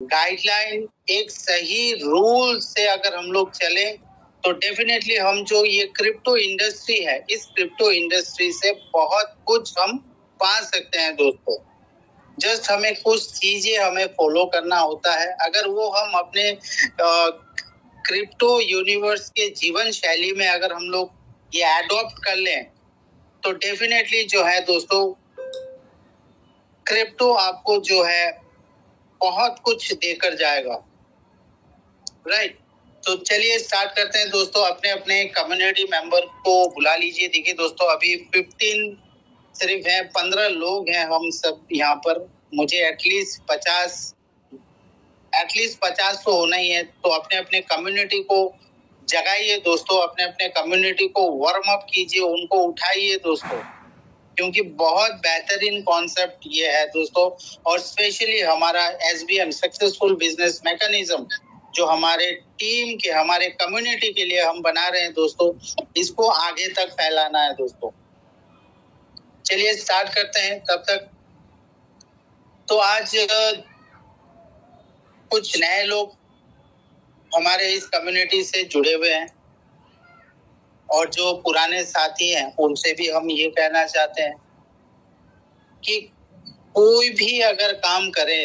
Guideline, एक सही rule से अगर हम लोग चले तो डेफिनेटली हम जो ये क्रिप्टो इंडस्ट्री है, इस क्रिप्टो इंडस्ट्री से बहुत कुछ हम पा सकते हैं दोस्तों। जस्ट हमें कुछ चीजें हमें फॉलो करना होता है। अगर वो हम अपने क्रिप्टो यूनिवर्स के जीवन शैली में अगर हम लोग ये एडॉप्ट कर लें तो डेफिनेटली जो है दोस्तों, क्रिप्टो आपको जो है बहुत कुछ देकर जाएगा। राइट, तो चलिए स्टार्ट करते हैं दोस्तों। अपने अपने कम्युनिटी मेंबर को बुला लीजिए। देखिए दोस्तों, अभी 15 सिर्फ है, 15 लोग हैं हम सब यहाँ पर। मुझे एटलीस्ट 50 तो होना ही है। तो अपने अपने कम्युनिटी को जगाइए दोस्तों, अपने अपने कम्युनिटी को वार्म अप कीजिए, उनको उठाइए दोस्तों, क्योंकि बहुत बेहतरीन कॉन्सेप्ट ये है दोस्तों। और स्पेशली हमारा SBM सक्सेसफुल बिजनेस मैकेनिज्म जो हमारे टीम के, हमारे कम्युनिटी के लिए हम बना रहे हैं दोस्तों, इसको आगे तक फैलाना है दोस्तों। चलिए स्टार्ट करते हैं। तब तक तो आज कुछ नए लोग हमारे इस कम्युनिटी से जुड़े हुए हैं और जो पुराने साथी हैं उनसे भी हम ये कहना चाहते हैं कि कोई भी अगर काम करे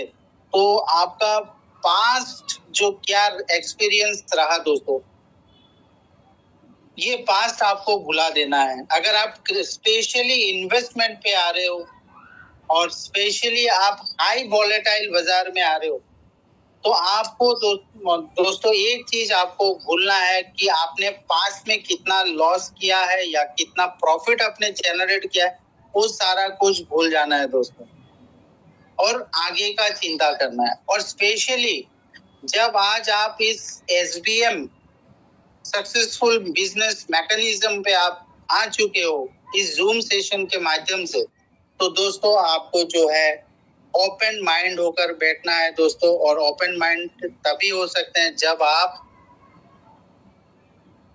तो आपका पास्ट जो क्या एक्सपीरियंस रहा दोस्तों, ये पास्ट आपको भुला देना है। अगर आप स्पेशली इन्वेस्टमेंट पे आ रहे हो और स्पेशली आप हाई वॉलेटाइल बाजार में आ रहे हो, तो आपको दोस्तों एक चीज आपको भूलना है कि आपने पास्ट में कितना लॉस किया है या कितना प्रॉफिट आपने जनरेट किया है, वो सारा कुछ भूल जाना है दोस्तों और आगे का चिंता करना है। और स्पेशली जब आज आप इस SBM सक्सेसफुल बिजनेस मैकेनिज्म पे आप आ चुके हो इस जूम सेशन के माध्यम से, तो दोस्तों आपको जो है ओपन माइंड होकर बैठना है दोस्तों। और ओपन माइंड तभी हो सकते हैं जब आप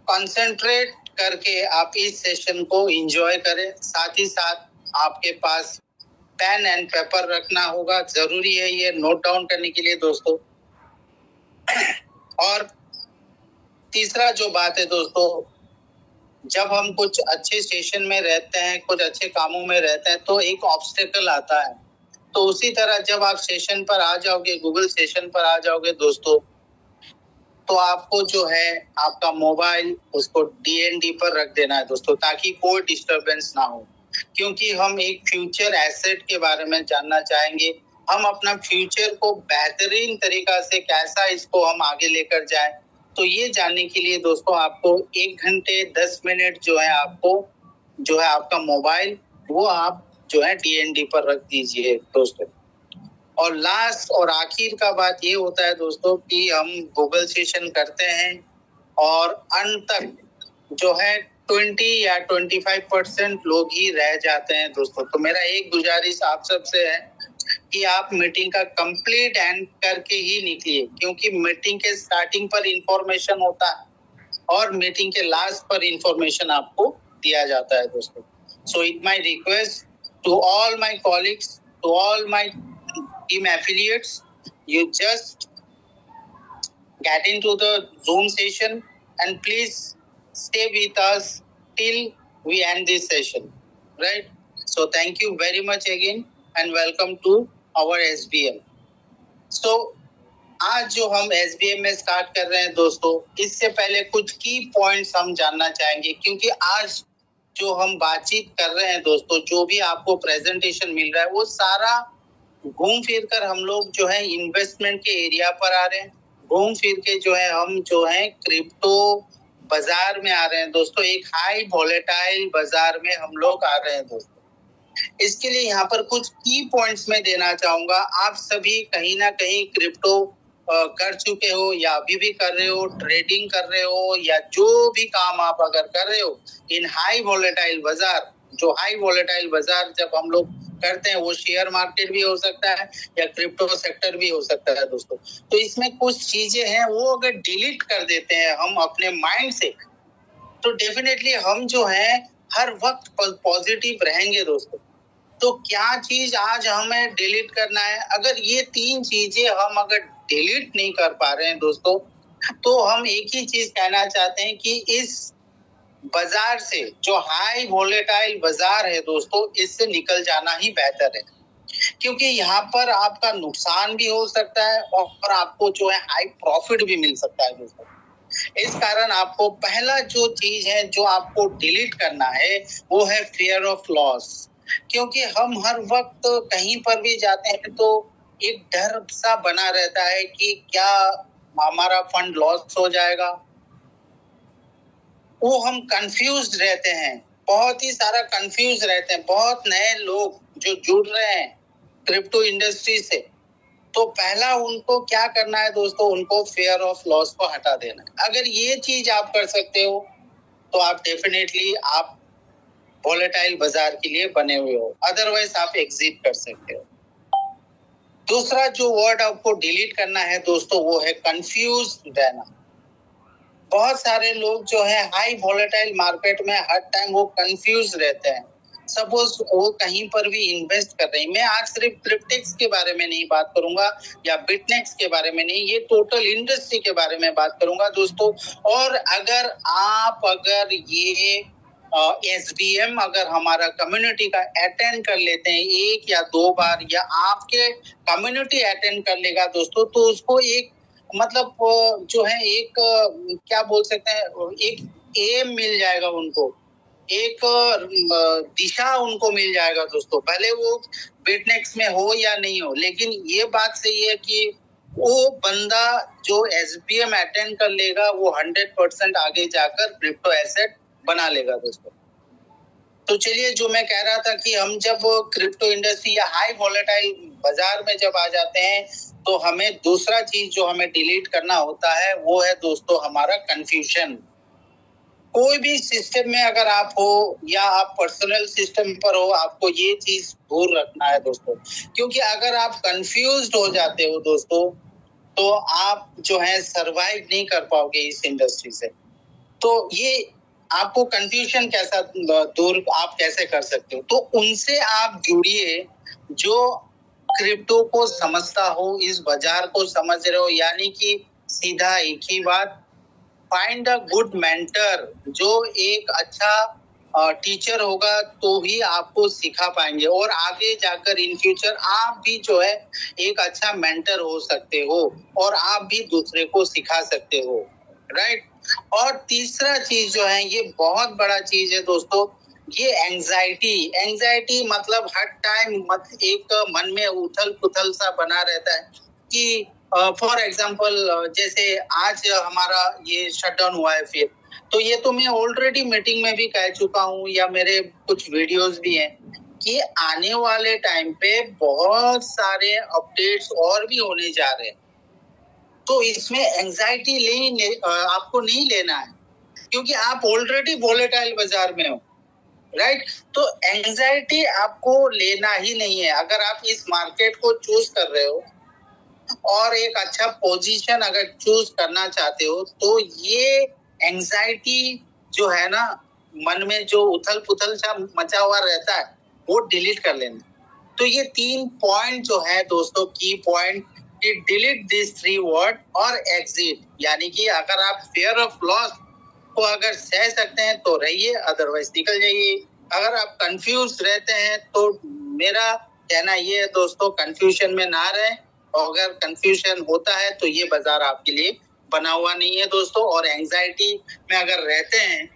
कंसंट्रेट करके आप इस सेशन को एंजॉय करें। साथ ही साथ आपके पास पेन एंड पेपर रखना होगा, जरूरी है ये नोट डाउन करने के लिए दोस्तों। और तीसरा जो बात है दोस्तों, जब हम कुछ अच्छे सेशन में रहते हैं, कुछ अच्छे कामों में रहते हैं, तो एक ऑब्स्टेकल आता है। तो उसी तरह जब आप सेशन पर आ जाओगे, गूगल सेशन पर आ जाओगे दोस्तों, तो आपको जो है आपका मोबाइल उसको DND पर रख देना है दोस्तों, ताकि कोई डिस्टरबेंस ना हो। क्योंकि हम एक फ्यूचर एसेट के बारे में जानना चाहेंगे। हम अपना फ्यूचर को बेहतरीन तरीका से कैसा इसको हम आगे लेकर जाए, तो ये जानने के लिए दोस्तों आपको 1 घंटे 10 मिनट जो है आपको जो है आपका मोबाइल वो आप जो है DND पर रख दीजिए दोस्तों। और लास्ट और आखिर का बात ये होता है दोस्तों कि हम गूगल सेशन करते हैं और अंत तक जो है 20 या 25% लोग ही रह जाते हैं दोस्तों। तो मेरा एक गुजारिश आप सबसे है कि आप मीटिंग का कंप्लीट एंड करके ही निकलिए, क्योंकि मीटिंग के स्टार्टिंग पर इंफॉर्मेशन होता है और मीटिंग के लास्ट पर इंफॉर्मेशन आपको दिया जाता है दोस्तों। So it my request to all my colleagues, to all my team affiliates, you just get into the Zoom session and please stay with us till we end this session, right? So thank you very much again and welcome to our SBM. So आज जो हम SBM में start कर रहे हैं दोस्तों, इससे पहले कुछ की पॉइंट्स हम जानना चाहेंगे, क्योंकि आज जो हम बातचीत कर रहे हैं दोस्तों, जो भी आपको प्रेजेंटेशन मिल रहा है वो सारा घूम फिर कर हम लोग जो है इन्वेस्टमेंट के एरिया पर आ रहे हैं। घूम फिर के जो है हम जो है क्रिप्टो बाजार में आ रहे हैं दोस्तों, एक हाई वॉलेटाइल बाजार में हम लोग आ रहे हैं दोस्तों। इसके लिए यहाँ पर कुछ की पॉइंट्स में देना चाहूंगा। आप सभी कहीं ना कहीं क्रिप्टो कर चुके हो या अभी भी कर रहे हो, ट्रेडिंग कर रहे हो या जो भी काम आप अगर कर रहे हो इन हाई वॉलेटाइल बाजार, जो हाई वॉलेटाइल बाजार जब हम लोग करते हैं वो शेयर मार्केट भी हो सकता है या क्रिप्टो सेक्टर भी हो सकता है दोस्तों। तो इसमें कुछ चीजें हैं वो अगर डिलीट कर देते हैं हम अपने माइंड से, तो डेफिनेटली हम जो है हर वक्त पॉजिटिव रहेंगे दोस्तों। तो क्या चीज आज हमें डिलीट करना है? अगर ये 3 चीजें हम अगर डिलीट नहीं कर पा रहे हैं दोस्तों, तो हम एक ही चीज कहना चाहते हैं कि इस बाजार से, जो हाई वोलेटाइल बाजार है दोस्तों, इससे निकल जाना ही बेहतर है, क्योंकि यहाँ पर आपका नुकसान भी हो सकता है और आपको जो है हाई प्रॉफिट भी मिल सकता है दोस्तों। इस कारण आपको पहला जो चीज है जो आपको डिलीट करना है वो है फियर ऑफ लॉस, क्योंकि हम हर वक्त कहीं पर भी जाते हैं तो एक डर सा बना रहता है कि क्या हमारा फंड लॉस हो जाएगा। वो हम कंफ्यूज रहते हैं, बहुत ही सारा कंफ्यूज रहते हैं, बहुत नए लोग जो जुड़ रहे हैं क्रिप्टो इंडस्ट्री से। तो पहला उनको क्या करना है दोस्तों, उनको फियर ऑफ लॉस को हटा देना है। अगर ये चीज आप कर सकते हो तो आप डेफिनेटली आप वोलेटाइल बाजार के लिए बने हुए हो, अदरवाइज आप एग्जिट कर सकते हो। दूसरा जो वर्ड आपको डिलीट करना है दोस्तों वो है कंफ्यूज रहना। बहुत सारे लोग जो है हाई वोलेटाइल मार्केट में हर टाइम वो कंफ्यूज रहते हैं। सपोज वो कहीं पर भी इन्वेस्ट कर रहे हैं, मैं आज सिर्फ क्रिप्टेक्स के बारे में नहीं बात करूंगा या बिटनेक्स के बारे में नहीं, ये टोटल इंडस्ट्री के बारे में बात करूंगा दोस्तों। और अगर ये SBM अगर हमारा कम्युनिटी का अटेंड कर लेते हैं 1 या 2 बार, या आपके कम्युनिटी अटेंड कर लेगा दोस्तों, तो उसको एक मतलब जो है एक क्या बोल सकते हैं, एक एम मिल जाएगा उनको, एक दिशा उनको मिल जाएगा दोस्तों, भले वो बिटनेक्स में हो या नहीं हो। लेकिन ये बात सही है कि वो बंदा जो SBM अटेंड कर लेगा वो 100% आगे जाकर क्रिप्टो एसेट बना लेगा दोस्तों। तो चलिए, जो मैं कह रहा था कि हम जब क्रिप्टो इंडस्ट्री या हाई वोलेटाइल बाजार में जब आ जाते हैं तो हमें दूसरा चीज जो हमें डिलीट करना होता है वो है दोस्तों हमारा कंफ्यूजन। कोई भी सिस्टम में अगर आप हो या आप पर्सनल सिस्टम पर हो, आपको ये चीज दूर रखना है दोस्तों, क्योंकि अगर आप कंफ्यूज्ड हो जाते हो दोस्तों तो आप जो है सरवाइव नहीं कर पाओगे इस इंडस्ट्री से। तो ये आपको कंफ्यूजन कैसा दूर आप कैसे कर सकते हो, तो उनसे आप जुड़िए जो क्रिप्टो को समझता हो, इस बाजार को समझ रहे हो। यानी कि सीधा एक ही बात, फाइंड अ गुड मेंटर, जो एक अच्छा टीचर होगा तो ही आपको सिखा पाएंगे और आगे जाकर इन फ्यूचर आप भी जो है एक अच्छा मेंटर हो सकते हो और आप भी दूसरे को सिखा सकते हो, राइट। और तीसरा चीज जो है, ये बहुत बड़ा चीज है दोस्तों, ये एंजाइटी मतलब हर टाइम एक मन में उथल पुथल सा बना रहता है कि फॉर एग्जाम्पल जैसे आज हमारा ये शटडाउन हुआ है फिर, तो ये तो मैं ऑलरेडी मीटिंग में भी कह चुका हूँ या मेरे कुछ वीडियोस भी हैं कि आने वाले टाइम पे बहुत सारे अपडेट्स और भी होने जा रहे हैं। तो इसमें एंजाइटी आपको नहीं लेना है, क्योंकि आप ऑलरेडी वोलेटाइल बाजार में हो, राइट। तो एंजाइटी आपको लेना ही नहीं है। अगर आप इस मार्केट को चूज कर रहे हो और एक अच्छा पोजीशन अगर चूज करना चाहते हो तो ये एंजाइटी जो है ना, मन में जो उथल पुथल सा मचा हुआ रहता है वो डिलीट कर लेना। तो ये 3 पॉइंट जो है दोस्तों, की पॉइंट कि डिलीट दिस 3 वर्ड और एग्जिट। यानी कि अगर आप फियर ऑफ लॉस को अगर सह सकते हैं तो रहिए, अदरवाइज निकल जाइए। अगर आप कंफ्यूज रहते हैं तो मेरा कहना ये है दोस्तों, कंफ्यूजन में ना रहे, और अगर कंफ्यूजन होता है तो ये बाजार आपके लिए बना हुआ नहीं है दोस्तों। और एंजाइटी में अगर रहते हैं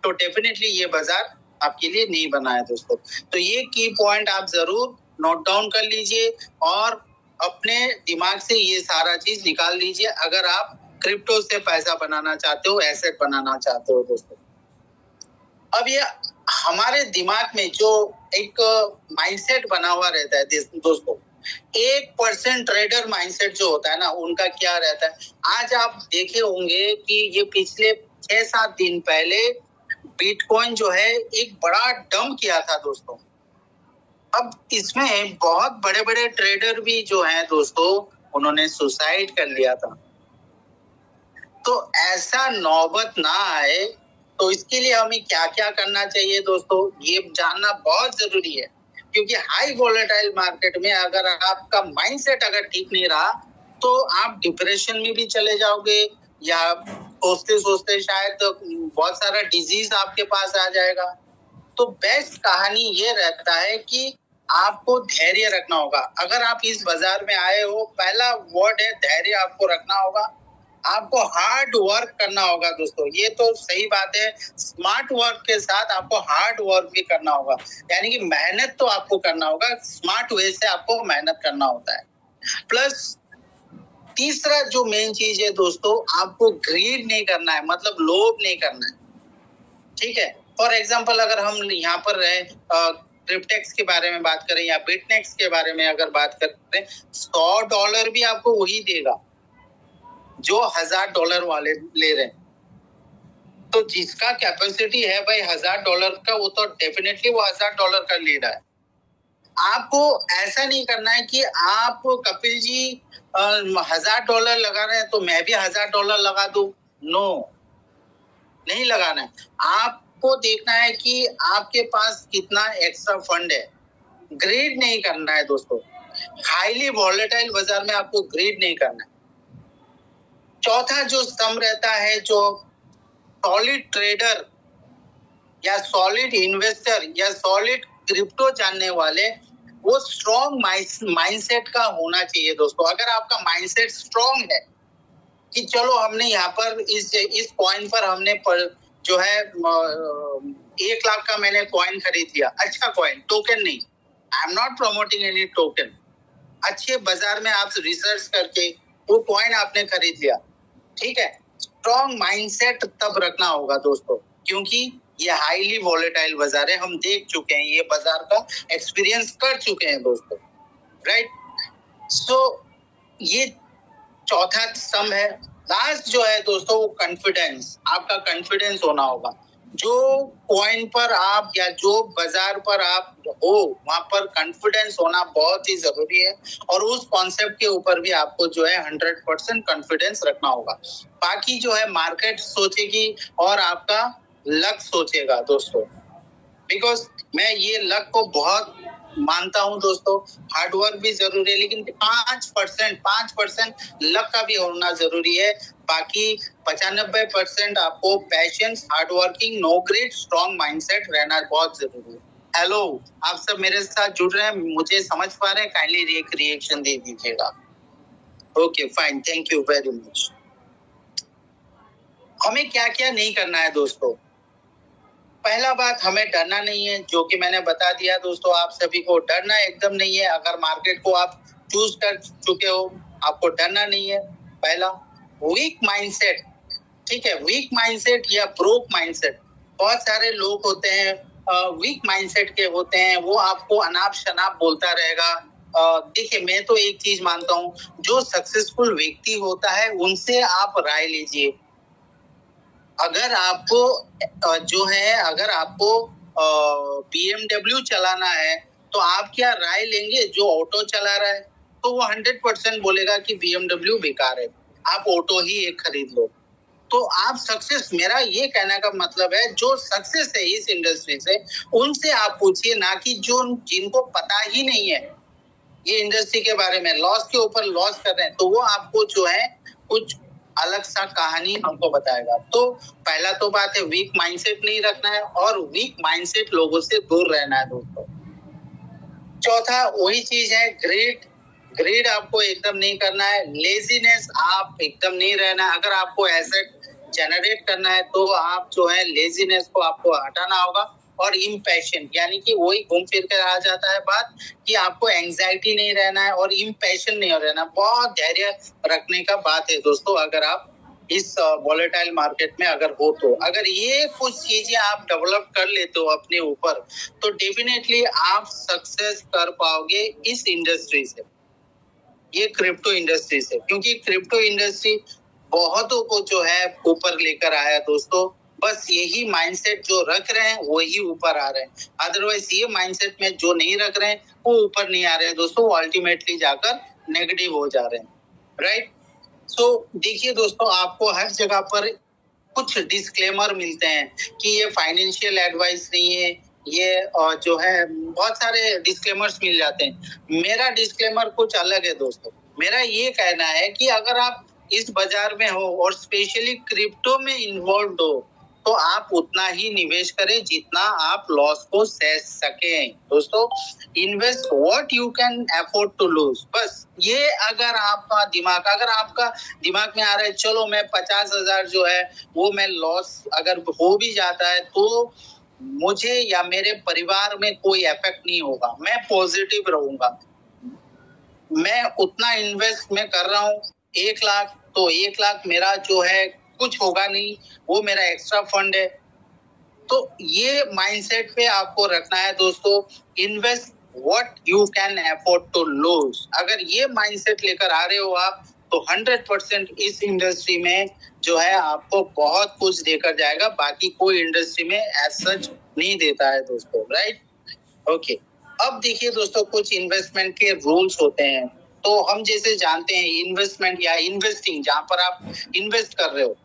तो डेफिनेटली ये बाजार आपके लिए नहीं बना है दोस्तों। तो ये की पॉइंट आप जरूर नोट डाउन कर लीजिए और अपने दिमाग से ये सारा चीज निकाल लीजिए अगर आप क्रिप्टो से पैसा बनाना चाहते हो, एसेट बनाना चाहते हो दोस्तों। अब ये हमारे दिमाग में जो एक माइंडसेट बना हुआ रहता है दोस्तों, 1% ट्रेडर माइंडसेट जो होता है ना, उनका क्या रहता है, आज आप देखे होंगे कि ये पिछले 6-7 दिन पहले बिटकॉइन जो है एक बड़ा डंप किया था दोस्तों। अब इसमें बहुत बड़े बड़े ट्रेडर भी जो हैं दोस्तों, उन्होंने सुसाइड कर लिया था। तो ऐसा नौबत ना आए तो इसके लिए हमें क्या क्या करना चाहिए दोस्तों, ये जानना बहुत जरूरी है। क्योंकि हाई वोलेटाइल मार्केट में अगर आपका माइंडसेट अगर ठीक नहीं रहा तो आप डिप्रेशन में भी चले जाओगे, या सोचते सोचते शायद बहुत सारा डिजीज आपके पास आ जाएगा। तो बेस्ट कहानी ये रहता है कि आपको धैर्य रखना होगा। अगर आप इस बाजार में आए हो, पहला वर्ड है धैर्य, आपको रखना होगा। आपको हार्ड वर्क करना होगा दोस्तों, ये तो सही बात है। स्मार्ट वर्क के साथ आपको हार्ड वर्क भी करना होगा, यानी कि मेहनत तो आपको करना होगा, स्मार्ट वे से आपको मेहनत करना होता है। प्लस तीसरा जो मेन चीज है दोस्तों, आपको ग्रीड नहीं करना है, मतलब लोभ नहीं करना है, ठीक है। फॉर एग्जाम्पल अगर हम यहाँ पर रहे क्रिप्टेक्स के बारे में बात करें या बिटनेक्स के बारे में अगर बात करें, $100 भी आपको वही देगा जो $1000 वाले ले रहे हैं। तो जिसका कैपेसिटी है भाई $1000 का, वो तो डेफिनेटली वो $1000 का ले रहा है। आपको ऐसा नहीं करना है कि आप कपिल जी $1000 लगा रहे हैं तो मैं भी $1000 लगा दूं। नो, नहीं लगाना है। आपको देखना है कि आपके पास कितना एक्स्ट्रा फंड है। ग्रीड नहीं करना है दोस्तों, हाईली वॉलेटाइल बाजार में आपको ग्रीड नहीं करना है। चौथा जो स्तंभ रहता है, जो सॉलिड ट्रेडर या सॉलिड इन्वेस्टर या सॉलिड क्रिप्टो जानने वाले, वो स्ट्रॉन्ग माइंडसेट का होना चाहिए दोस्तों। अगर आपका माइंडसेट स्ट्रॉन्ग है कि चलो हमने यहाँ पर इस कॉइन पर हमने जो है 1 लाख का मैंने कॉइन खरीद लिया, अच्छा कॉइन, टोकन नहीं, आई am not promoting any token, अच्छे बाजार में आप रिसर्च करके वो कॉइन आपने खरीद लिया, ठीक है। स्ट्रॉन्ग माइंडसेट तब रखना होगा दोस्तों, क्योंकि ये हाईली वॉलेटाइल बाजार है, हम देख चुके हैं, ये बाजार का एक्सपीरियंस कर चुके हैं दोस्तों, राइट। सो ये चौथा स्तंभ है। लास्ट जो है दोस्तों, वो कॉन्फिडेंस, आपका कॉन्फिडेंस होना होगा। जो पॉइंट पर आप या जो बाजार पर आप हो, वहां पर कॉन्फिडेंस होना बहुत ही जरूरी है, और उस कॉन्सेप्ट के ऊपर भी आपको जो है 100% कॉन्फिडेंस रखना होगा। बाकी जो है मार्केट सोचेगी और आपका लक सोचेगा दोस्तों, बिकॉज मैं ये लक को बहुत मानता हूं दोस्तों। हार्डवर्क भी जरूरी है, लेकिन 5% लक का भी होना जरूरी है। बाकी 95% आपको patience, hardworking, no greed, strong mindset रहना बहुत जरूरी है। हेलो, आप सब मेरे साथ जुड़ रहे हैं, मुझे समझ पा रहे हैं? काइंडली एक रिएक्शन दे दीजिएगा। Okay fine, thank you very much. हमें क्या क्या नहीं करना है दोस्तों? पहला बात, हमें डरना नहीं है, जो कि मैंने बता दिया दोस्तों। आप सभी को डरना एकदम नहीं है। अगर मार्केट को आप चूज कर चुके हो, आपको डरना नहीं है। पहला, वीक माइंडसेट, ठीक है। वीक माइंडसेट या ब्रोक माइंडसेट, बहुत सारे लोग होते हैं वीक माइंडसेट के होते हैं, वो आपको अनाप शनाप बोलता रहेगा। देखिए, मैं तो एक चीज मानता हूँ, जो सक्सेसफुल व्यक्ति होता है उनसे आप राय लीजिए। अगर आपको जो है, अगर आपको BMW चलाना है, तो आप क्या राय लेंगे जो ऑटो चला रहा है? तो वो 100% बोलेगा कि BMW बेकार है, आप ऑटो ही एक खरीद लो। तो आप सक्सेस, मेरा ये कहने का मतलब है, जो सक्सेस है इस इंडस्ट्री से, उनसे आप पूछिए, ना कि जो जिनको पता ही नहीं है ये इंडस्ट्री के बारे में, लॉस के ऊपर लॉस कर रहे हैं, तो वो आपको जो है कुछ अलग सा कहानी हमको बताएगा। तो पहला तो बात है, वीक माइंडसेट नहीं रखना है, और वीक माइंडसेट लोगों से दूर रहना है दोस्तों। चौथा वही चीज है, ग्रीड आपको एकदम नहीं करना है। लेजीनेस आप एकदम नहीं रहना है। अगर आपको एसेट जनरेट करना है तो आप जो है लेजीनेस को आपको हटाना होगा। और इम्पैशन, यानी कि वही घूम फिर कर आ जाता है बात कि आपको एंजाइटी नहीं रहना है और इम्पैशन नहीं रहना। बहुत धैर्य रखने का बात है दोस्तों, अगर आप इस वॉलेटाइल मार्केट में अगर हो तो। अगर ये कुछ चीजें आप डेवलप कर लेते हो अपने ऊपर, तो डेफिनेटली आप सक्सेस कर पाओगे इस इंडस्ट्री से, ये क्रिप्टो इंडस्ट्री से। क्योंकि क्रिप्टो इंडस्ट्री बहुतों को जो है ऊपर लेकर आया दोस्तों। बस यही माइंडसेट जो रख रहे हैं वही ऊपर आ रहे हैं। अदरवाइज ये माइंडसेट में जो नहीं रख रहे हैं वो ऊपर नहीं आ रहे हैं दोस्तों, वो अल्टीमेटली जाकर नेगेटिव हो जा रहे हैं, राइट। सो देखिए दोस्तों, आपको हर जगह पर कुछ डिस्क्लेमर मिलते हैं कि ये फाइनेंशियल एडवाइस नहीं है, ये जो है बहुत सारे डिस्क्लेमर्स मिल जाते हैं। मेरा डिस्क्लेमर कुछ अलग है दोस्तों। मेरा ये कहना है कि अगर आप इस बाजार में हो और स्पेशली क्रिप्टो में इन्वॉल्व हो, तो आप उतना ही निवेश करें जितना आप लॉस को सह सकें। दोस्तों, invest what you can afford to lose. बस ये अगर आपका दिमाग में आ रहा है चलो मैं 50,000 जो है वो मैं लॉस अगर हो भी जाता है तो मुझे या मेरे परिवार में कोई इफेक्ट नहीं होगा, मैं पॉजिटिव रहूंगा। मैं उतना इन्वेस्ट मैं कर रहा हूँ 1,00,000, तो 1,00,000 मेरा जो है कुछ होगा नहीं, वो मेरा एक्स्ट्रा फंड है। तो ये माइंडसेट पे आपको रखना है दोस्तों। Invest what you can afford to lose. अगर ये माइंडसेट लेकर आ रहे हो आप, तो 100% इस इंडस्ट्री में जो है आपको बहुत कुछ देकर जाएगा, बाकी कोई इंडस्ट्री में एज सच नहीं देता है दोस्तों, राइट? ओके, अब देखिए दोस्तों, कुछ इन्वेस्टमेंट के रूल्स होते हैं। तो हम जैसे जानते हैं इन्वेस्टमेंट या इन्वेस्टिंग, जहां पर आप इन्वेस्ट कर रहे हो,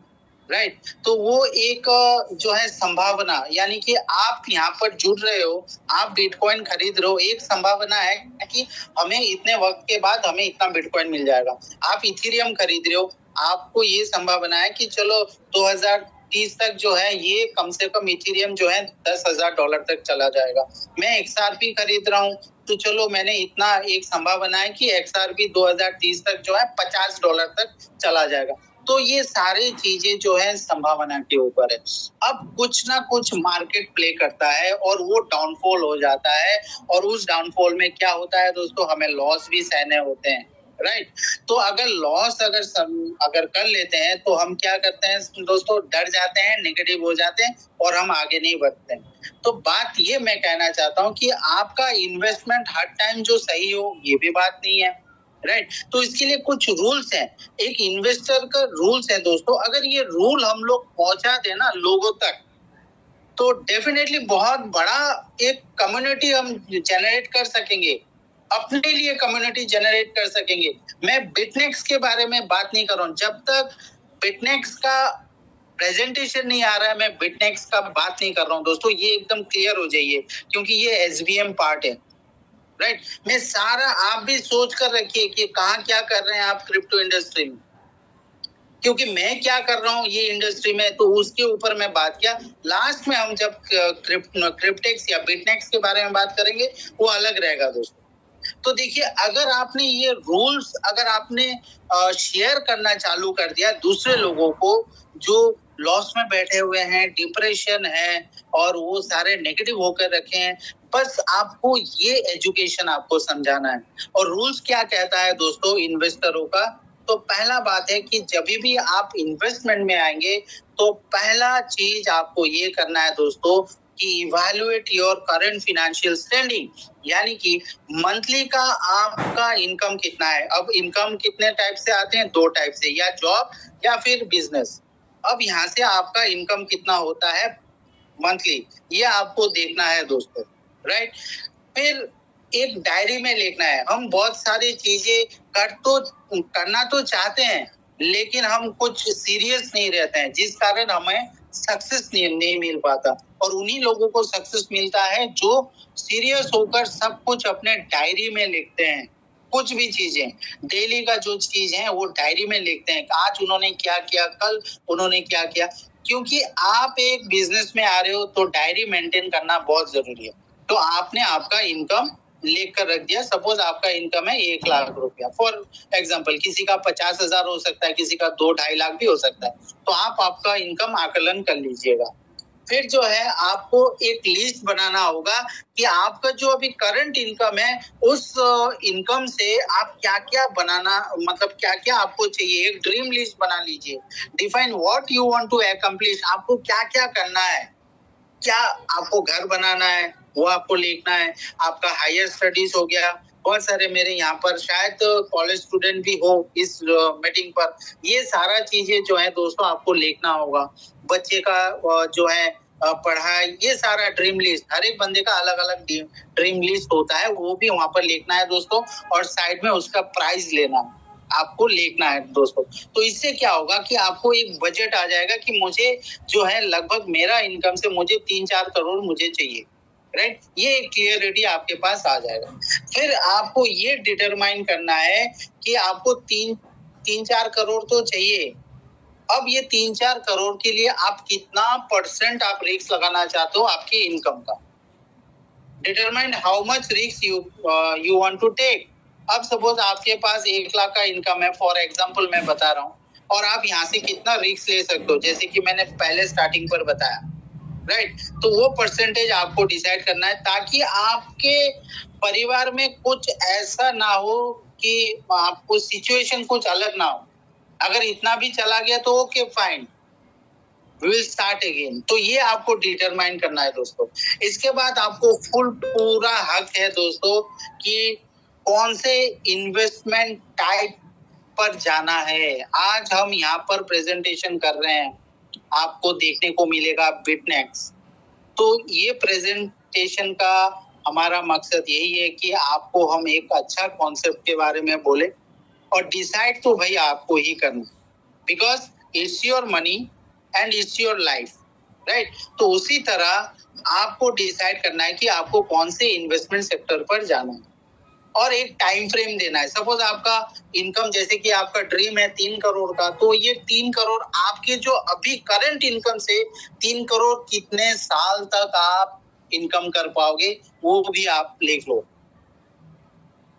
राइट, तो वो एक जो है संभावना, यानी कि आप यहाँ पर जुड़ रहे हो, आप बिटकॉइन खरीद रहे हो, एक संभावना है कि हमें इतने वक्त के बाद हमें इतना बिटकॉइन मिल जाएगा। आप इथेरियम खरीद रहे हो, आपको ये संभावना है कि चलो 2030 तक जो है ये कम से कम इथेरियम जो है $10,000 तक चला जाएगा। मैं XRP खरीद रहा हूँ, तो चलो मैंने इतना एक संभावना है कि XRP 2030 तक जो है $50 तक चला जाएगा। तो ये सारी चीजें जो है संभावना के ऊपर है। अब कुछ ना कुछ मार्केट प्ले करता है और वो डाउनफॉल हो जाता है, और उस डाउनफॉल में क्या होता है दोस्तों, हमें लॉस भी सहने होते हैं, राइट? तो अगर लॉस अगर कर लेते हैं तो हम क्या करते हैं दोस्तों, डर जाते हैं, नेगेटिव हो जाते हैं और हम आगे नहीं बढ़ते हैं। तो बात ये मैं कहना चाहता हूँ कि आपका इन्वेस्टमेंट हर टाइम जो सही हो ये भी बात नहीं है, राइट? तो इसके लिए कुछ रूल्स हैं। एक इन्वेस्टर का रूल्स है दोस्तों, अगर ये रूल हम लोग पहुंचा दे ना लोगों तक, तो डेफिनेटली बहुत बड़ा एक कम्युनिटी हम जनरेट कर सकेंगे, अपने लिए कम्युनिटी जनरेट कर सकेंगे। मैं बिटनेक्स के बारे में बात नहीं कर रहा हूँ, जब तक बिटनेक्स का प्रेजेंटेशन नहीं आ रहा है मैं बिटनेक्स का बात नहीं कर रहा हूँ दोस्तों, ये एकदम क्लियर हो जाइए, क्योंकि ये SBM पार्ट है, राइट? मैं सारा, आप भी सोच कर रखिए कि कहाँ क्या कर रहे हैं आप क्रिप्टो इंडस्ट्री में, क्योंकि मैं क्या कर रहा हूँ ये इंडस्ट्री में, तो उसके ऊपर मैं बात किया। लास्ट में हम जब क्रिप्टेक्स या बिटनेक्स के बारे में बात करेंगे वो अलग रहेगा दोस्तों। तो देखिए, अगर आपने ये रूल्स अगर आपने शेयर करना चालू कर दिया दूसरे लोगों को जो लॉस में बैठे हुए हैं, डिप्रेशन है और वो सारे नेगेटिव होकर रखे हैं, बस आपको ये एजुकेशन आपको समझाना है। और रूल्स क्या कहता है दोस्तों इन्वेस्टरों का, तो पहला बात है कि जब भी आप इन्वेस्टमेंट में आएंगे तो पहला चीज आपको ये करना है दोस्तों कि evaluate your current financial standing, यानी कि मंथली का आपका इनकम कितना है। अब इनकम कितने टाइप से आते हैं, 2 टाइप से, या जॉब या फिर बिजनेस। अब यहाँ से आपका इनकम कितना होता है मंथली, ये आपको देखना है दोस्तों, राइट? फिर एक डायरी में लिखना है। हम बहुत सारी चीजें करना तो चाहते हैं, लेकिन हम कुछ सीरियस नहीं रहते हैं, जिस कारण हमें सक्सेस नहीं मिल पाता। और उन्हीं लोगों को सक्सेस मिलता है जो सीरियस होकर सब कुछ अपने डायरी में लिखते हैं। कुछ भी चीजें डेली का जो चीज है वो डायरी में लिखते हैं, आज उन्होंने क्या किया, कल उन्होंने क्या किया। क्योंकि आप एक बिजनेस में आ रहे हो तो डायरी मेंटेन करना बहुत जरूरी है। तो आपने आपका इनकम लिख कर रख दिया, सपोज आपका इनकम है 1,00,000 रुपया, फॉर एग्जाम्पल, किसी का 50,000 हो सकता है, किसी का 2-2.5 लाख भी हो सकता है। तो आप आपका इनकम आकलन कर लीजिएगा। फिर जो है आपको एक लिस्ट बनाना होगा कि आपका जो अभी करंट इनकम है उस इनकम से आप क्या क्या बनाना, मतलब क्या क्या आपको चाहिए, एक ड्रीम लिस्ट बना लीजिए। Define what you want to accomplish, आपको क्या क्या करना है। क्या आपको घर बनाना है वो आपको लिखना है, आपका हायर स्टडीज हो गया। बहुत सारे मेरे यहाँ पर शायद कॉलेज स्टूडेंट भी हो इस मीटिंग पर, ये सारा चीजें जो है दोस्तों आपको लिखना होगा। बच्चे का जो है पढ़ाई, ये सारा ड्रीम लिस्ट, हर एक बंदे का अलग अलग ड्रीम लिस्ट होता है, वो भी वहां पर लिखना है दोस्तों। और साइड में उसका प्राइस लेना आपको लिखना है दोस्तों। तो इससे क्या होगा कि आपको एक बजट आ जाएगा कि मुझे जो है लगभग मेरा इनकम से मुझे 3-4 करोड़ मुझे चाहिए, राइट। ये एक क्लियरिटी आपके पास आ जाएगा। फिर आपको ये डिटरमाइन करना है कि आपको 3-4 करोड़ तो चाहिए। अब ये 3-4 करोड़ के लिए आप कितना % आप रिस्क लगाना चाहते हो आपकी इनकम का। Determine how much risk you want to take. अब सपोज आपके पास 1 लाख का इनकम है, फॉर एग्जांपल मैं बता रहा हूँ, और आप यहाँ से कितना रिस्क ले सकते हो, जैसे कि मैंने पहले स्टार्टिंग पर बताया, राइट। तो वो % आपको डिसाइड करना है, ताकि आपके परिवार में कुछ ऐसा ना हो कि आपको सिचुएशन कुछ अलग ना हो। अगर इतना भी चला गया तो okay fine, we will start again. तो ये आपको डिटरमाइन करना है दोस्तों। इसके बाद आपको पूरा हक है दोस्तों कि कौन से इन्वेस्टमेंट टाइप पर जाना है। आज हम यहाँ पर प्रेजेंटेशन कर रहे हैं, आपको देखने को मिलेगा बिटनेक्स। तो ये प्रेजेंटेशन का हमारा मकसद यही है कि आपको हम एक अच्छा कॉन्सेप्ट के बारे में बोले, और डिसाइड तो भाई आपको ही करना, because it's your money and it's your life, right. तो उसी तरह आपको डिसाइड करना है कि आपको कौन से इन्वेस्टमेंट सेक्टर पर जाना है, और एक टाइम फ्रेम देना है। सपोज आपका इनकम, जैसे कि आपका ड्रीम है 3 करोड़ का, तो ये 3 करोड़ आपके जो अभी करंट इनकम से 3 करोड़ कितने साल तक आप इनकम कर पाओगे, वो भी आप लिख लो।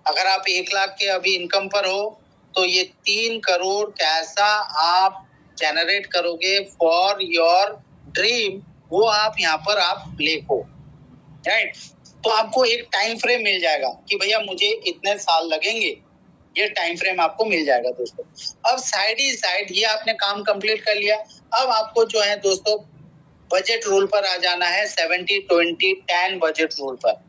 अगर आप 1 लाख के अभी इनकम पर हो, तो ये 3 करोड़ कैसा आप जनरेट करोगे फॉर योर ड्रीम, वो आप यहाँ पर आप लिखो, राइट। तो आपको एक टाइम फ्रेम मिल जाएगा कि भैया मुझे इतने साल लगेंगे, ये टाइम फ्रेम आपको मिल जाएगा दोस्तों। अब साइड ये आपने काम कंप्लीट कर लिया। अब आपको जो है दोस्तों बजट रूल पर आ जाना है, 70-20-10 बजट रूल पर।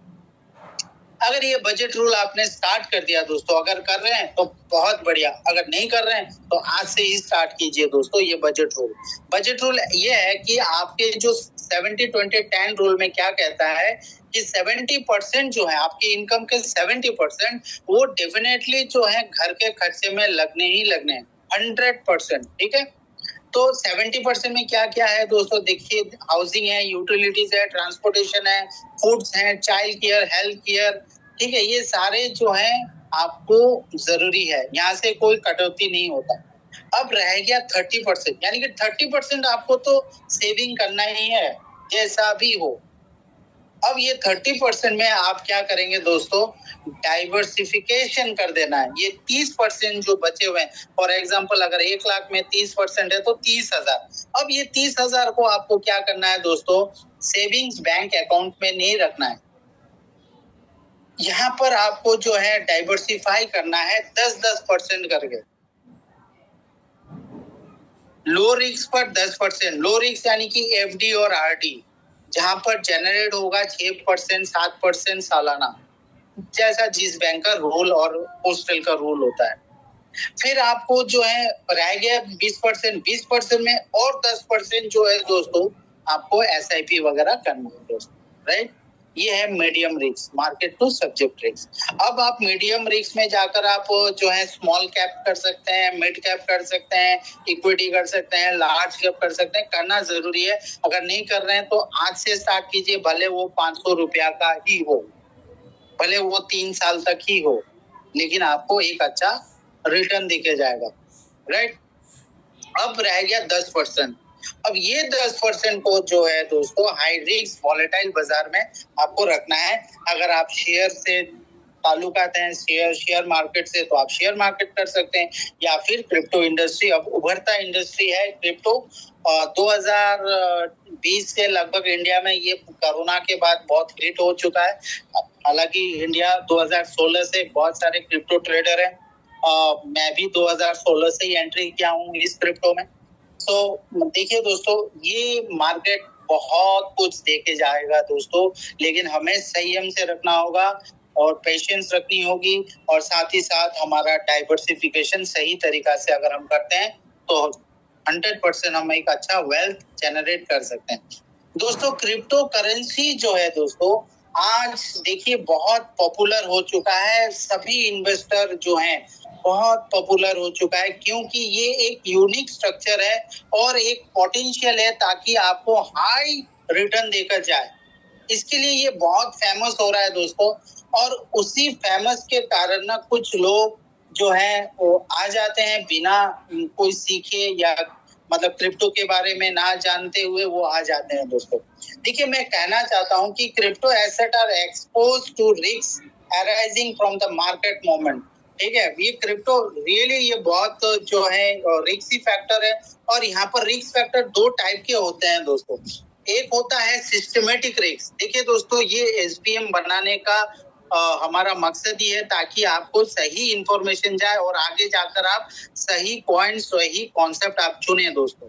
अगर ये बजट रूल आपने स्टार्ट कर दिया दोस्तों, अगर कर रहे हैं तो बहुत बढ़िया, अगर नहीं कर रहे हैं तो आज से ही स्टार्ट कीजिए दोस्तों ये बजट रूल। बजट रूल ये है कि आपके जो 70-20-10 रूल में क्या कहता है कि 70% जो है आपकी इनकम के 70% वो डेफिनेटली जो है घर के खर्चे में लगने ही लगने हैं, 100%, ठीक है। तो 70% में क्या क्या है दोस्तों, देखिए, हाउसिंग है, यूटिलिटीज है, ट्रांसपोर्टेशन है, फूड्स है, चाइल्ड केयर, हेल्थ केयर, ठीक है। ये सारे जो है आपको जरूरी है, यहाँ से कोई कटौती नहीं होता। अब रह गया 30%, यानी कि 30% आपको तो सेविंग करना ही है जैसा भी हो। अब ये 30% में आप क्या करेंगे दोस्तों, डाइवर्सिफिकेशन कर देना है। ये 30% जो बचे हुए हैं, फॉर एग्जांपल अगर 1 लाख में 30% है तो 30,000। अब ये 30,000 को आपको क्या करना है दोस्तों, सेविंग्स बैंक अकाउंट में नहीं रखना है। यहाँ पर आपको जो है डाइवर्सिफाई करना है 10-10% करके। लो रिस्क पर 10%, लो रिस्क यानी कि एफडी और आरडी, जहां पर जनरेट होगा 6%, 7% सालाना, जैसा जिस बैंक का रूल और पोस्टल का रूल होता है। फिर आपको जो है रह गया 20%, 20% में और 10% जो है दोस्तों आपको SIP वगैरह करना है दोस्तों, राइट। ये है medium risk, market to subject risk. अब आप मीडियम रिस्क में जाकर आप जो है स्मॉल कैप कर सकते हैं, मिड कैप कर सकते हैं, इक्विटी कर सकते हैं, लार्ज कैप कर सकते हैं। करना जरूरी है। अगर नहीं कर रहे हैं तो आज से स्टार्ट कीजिए, भले वो 500 रुपया का ही हो, भले वो 3 साल तक ही हो, लेकिन आपको एक अच्छा रिटर्न दिखे जाएगा, राइट। अब रह गया 10%। अब ये 10% को जो है दोस्तों हाई रिस्क वॉलेटाइल बाजार में आपको रखना है। अगर आप शेयर से ताल्लुकात हैं, शेयर मार्केट से, तो आप शेयर मार्केट कर सकते हैं, या फिर क्रिप्टो इंडस्ट्री। अब उभरता इंडस्ट्री है क्रिप्टो। 2020 से लगभग इंडिया में ये कोरोना के बाद बहुत हिट हो चुका है। हालांकि इंडिया 2016 से बहुत सारे क्रिप्टो ट्रेडर हैं। मैं भी 2016 से ही एंट्री किया हूँ इस क्रिप्टो में। तो देखिए दोस्तों, ये मार्केट बहुत कुछ देके जाएगा दोस्तों, लेकिन हमें संयम से रखना होगा और पेशेंस रखनी होगी, और साथ ही साथ हमारा डाइवर्सिफिकेशन सही तरीका से अगर हम करते हैं तो 100% हम एक अच्छा वेल्थ जनरेट कर सकते हैं दोस्तों। क्रिप्टो करेंसी जो है दोस्तों आज देखिए बहुत पॉपुलर हो चुका है, सभी इन्वेस्टर जो हैं बहुत पॉपुलर हो चुका है, क्योंकि ये एक यूनिक स्ट्रक्चर है और एक पोटेंशियल है ताकि आपको हाई रिटर्न देकर जाए, इसके लिए ये बहुत फेमस हो रहा है दोस्तों। और उसी फेमस के कारण ना कुछ लोग जो है वो आ जाते हैं बिना कोई सीखे या मतलब क्रिप्टो के बारे में ना जानते हुए वो आ जाते हैं दोस्तों। देखिए, मैं कहना चाहता हूं कि crypto asset are expose to risk arising from the market moment. ठीक है, ये क्रिप्टो रियली ये बहुत जो है रिस्की फैक्टर है। और यहाँ पर रिस्क फैक्टर दो टाइप के होते हैं दोस्तों। एक होता है सिस्टमेटिक रिस्क। देखिए दोस्तों, ये एसबीएम बनाने का हमारा मकसद ही है ताकि आपको सही इंफॉर्मेशन जाए और आगे जाकर आप सही पॉइंट सही कॉन्सेप्ट आप चुने दोस्तों।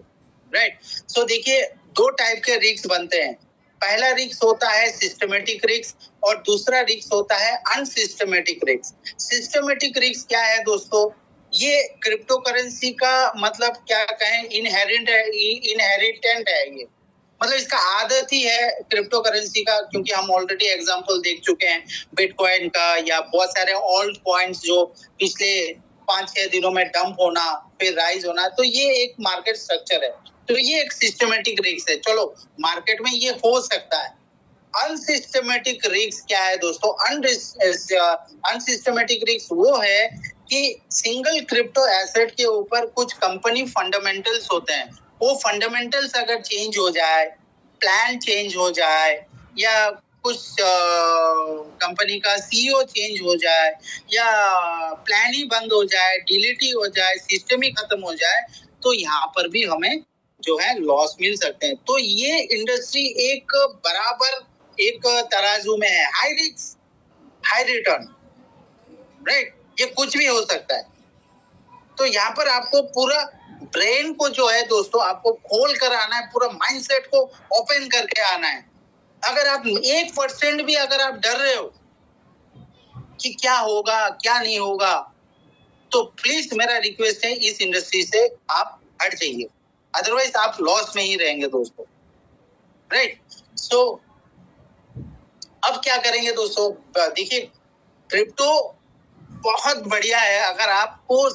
राइट। सो देखिए, दो टाइप के रिस्क बनते हैं। पहला रिस्क होता है सिस्टमेटिक रिस्क और दूसरा रिस्क होता है अनसिस्टमेटिक रिस्क। सिस्टमेटिक रिस्क क्या है दोस्तों? ये क्रिप्टो करेंसी का मतलब क्या कहें, इनहेरिटेंट है ये। मतलब इसका आदत ही है क्रिप्टो करेंसी का, क्योंकि हम ऑलरेडी एग्जांपल देख चुके हैं बिटकॉइन का या बहुत सारे ऑल्ट कॉइन्स जो पिछले 5-6 दिनों में डंप होना फिर राइज होना। तो ये एक मार्केट स्ट्रक्चर है, तो ये एक सिस्टमेटिक रिस्क है। चलो, मार्केट में ये हो सकता है। अनसिस्टमेटिक रिस्क क्या है दोस्तों? अनसिस्टमेटिक रिस्क वो है कि सिंगल क्रिप्टो एसेट के ऊपर कुछ कंपनी फंडामेंटल्स होते हैं। वो फंडामेंटल्स अगर चेंज हो जाए, प्लान चेंज हो जाए या कुछ कंपनी का सीईओ चेंज हो जाए या प्लान ही बंद हो जाए, डिलीट ही हो जाए, सिस्टम ही खत्म हो जाए, तो यहाँ पर भी हमें जो है लॉस मिल सकते हैं। तो ये इंडस्ट्री एक बराबर एक तराजू में है, high risk high return. Right, ये कुछ भी हो सकता है। तो यहाँ पर आपको पूरा ब्रेन को जो है दोस्तों आपको खोल कर आना है, पूरा माइंडसेट को ओपन करके आना है। अगर आप 1% भी अगर आप डर रहे हो कि क्या होगा क्या नहीं होगा, तो प्लीज मेरा रिक्वेस्ट है इस इंडस्ट्री से आप हट जाइए, अदरवाइज आप लॉस में ही रहेंगे दोस्तों। राइट। सो अब क्या करेंगे दोस्तों? देखिए, क्रिप्टो बहुत बढ़िया है। अगर आपको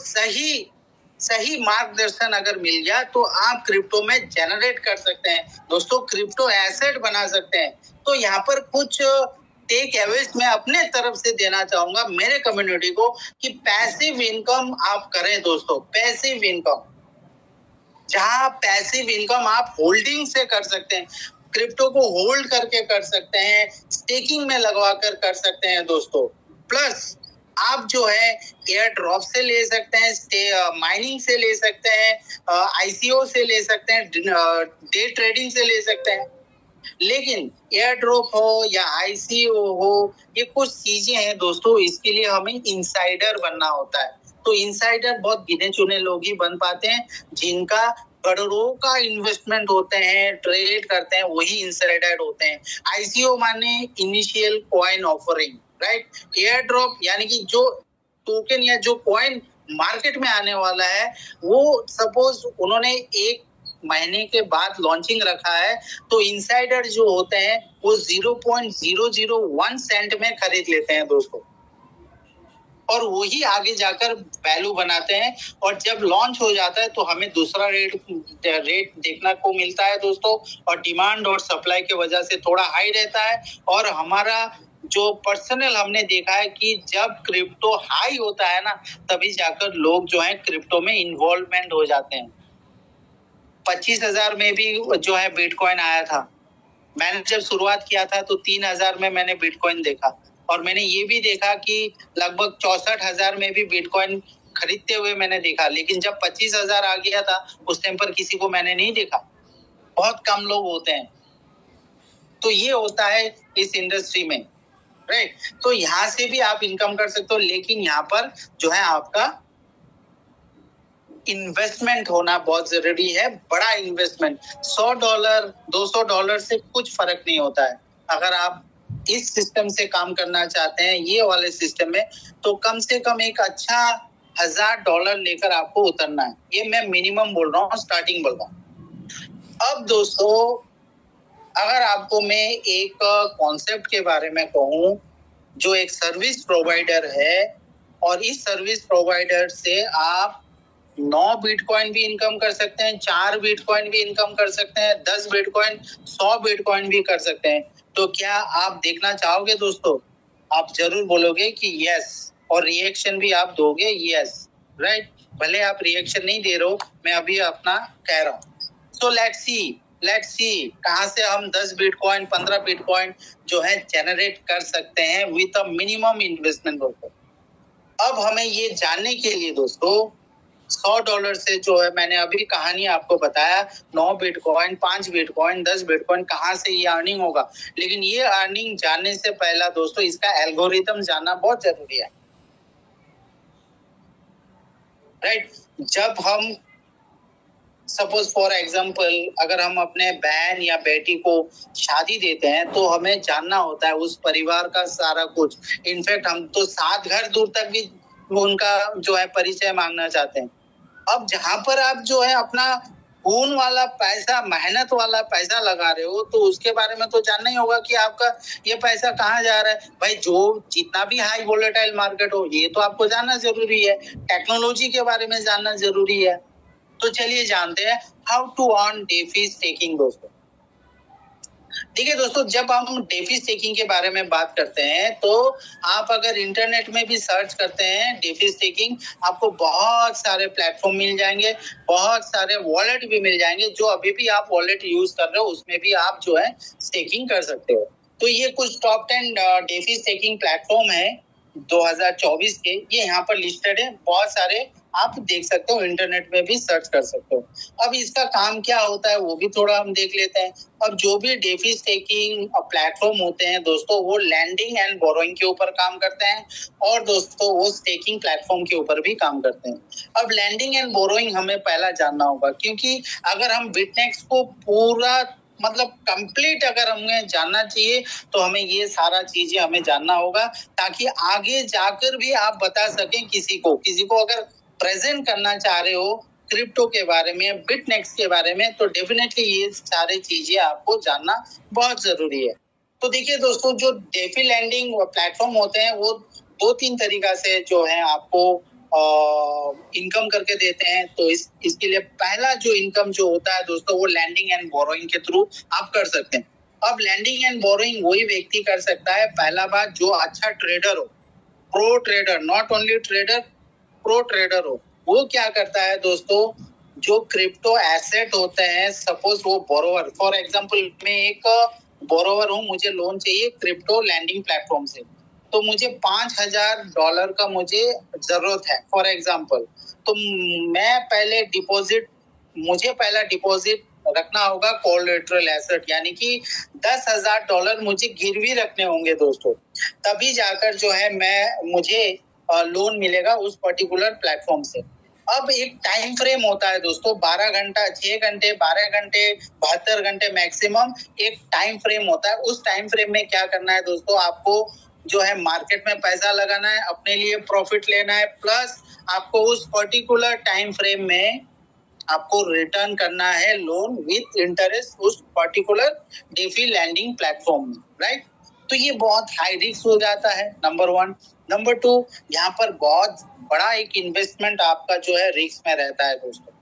सही मार्गदर्शन अगर मिल गया तो आप क्रिप्टो में जनरेट कर सकते हैं दोस्तों, क्रिप्टो एसेट बना सकते हैं। तो यहाँ पर कुछ टेक अवेज मैं अपने तरफ से देना चाहूंगा मेरे कम्युनिटी को कि पैसिव इनकम आप करें दोस्तों। पैसिव इनकम, जहां पैसिव इनकम आप होल्डिंग से कर सकते हैं, क्रिप्टो को होल्ड करके कर सकते हैं, स्टेकिंग में लगवा कर सकते हैं दोस्तों। प्लस आप जो है एयर ड्रॉप से ले सकते हैं, माइनिंग से ले सकते हैं, आईसीओ से ले सकते हैं, डे ट्रेडिंग से ले सकते हैं। लेकिन एयर ड्रॉप हो या आईसीओ हो, ये कुछ चीजें हैं दोस्तों, इसके लिए हमें इनसाइडर बनना होता है। तो इनसाइडर बहुत गिने चुने लोग ही बन पाते हैं, जिनका करोड़ों का इन्वेस्टमेंट होते हैं, ट्रेड करते हैं, वही इनसाइडर होते हैं। आईसीओ माने initial coin offering. Right. Air drop यानी कि जो टोकन या जो कॉइन मार्केट में आने वाला है, वो सपोज उन्होंने 1 महीने के बाद लॉन्चिंग रखा है, तो इनसाइडर जो होते हैं वो 0.001 सेंट में खरीद लेते हैं दोस्तों, और वही आगे जाकर वैल्यू बनाते हैं। और जब लॉन्च हो जाता है तो हमें दूसरा रेट देखने को मिलता है दोस्तों, और डिमांड और सप्लाई की वजह से थोड़ा हाई रहता है। और हमारा जो पर्सनल हमने देखा है कि जब क्रिप्टो हाई होता है ना, तभी जाकर लोग जो है क्रिप्टो में इन्वॉल्वमेंट हो जाते हैं। 25,000 में भी जो है बिटकॉइन आया था। मैंने जब शुरुआत किया था तो 3,000 में मैंने बिटकॉइन देखा, और मैंने ये भी देखा कि लगभग 64,000 में भी बिटकॉइन खरीदते हुए मैंने देखा। लेकिन जब 25,000 आ गया था उस टाइम पर किसी को मैंने नहीं देखा, बहुत कम लोग होते हैं। तो ये होता है इस इंडस्ट्री में। राइट। तो यहाँ से भी आप इनकम कर सकते हो, लेकिन यहाँ पर जो है आपका इन्वेस्टमेंट होना बहुत जरूरी है, बड़ा इन्वेस्टमेंट। $100 $200 से कुछ फर्क नहीं होता है। अगर आप इस सिस्टम से काम करना चाहते हैं, ये वाले सिस्टम में, तो कम से कम एक अच्छा $1,000 लेकर आपको उतरना है। ये मैं मिनिमम बोल रहा हूँ, स्टार्टिंग बोल रहा हूँ। अब दोस्तों, अगर आपको मैं एक कॉन्सेप्ट के बारे में कहूँ, जो एक सर्विस प्रोवाइडर है, और इस सर्विस प्रोवाइडर से आप 9 बिटकॉइन भी इनकम कर सकते हैं, 4 बिटकॉइन भी इनकम कर सकते हैं, 10 बिटकॉइन, 100 बिटकॉइन भी कर सकते हैं। तो क्या आप देखना चाहोगे दोस्तों? आप जरूर बोलोगे कि यस, और रिएक्शन भी आप दोगे यस, राइट? भले आप रिएक्शन नहीं दे रहे हो, मैं अभी अपना कह रहा हूँ। सो लेट्स सी कहां से हम 10 बिटकॉइन, 15 बिटकॉइन जो है जनरेट कर सकते हैं विद अ मिनिमम इन्वेस्टमेंट दोस्तों। अब हमें ये जानने के लिए दोस्तों, $100 से जो है, मैंने अभी कहानी आपको बताया, 9 बिटकॉइन, 5 बिटकॉइन, 10 बिटकॉइन, कहां से ये अर्निंग होगा। लेकिन ये अर्निंग जानने से पहला दोस्तों इसका एल्गोरिथम जानना बहुत जरूरी है, राइट? जब हम सपोज फॉर एग्जाम्पल अगर हम अपने बहन या बेटी को शादी देते हैं तो हमें जानना होता है उस परिवार का सारा कुछ। इनफैक्ट हम तो 7 घर दूर तक भी उनका जो है परिचय मांगना चाहते हैं। अब जहां पर आप जो है अपना खून वाला पैसा, मेहनत वाला पैसा लगा रहे हो, तो उसके बारे में तो जानना ही होगा कि आपका ये पैसा कहाँ जा रहा है। भाई जो जितना भी हाई वोलेटाइल मार्केट हो, ये तो आपको जानना जरूरी है। टेक्नोलॉजी के बारे में जानना जरूरी है। तो चलिए जानते हैं how to earn DeFi staking दोस्तों। देखिए दोस्तों, जब हम डेफी स्टेकिंग के बारे में बात करते हैं तो आप अगर इंटरनेट में भी सर्च करते हैं डेफी स्टेकिंग, आपको बहुत सारे प्लेटफॉर्म मिल जाएंगे, बहुत सारे वॉलेट भी मिल जाएंगे। जो अभी भी आप वॉलेट यूज कर रहे हो उसमें भी आप जो है स्टेकिंग कर सकते हो। तो ये कुछ टॉप 10 डेफी स्टेकिंग प्लेटफॉर्म है 2024 के, ये यहाँ पर लिस्टेड है। बहुत सारे आप देख सकते हो, इंटरनेट में भी सर्च कर सकते हो। अब इसका काम क्या होता है वो भी थोड़ा हम देख लेते हैं। अब जो भी डेफी स्टेकिंग प्लेटफॉर्म होते हैं दोस्तों, वो लैंडिंग एंड बोरोइंग के ऊपर काम करते हैं, और दोस्तों वो स्टेकिंग प्लेटफॉर्म के ऊपर भी काम करते हैं। अब लैंडिंग एंड बोरोइंग हमें पहला जानना होगा, क्योंकि अगर हम बिटनेक्स को पूरा मतलब कंप्लीट अगर हमें जानना चाहिए तो हमें ये सारा चीजें हमें जानना होगा, ताकि आगे जाकर भी आप बता सकें किसी को अगर प्रेजेंट करना चाह रहे हो क्रिप्टो के बारे में, बिटनेक्स के बारे में, तो डेफिनेटली ये सारी चीजें आपको जानना बहुत जरूरी है। तो देखिए दोस्तों, जो डेफी लैंडिंग प्लेटफॉर्म होते हैं वो 2-3 तरीका से जो है आपको इनकम करके देते हैं। तो इसके लिए पहला जो इनकम जो होता है दोस्तों, वो लैंडिंग एंड बोरोइंग के थ्रू आप कर सकते हैं। अब लैंडिंग एंड बोरोइंग वही व्यक्ति कर सकता है, पहला बात, जो अच्छा ट्रेडर हो, pro trader, not only trader, pro trader हो। वो क्या करता है दोस्तों, जो क्रिप्टो एसेट होते हैं, सपोज वो बोरोवर, फॉर एग्जांपल मैं एक बोरोवर हूँ, मुझे लोन चाहिए क्रिप्टो लैंडिंग प्लेटफॉर्म से, तो मुझे $5,000 का मुझे जरूरत है फॉर एग्जांपल। तो मुझे पहला डिपॉजिट रखना होगा कोलेटरल एसेट, यानी कि $10,000 मुझे गिरवी रखने होंगे दोस्तों, तभी जाकर जो है मुझे लोन मिलेगा उस पर्टिकुलर प्लेटफॉर्म से। अब एक टाइम फ्रेम होता है दोस्तों, 12 घंटा, 6 घंटे, 12 घंटे, 72 घंटे मैक्सिमम एक टाइम फ्रेम होता है। उस टाइम फ्रेम में क्या करना है दोस्तों, आपको जो है मार्केट में पैसा लगाना है, अपने लिए प्रॉफिट लेना है, प्लस आपको उस पर्टिकुलर टाइम फ्रेम में आपको रिटर्न करना है लोन विथ इंटरेस्ट उस पर्टिकुलर डेफी लैंडिंग प्लेटफॉर्म में, राइट? तो ये बहुत हाई रिस्क हो जाता है, नंबर 1। नंबर 2, यहाँ पर बहुत बड़ा एक इन्वेस्टमेंट आपका जो है रिस्क में रहता है दोस्तों।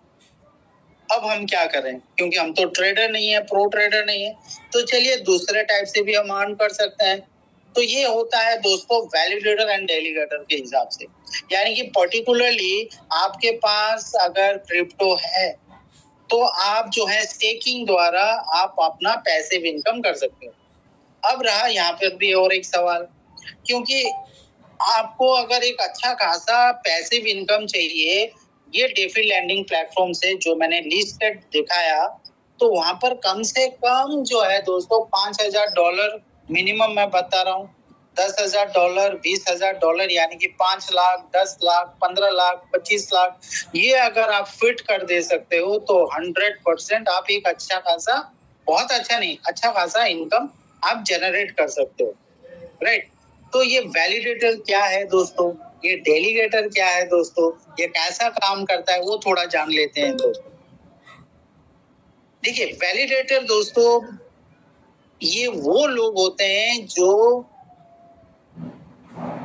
अब हम क्या करें, क्योंकि हम तो ट्रेडर नहीं है, प्रो ट्रेडर नहीं है, तो चलिए दूसरे टाइप से भी हम अर्न कर सकते हैं। तो ये होता है दोस्तों वैलिडेटर एंड डेलीगेटर के हिसाब से, यानी कि पर्टिकुलरली आपके पास अगर क्रिप्टो है तो आप जो है स्टेकिंग द्वारा आप अपना पैसिव इनकम कर सकते हो। अब रहा यहाँ पर भी और एक सवाल, क्योंकि आपको अगर एक अच्छा खासा पैसिव इनकम चाहिए ये डेफी लैंडिंग प्लेटफॉर्म से, जो मैंने लिस्टेड दिखाया, तो वहां पर कम से कम जो है दोस्तों $5,000 मिनिमम मैं बता रहा हूँ, $10,000, $20,000, यानी कि 5 लाख, 10 लाख, 15 लाख, 25 लाख, ये अगर आप फिट कर दे सकते हो तो 100% आप एक अच्छा खासा, बहुत अच्छा नहीं, अच्छा खासा इनकम आप जनरेट कर सकते हो, राइट? तो ये वैलिडेटर क्या है दोस्तों, ये डेलीगेटर क्या है दोस्तों, ये कैसा काम करता है वो थोड़ा जान लेते हैं दोस्तों। देखिए वैलिडेटर दोस्तों, ये वो लोग होते हैं जो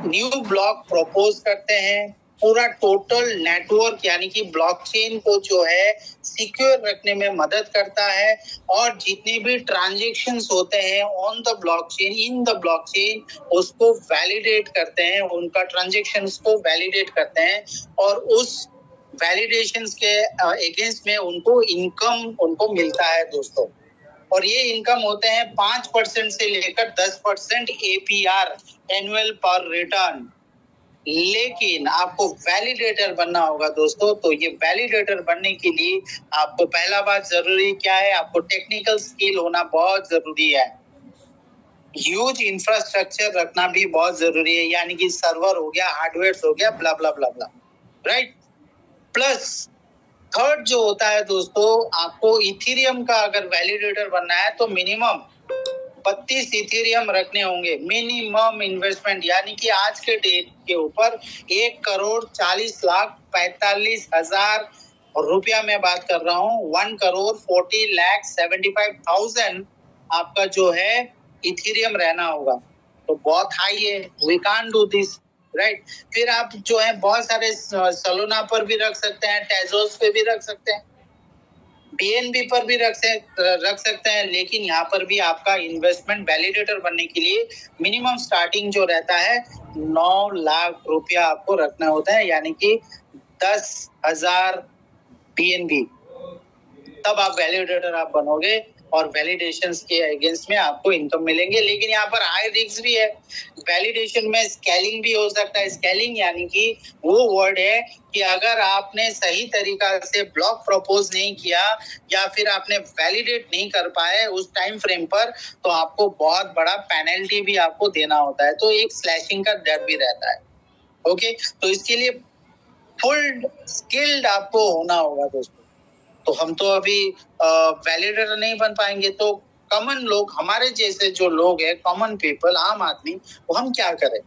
न्यू ब्लॉक प्रपोज करते हैं, पूरा टोटल नेटवर्क यानी कि ब्लॉकचेन को जो है सिक्योर रखने में मदद करता है, और जितने भी ट्रांजैक्शंस होते हैं on the blockchain, in the blockchain, उसको वैलिडेट करते हैं, उनका ट्रांजैक्शंस को वैलिडेट करते हैं, और उस वैलिडेशंस के अगेंस्ट में उनको इनकम उनको मिलता है दोस्तों। और ये इनकम होते हैं 5% से लेकर 10% APR, एनुअल पर रिटर्न। लेकिन आपको वैलिडेटर बनना होगा दोस्तों। तो ये वैलिडेटर बनने के लिए आपको पहला बात जरूरी क्या है, आपको टेक्निकल स्किल होना बहुत जरूरी है। ह्यूज इंफ्रास्ट्रक्चर रखना भी बहुत जरूरी है, यानी कि सर्वर हो गया, हार्डवेयर हो गया, ब्ला ब्ला ब्ला ब्ला, राइट। प्लस थर्ड जो होता है दोस्तों, आपको इथेरियम का अगर वैलिडेटर बनना है तो मिनिमम 32 इथेरियम रखने होंगे। मिनिमम इन्वेस्टमेंट यानी कि आज के डेट के ऊपर 1,40,45,000 रुपया में बात कर रहा हूँ। 1,40,75,000 आपका जो है इथेरियम रहना होगा। तो बहुत हाई है, we can't do this, right. फिर आप जो है बहुत सारे सोलोना पर भी रख सकते हैं, टेजोस पे भी रख सकते हैं, BNB पर भी रख सकते हैं। लेकिन यहाँ पर भी आपका इन्वेस्टमेंट वैलिडेटर बनने के लिए मिनिमम स्टार्टिंग जो रहता है 9 लाख रुपया आपको रखना होता है, यानी कि 10,000 BNB। तब आप वैलिडेटर आप बनोगे और वैलिडेशंस के अगेंस्ट में आपको इनकम मिलेंगे। लेकिन यहाँ पर हाई रिस्क भी है। वैलिडेशन में स्केलिंग भी हो सकता है। स्केलिंग यानी कि वो वर्ड है कि अगर आपने सही तरीका से ब्लॉक प्रपोज नहीं किया या फिर आपने वैलिडेट नहीं कर पाए उस टाइम फ्रेम पर, तो आपको बहुत बड़ा पेनल्टी भी आपको देना होता है। तो एक स्लैशिंग का डर भी रहता है। ओके, तो इसके लिए फुल स्किल्ड आपको होना होगा दोस्तों। तो हम तो अभी वैलिडेटर नहीं बन पाएंगे, तो कॉमन लोग, हमारे जैसे जो लोग हैं, कॉमन पीपल, आम आदमी, वो हम क्या करें?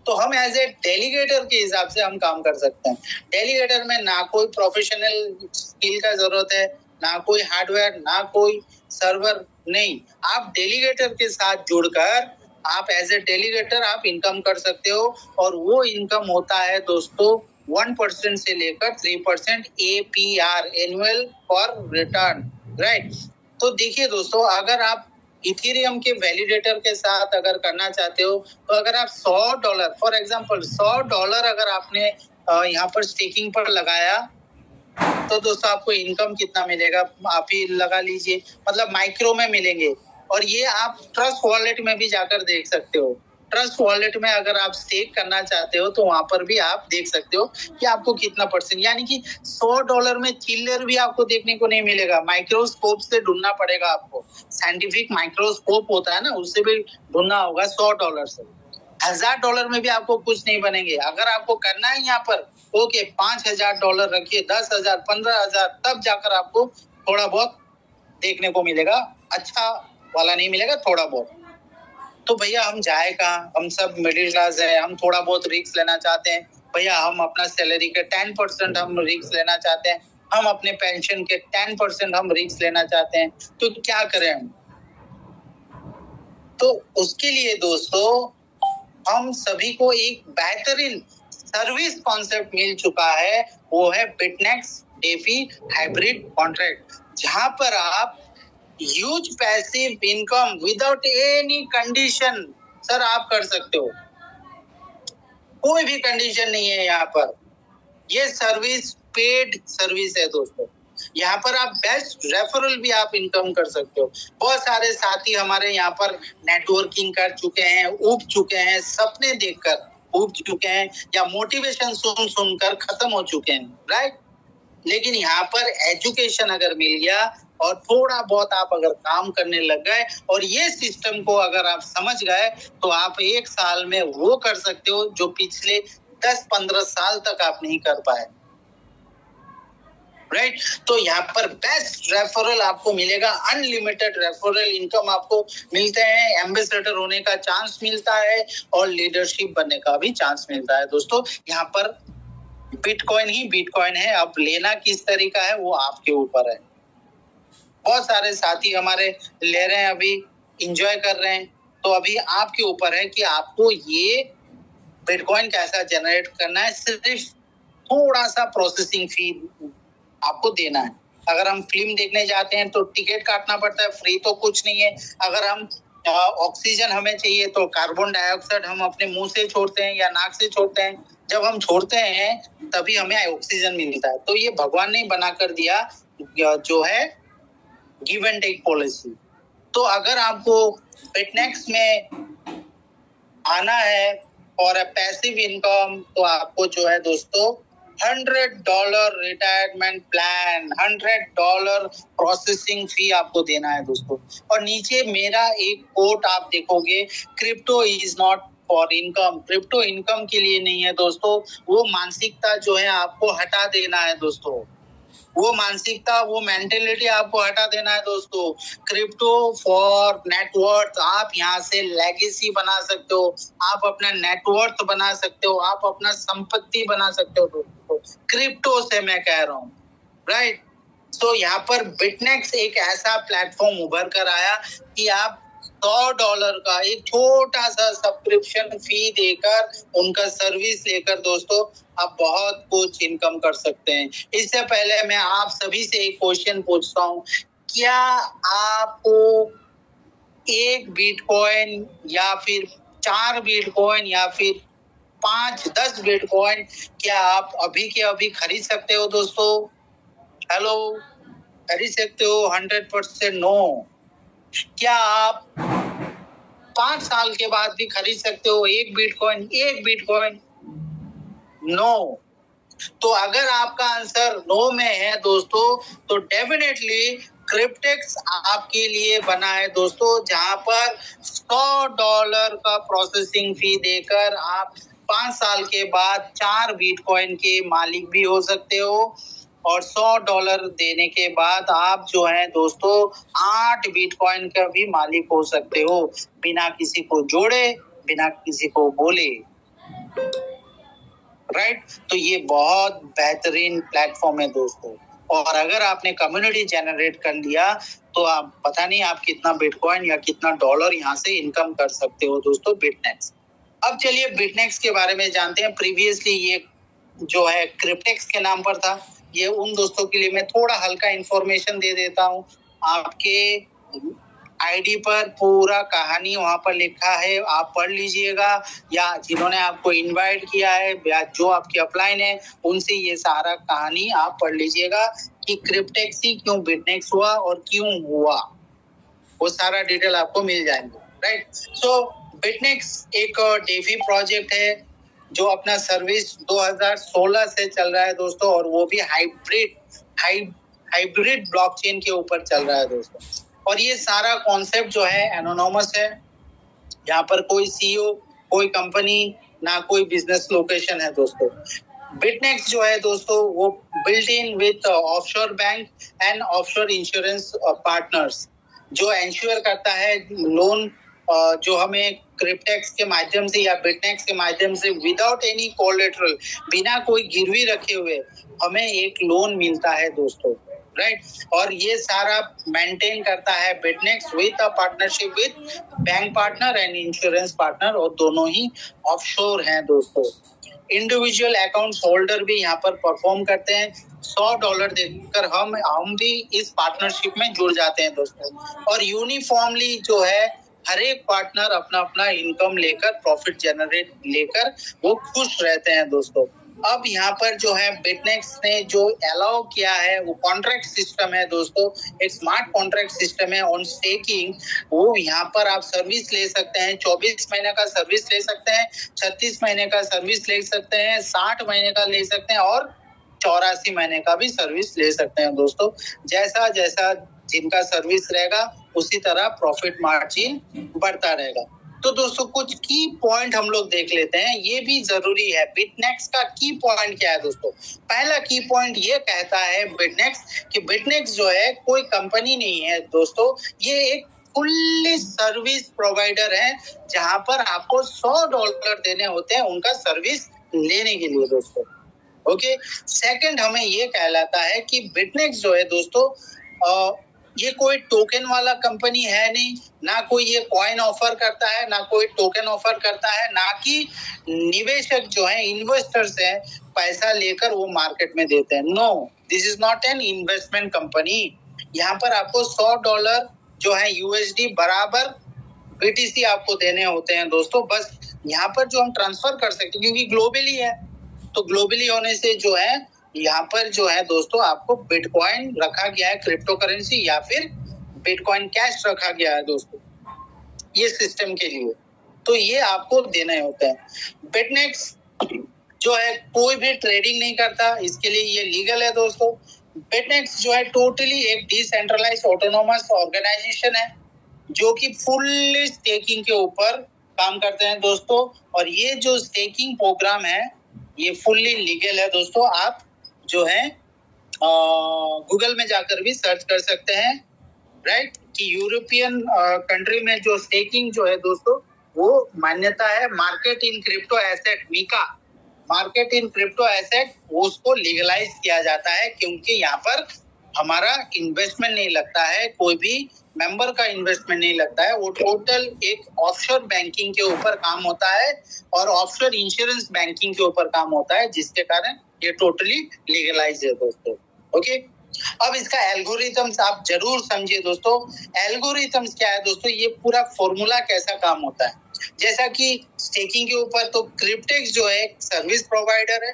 तो हम एज ए डेलीगेटर के हिसाब से हम काम कर सकते हैं। डेलीगेटर में ना कोई प्रोफेशनल स्किल का जरूरत है, ना कोई हार्डवेयर, ना कोई सर्वर, नहीं। आप डेलीगेटर के साथ जुड़कर आप एज ए डेलीगेटर आप इनकम कर सकते हो, और वो इनकम होता है दोस्तों 1% से लेकर 3% APR, एनुअल पर रिटर्न, राइट। तो देखिए दोस्तों, अगर आप इथेरियम के वैलिडेटर के साथ अगर करना चाहते हो, तो अगर आप $100 फॉर एग्जांपल $100 अगर आपने यहाँ पर स्टेकिंग पर लगाया, तो दोस्तों आपको इनकम कितना मिलेगा आप ही लगा लीजिए, मतलब माइक्रो में मिलेंगे। और ये आप ट्रस्ट वॉलेट में भी जाकर देख सकते हो। ट्रस्ट वॉलेट में अगर आप स्टेक करना चाहते हो तो वहां पर भी आप देख सकते हो कि आपको कितना परसेंट, यानी कि $100 में चिल्लर भी आपको देखने को नहीं मिलेगा। माइक्रोस्कोप से ढूंढना पड़ेगा आपको। साइंटिफिक माइक्रोस्कोप होता है ना, उससे भी ढूंढना होगा $100 से। $1,000 में भी आपको कुछ नहीं बनेंगे। अगर आपको करना है यहाँ पर, ओके, $5,000 रखिए, 10,000, 15,000, तब जाकर आपको थोड़ा बहुत देखने को मिलेगा। अच्छा वाला नहीं मिलेगा, थोड़ा बहुत। तो भैया हम जाए कहाँ? हम सब मिडिल क्लास है, हम थोड़ा बहुत रिस्क लेना चाहते हैं। भैया हम अपना सैलरी के 10% हम रिस्क लेना चाहते हैं, हम अपने पेंशन के 10% हम रिस्क लेना चाहते हैं। तो क्या करें हम? तो उसके लिए दोस्तों हम सभी को एक बेहतरीन सर्विस कॉन्सेप्ट मिल चुका है, वो है बिटनेक्स डेफी हाइब्रिड कॉन्ट्रैक्ट, जहां पर आप huge passive income without any condition sir आप कर सकते हो। कोई भी कंडीशन नहीं है यहाँ पर। ये सर्विस पेड सर्विस है दोस्तों। यहाँ पर आप बेस्ट रेफरल भी आप इनकम कर सकते हो। बहुत सारे साथी हमारे यहाँ पर नेटवर्किंग कर चुके हैं, उब चुके हैं, सपने देखकर उब चुके हैं, या मोटिवेशन सुन सुनकर खत्म हो चुके हैं, राइट। लेकिन यहाँ पर एजुकेशन अगर मिल गया और थोड़ा बहुत आप अगर काम करने लग गए और ये सिस्टम को अगर आप समझ गए, तो आप 1 साल में वो कर सकते हो जो पिछले 10-15 साल तक आप नहीं कर पाए, राइट। तो यहाँ पर बेस्ट रेफरल आपको मिलेगा, अनलिमिटेड रेफरल इनकम आपको मिलते हैं, एम्बेसडर होने का चांस मिलता है और लीडरशिप बनने का भी चांस मिलता है दोस्तों। यहाँ पर बिटकॉइन ही बिटकॉइन है, अब लेना किस तरीका है वो आपके ऊपर है। बहुत सारे साथी हमारे ले रहे हैं, अभी इंजॉय कर रहे हैं। तो अभी आपके ऊपर है कि आपको ये बिटकॉइन कैसा जनरेट करना है। सिर्फ थोड़ा सा प्रोसेसिंग फी आपको देना है। अगर हम फिल्म देखने जाते हैं तो टिकट काटना पड़ता है, फ्री तो कुछ नहीं है। अगर हम ऑक्सीजन हमें चाहिए तो कार्बन डाइऑक्साइड हम अपने मुंह से छोड़ते हैं या नाक से छोड़ते हैं। जब हम छोड़ते हैं तभी हमें ऑक्सीजन मिलता है। तो ये भगवान ने बना कर दिया जो है गिव एंड टेक पॉलिसी। तो अगर आपको बिटनेक्स में आना है और पैसिव इनकम, तो आपको जो है दोस्तों $100 रिटायरमेंट प्लान, $100 प्रोसेसिंग फी आपको देना है दोस्तों। और नीचे मेरा एक कोट आप देखोगे, crypto is not for income. Crypto income के लिए नहीं है दोस्तों, वो मानसिकता जो है आपको हटा देना है दोस्तों। वो मानसिकता, वो मेंटेलिटी आपको हटा देना है दोस्तों। क्रिप्टो फॉर नेटवर्थ, आप यहाँ से लेगेसी बना सकते हो, आप अपना नेटवर्थ बना सकते हो, आप अपना संपत्ति बना सकते हो दोस्तों, क्रिप्टो से मैं कह रहा हूँ, राइट। तो यहाँ पर बिटनेक्स एक ऐसा प्लेटफॉर्म उभर कर आया कि आप $100 का एक छोटा सा सब्सक्रिप्शन फी देकर, उनका सर्विस लेकर दोस्तों आप बहुत कुछ इनकम कर सकते हैं। इससे पहले मैं आप सभी से एक क्वेश्चन पूछता हूँ, क्या आपको 1 बिटकॉइन या फिर 4 बिटकॉइन या फिर 5-10 बिटकॉइन क्या आप अभी के अभी खरीद सकते हो दोस्तों? हेलो, खरीद सकते हो? 100% नो। क्या आप 5 साल के बाद भी खरीद सकते हो 1 बिटकॉइन? 1 बिटकॉइन? नो। तो अगर आपका आंसर नो में है दोस्तों, तो डेफिनेटली क्रिप्टेक्स आपके लिए बना है दोस्तों, जहां पर $100 का प्रोसेसिंग फी देकर आप 5 साल के बाद 4 बिटकॉइन के मालिक भी हो सकते हो। और $100 देने के बाद आप जो है दोस्तों 8 बिटकॉइन का भी मालिक हो सकते हो, बिना किसी को जोड़े, बिना किसी को बोले, राइट। तो ये बहुत बेहतरीन प्लेटफॉर्म है दोस्तों। और अगर आपने कम्युनिटी जनरेट कर लिया तो आप पता नहीं आप कितना बिटकॉइन या कितना डॉलर यहाँ से इनकम कर सकते हो दोस्तों बिटनेक्स। अब चलिए बिटनेक्स के बारे में जानते हैं। प्रीवियसली ये जो है क्रिप्टेक्स के नाम पर था। ये उन दोस्तों के लिए मैं थोड़ा हल्का इंफॉर्मेशन दे देता हूँ। आपके आईडी पर पूरा कहानी वहां पर लिखा है, आप पढ़ लीजिएगा, या जिन्होंने आपको इनवाइट किया है या जो आपके अपलाइन है उनसे ये सारा कहानी आप पढ़ लीजिएगा कि क्रिप्टेक्स ही क्यों बिटनेक्स हुआ और क्यों हुआ, वो सारा डिटेल आपको मिल जाएंगे, राइट। सो बिटनेक्स एक डेफी प्रोजेक्ट है जो अपना सर्विस 2016 से चल रहा है दोस्तों, और वो भी हाइब्रिड ब्लॉकचेन के ऊपर चल रहा है दोस्तों। और ये सारा कॉन्सेप्ट जो है एनोनोमस है, यहाँ पर कोई सीईओ, कोई कंपनी, ना कोई बिजनेस लोकेशन है दोस्तों। बिटनेक्स जो है दोस्तों वो built in with offshore bank and offshore insurance partners, जो एंश्योर करता है लोन जो हमें क्रिप्टेक्स के माध्यम से या बिटनेक्स के माध्यम से विदाउट एनी कोलेटरल, बिना कोई गिरवी रखे हुए हमें एक लोन मिलता है दोस्तों, राइट। और ये सारा मेंटेन करता है Bitnex with a partnership with bank partner and insurance partner, और दोनों ही ऑफशोर हैं दोस्तों। इंडिविजुअल अकाउंट होल्डर भी यहाँ पर परफॉर्म करते हैं। $100 देकर हम भी इस पार्टनरशिप में जुड़ जाते हैं दोस्तों। और यूनिफॉर्मली जो है हर एक पार्टनर अपना अपना इनकम लेकर, प्रॉफिट जनरेट लेकर वो खुश रहते हैं दोस्तों। अब यहाँ पर जो है बिटनेक्स ने जो अलाउ किया है वो कॉन्ट्रैक्ट सिस्टम है दोस्तों, एक स्मार्ट कॉन्ट्रैक्ट सिस्टम है ऑन स्टेकिंग। वो यहाँ पर आप सर्विस ले सकते हैं, 24 महीने का सर्विस ले सकते हैं, 36 महीने का सर्विस ले सकते हैं, 60 महीने का ले सकते हैं, और 84 महीने का भी सर्विस ले सकते हैं दोस्तों। जैसा जैसा जिनका सर्विस रहेगा उसी तरह प्रॉफिट मार्जिन बढ़ता रहेगा। तो दोस्तों कुछ की पॉइंट हम लोग देख लेते हैं, ये भी जरूरी है। बिटनेक्स का की पॉइंट क्या है दोस्तों? पहला की पॉइंट ये कहता है बिटनेक्स कि बिटनेक्स जो है कोई कंपनी नहीं है दोस्तों, ये एक फुल्ली सर्विस प्रोवाइडर है, जहां पर आपको $100 देने होते हैं उनका सर्विस लेने के लिए दोस्तों। ओके, सेकंड हमें ये कहलाता है कि बिटनेक्स जो है दोस्तों ये कोई टोकन वाला कंपनी है नहीं, ना कोई ये कॉइन ऑफर करता है, ना कोई टोकन ऑफर करता है, ना कि निवेशक जो है, इन्वेस्टर्स हैं, पैसा लेकर वो मार्केट में देते हैं। No, this is not an investment company. यहाँ पर आपको $100 जो है यूएसडी बराबर बीटीसी आपको देने होते हैं दोस्तों। बस यहाँ पर जो हम ट्रांसफर कर सकते हैं, क्योंकि ग्लोबली है, तो ग्लोबली होने से जो है यहाँ पर जो है दोस्तों आपको बिटकॉइन रखा गया है, क्रिप्टो करेंसी, या फिर बिटकॉइन कैश रखा गया है दोस्तों, ये सिस्टम के लिए। तो ये आपको देने होते हैं। बिटनेक्स जो है कोई भी ट्रेडिंग नहीं करता, इसके लिए ये लीगल है दोस्तों। बिटनेक्स जो है टोटली एक डिसेंट्रलाइज्ड ऑटोनोमस ऑर्गेनाइजेशन है, जो कि फुल्ली स्टेकिंग के ऊपर काम करते हैं दोस्तों। और ये जो स्टेकिंग प्रोग्राम है ये फुल्ली लीगल है दोस्तों। आप जो है गूगल में जाकर भी सर्च कर सकते हैं, राइट, कि यूरोपियन कंट्री में जो स्टेकिंग जो है दोस्तों वो मान्यता है। Market in crypto asset, MiCA, market in crypto asset, उसको लीगलाइज किया जाता है, क्योंकि यहाँ पर हमारा इन्वेस्टमेंट नहीं लगता है, कोई भी मेंबर का इन्वेस्टमेंट नहीं लगता है। वो टोटल एक ऑफशोर बैंकिंग के ऊपर काम होता है और ऑफशोर इंश्योरेंस बैंकिंग के ऊपर काम होता है, जिसके कारण ये टोटली लीगलाइज है दोस्तों। ओके, अब इसका एल्गोरिथम्स आप जरूर समझिए दोस्तों। एल्गोरिथम्स क्या है दोस्तों? ये पूरा फॉर्मूला कैसा काम होता है। जैसा कि स्टेकिंग के ऊपर तो क्रिप्टेक्स जो है सर्विस प्रोवाइडर है।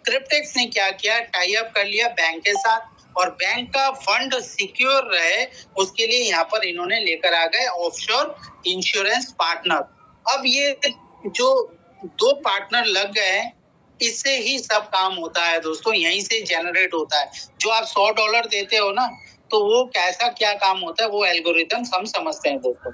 क्रिप्टेक्स ने क्या किया, टाई अप कर लिया बैंक के साथ, और बैंक का फंड सिक्योर रहे उसके लिए यहाँ पर इन्होंने लेकर आ गए ऑफशोर इंश्योरेंस पार्टनर। अब ये जो दो पार्टनर लग गए हैं, इससे ही सब काम होता है दोस्तों, यहीं से जनरेट होता है। जो आप $100 देते हो ना, तो वो कैसा क्या काम होता है वो एल्गोरिथम हम समझते हैं दोस्तों।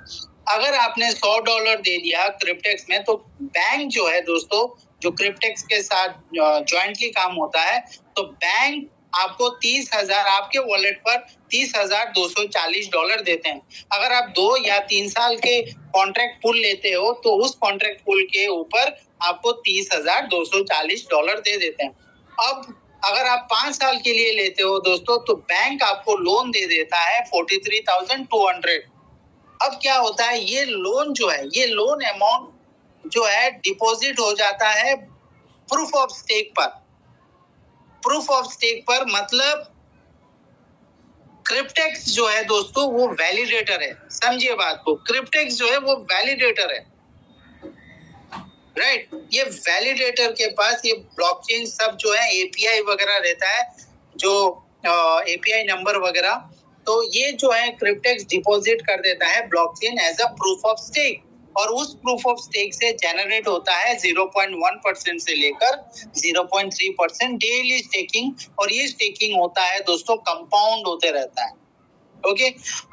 अगर आपने $100 दे दिया क्रिप्टेक्स में, तो बैंक जो है दोस्तों, जो क्रिप्टेक्स के साथ ज्वाइंटली काम होता है, तो बैंक आपको 30,000 आपके वॉलेट पर $30,240 देते हैं। अगर आप 2 या 3 साल के कॉन्ट्रैक्ट पुल लेते हो, तो उस कॉन्ट्रैक्ट पुल के ऊपर आपको $30,240 दे देते हैं। अब अगर आप 5 साल के लिए लेते हो दोस्तों, तो बैंक आपको लोन दे देता है 43,200। अब क्या होता है, ये लोन जो है, ये लोन अमाउंट जो है डिपॉजिट हो जाता है प्रूफ ऑफ स्टेक पर। प्रूफ ऑफ स्टेक पर मतलब क्रिप्टेक्स जो है दोस्तों वो वैलिडेटर है। समझिए बात को, क्रिप्टेक्स जो है वो वैलिडेटर है, राइट। ये वैलिडेटर के पास ये ब्लॉकचेन सब जो है एपीआई वगैरह रहता है, जो एपीआई नंबर वगैरह, तो ये जो है क्रिप्टेक्स डिपॉजिट कर देता है blockchain as a proof of stake, और उस प्रूफ ऑफ स्टेक से जनरेट होता है 0.1% से लेकर 0.3% डेली स्टेकिंग, और ये स्टेकिंग होता है दोस्तों कंपाउंड होते रहता है। ओके,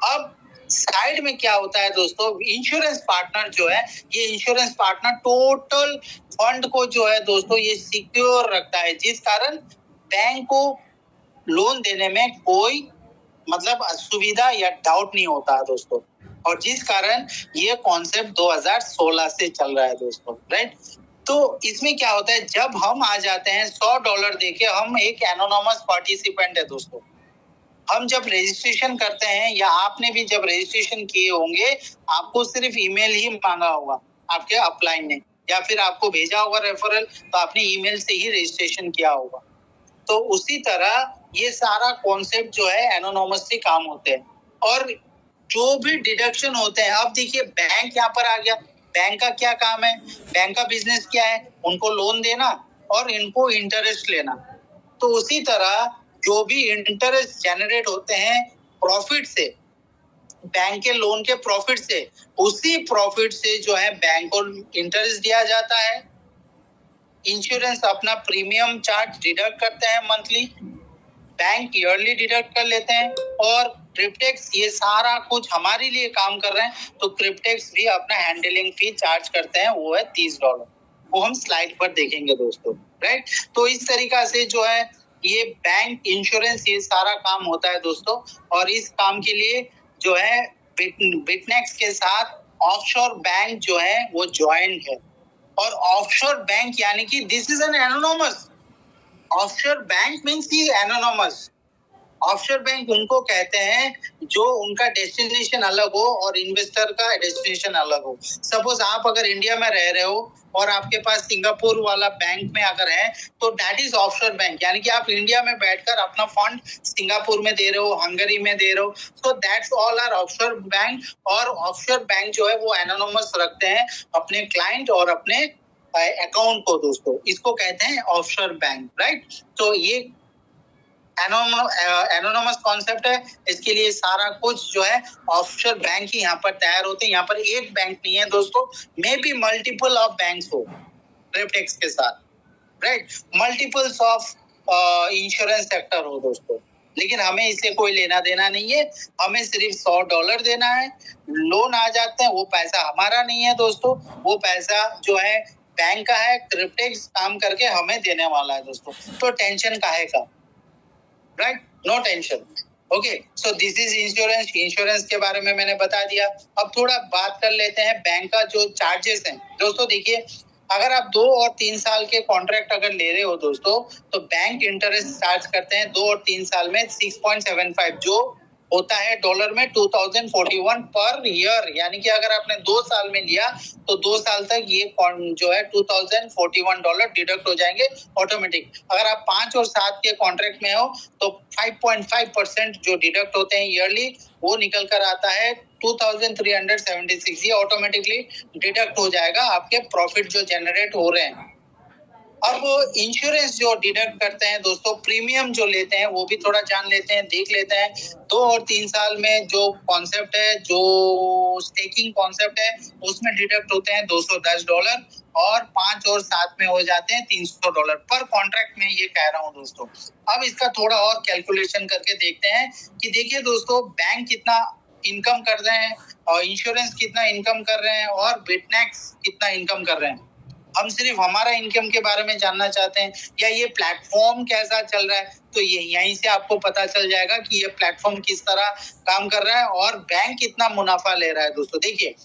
अब साइड में क्या होता है दोस्तों, इंश्योरेंस पार्टनर जो है, ये इंश्योरेंस पार्टनर टोटल फंड को जो है दोस्तों ये सिक्योर रखता है, जिस कारण बैंक को लोन देने में कोई मतलब असुविधा या डाउट नहीं होता है दोस्तों। और जिस कारण ये कॉन्सेप्ट 2016 से चल रहा है दोस्तों, राइट। तो इसमें क्या होता है, जब हम आ जाते हैं $100 देके, हम एक एनोनिमस पार्टिसिपेंट है दोस्तों। हम जब रजिस्ट्रेशन करते हैं, या आपने भी जब रजिस्ट्रेशन किए होंगे, आपको सिर्फ ईमेल ही मांगा होगा आपके अपलाइन ने, या फिर आपको भेजा होगा रेफरल, तो आपने ईमेल से ही रजिस्ट्रेशन किया होगा। तो उसी तरह ये सारा कॉन्सेप्ट जो है एनोनिमसली काम होते हैं, और जो भी डिडक्शन होते हैं। अब देखिए बैंक यहाँ पर आ गया, बैंक का क्या काम है, बैंक का बिजनेस क्या है, उनको लोन देना और इनको इंटरेस्ट लेना। तो उसी तरह जो भी इंटरेस्ट जनरेट होते हैं प्रॉफिट से, बैंक के लोन के प्रॉफिट से, उसी प्रॉफिट से जो है बैंक को इंटरेस्ट दिया जाता है। इंश्योरेंस अपना प्रीमियम चार्ज डिडक्ट करते हैं मंथली, बैंक ईयरली डिडक्ट कर लेते हैं, और क्रिप्टेक्स ये सारा कुछ हमारे लिए काम कर रहे हैं, तो क्रिप्टेक्स भी अपना हैंडलिंग फी चार्ज करते हैं, वो है $30। वो हम स्लाइड पर देखेंगे दोस्तों, राइट। तो इस तरीका से जो है ये बैंक, इंश्योरेंस, ये सारा काम होता है दोस्तों। और इस काम के लिए जो है बिटनेक्स के साथ ऑफशोर बैंक जो है वो ज्वाइंट है। और ऑफशोर बैंक यानी कि this is an anonymous, offshore bank means he anonymous, offshore bank उनको कहते हैं जो उनका डेस्टिनेशन अलग हो और इन्वेस्टर का डेस्टिनेशन अलग हो। सपोज आप अगर इंडिया में रह रहे हो और आपके पास सिंगापुर वाला बैंक में अगर है तो दैट इज ऑफशोर बैंक, यानी कि आप इंडिया में बैठकर अपना फंड सिंगापुर में दे रहे हो, हंगरी में दे रहे हो, so that's all are offshore bank. और ऑफशोर बैंक जो है वो एनोनिमस रखते हैं अपने क्लाइंट और अपने अकाउंट को दोस्तों, इसको कहते हैं ऑफशोर बैंक, राइट। तो ये एनोनिमस कॉन्सेप्ट है, इसके लिए सारा कुछ जो है ऑफशोर बैंक ही यहाँ पर तैयार होते हैं। यहाँ पर एक बैंक नहीं है दोस्तों, may be multiple of banks हो क्रिप्टेक्स के साथ, right, multiples of insurance sector हो दोस्तों, लेकिन हमें इससे कोई लेना देना नहीं है। हमें सिर्फ $100 देना है, लोन आ जाते हैं, वो पैसा हमारा नहीं है दोस्तों, वो पैसा जो है बैंक का है, क्रिप्टेक्स काम करके हमें देने वाला है दोस्तों। तो टेंशन काहे का, right, no tension. Okay, so this is insurance. Insurance के बारे में मैंने बता दिया। अब थोड़ा बात कर लेते हैं बैंक का जो चार्जेस हैं दोस्तों। देखिए, अगर आप 2 और 3 साल के कॉन्ट्रैक्ट अगर ले रहे हो दोस्तों, तो बैंक इंटरेस्ट चार्ज करते हैं 2 और 3 साल में 6.75, जो होता है डॉलर में 2041 पर ईयर, यानी कि अगर आपने 2 साल में लिया तो 2 साल तक ये जो है $2041 डिडक्ट हो जाएंगे ऑटोमेटिक। अगर आप 5 और 7 के कॉन्ट्रैक्ट में हो तो 5.5% जो डिडक्ट होते हैं ईयरली, वो निकल कर आता है 2376, ये ऑटोमेटिकली डिडक्ट हो जाएगा आपके प्रॉफिट जो जनरेट हो रहे हैं। अब इंश्योरेंस जो डिडक्ट करते हैं दोस्तों, प्रीमियम जो लेते हैं वो भी थोड़ा जान लेते हैं, देख लेते हैं। 2 और 3 साल में जो कॉन्सेप्ट है, जो स्टेकिंग कॉन्सेप्ट है, उसमें डिडक्ट होते हैं $210 और 5 और 7 में हो जाते हैं $300 पर कॉन्ट्रैक्ट में, ये कह रहा हूँ दोस्तों। अब इसका थोड़ा और कैलकुलेशन करके देखते हैं कि देखिए दोस्तों, बैंक कितना इनकम कर रहे हैं और इंश्योरेंस कितना इनकम कर रहे हैं और बिटनेक्स कितना इनकम कर रहे हैं। हम सिर्फ हमारा इनकम के बारे में जानना चाहते हैं या ये प्लेटफॉर्म कैसा चल रहा है, तो ये यहीं से आपको पता चल जाएगा कि ये प्लेटफॉर्म किस तरह काम कर रहा है और बैंक कितना मुनाफा ले रहा है दोस्तों। देखिए,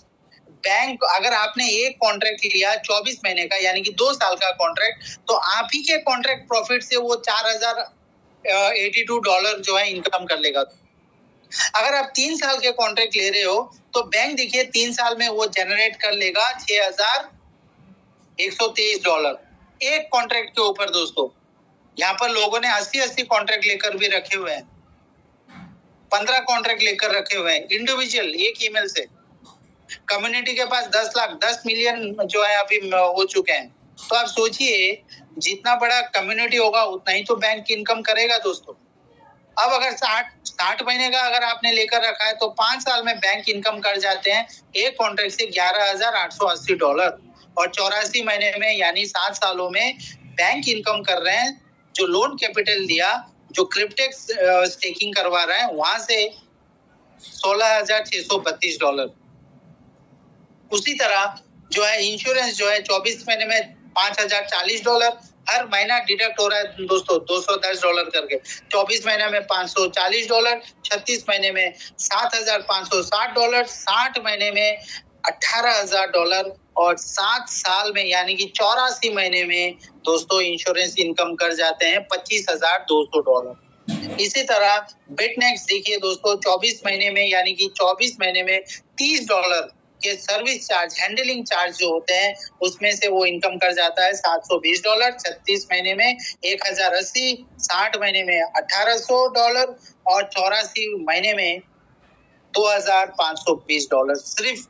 बैंक अगर आपने एक कॉन्ट्रैक्ट लिया 24 महीने का, यानी कि 2 साल का कॉन्ट्रैक्ट, तो आप ही के कॉन्ट्रैक्ट प्रॉफिट से वो $4082 जो है इनकम कर लेगा। अगर आप 3 साल के कॉन्ट्रैक्ट ले रहे हो तो बैंक देखिए 3 साल में वो जनरेट कर लेगा $6123 एक कॉन्ट्रैक्ट के ऊपर दोस्तों। यहाँ पर लोगों ने 80-80 कॉन्ट्रैक्ट लेकर भी रखे हुए हैं, 15 कॉन्ट्रैक्ट लेकर रखे हुए हैं इंडिविजुअल, एक ईमेल से। कम्युनिटी के पास 10 लाख 10 मिलियन जो है अभी हो चुके हैं। तो आप सोचिए, जितना बड़ा कम्युनिटी होगा उतना ही तो बैंक इनकम करेगा दोस्तों। अब अगर 60 महीने का अगर आपने लेकर रखा है तो 5 साल में बैंक इनकम कर जाते हैं एक कॉन्ट्रैक्ट से $11,880 और 84 महीने में यानी 7 सालों में बैंक इनकम कर रहे हैं, जो लोन कैपिटल दिया, जो क्रिप्टेक्स स्टेकिंग करवा रहे हैं, वहां से $16,632। उसी तरह जो है इंश्योरेंस जो है 24 महीने में $5,040 हर महीना डिडक्ट हो रहा है दोस्तों, $210 करके। 24 महीने में $540, 36 महीने में $7,560, 60 महीने में $18,000 और 7 साल में यानी कि 84 महीने में दोस्तों इंश्योरेंस इनकम कर जाते हैं $25,200। इसी तरह बिटनेक्स देखिए दोस्तों, 24 महीने में यानी कि 24 महीने में $30 के सर्विस चार्ज, हैंडलिंग चार्ज जो होते हैं, उसमें से वो इनकम कर जाता है $720, 36 महीने में 1080, 60 महीने में $1800 और 84 महीने में $2520। सिर्फ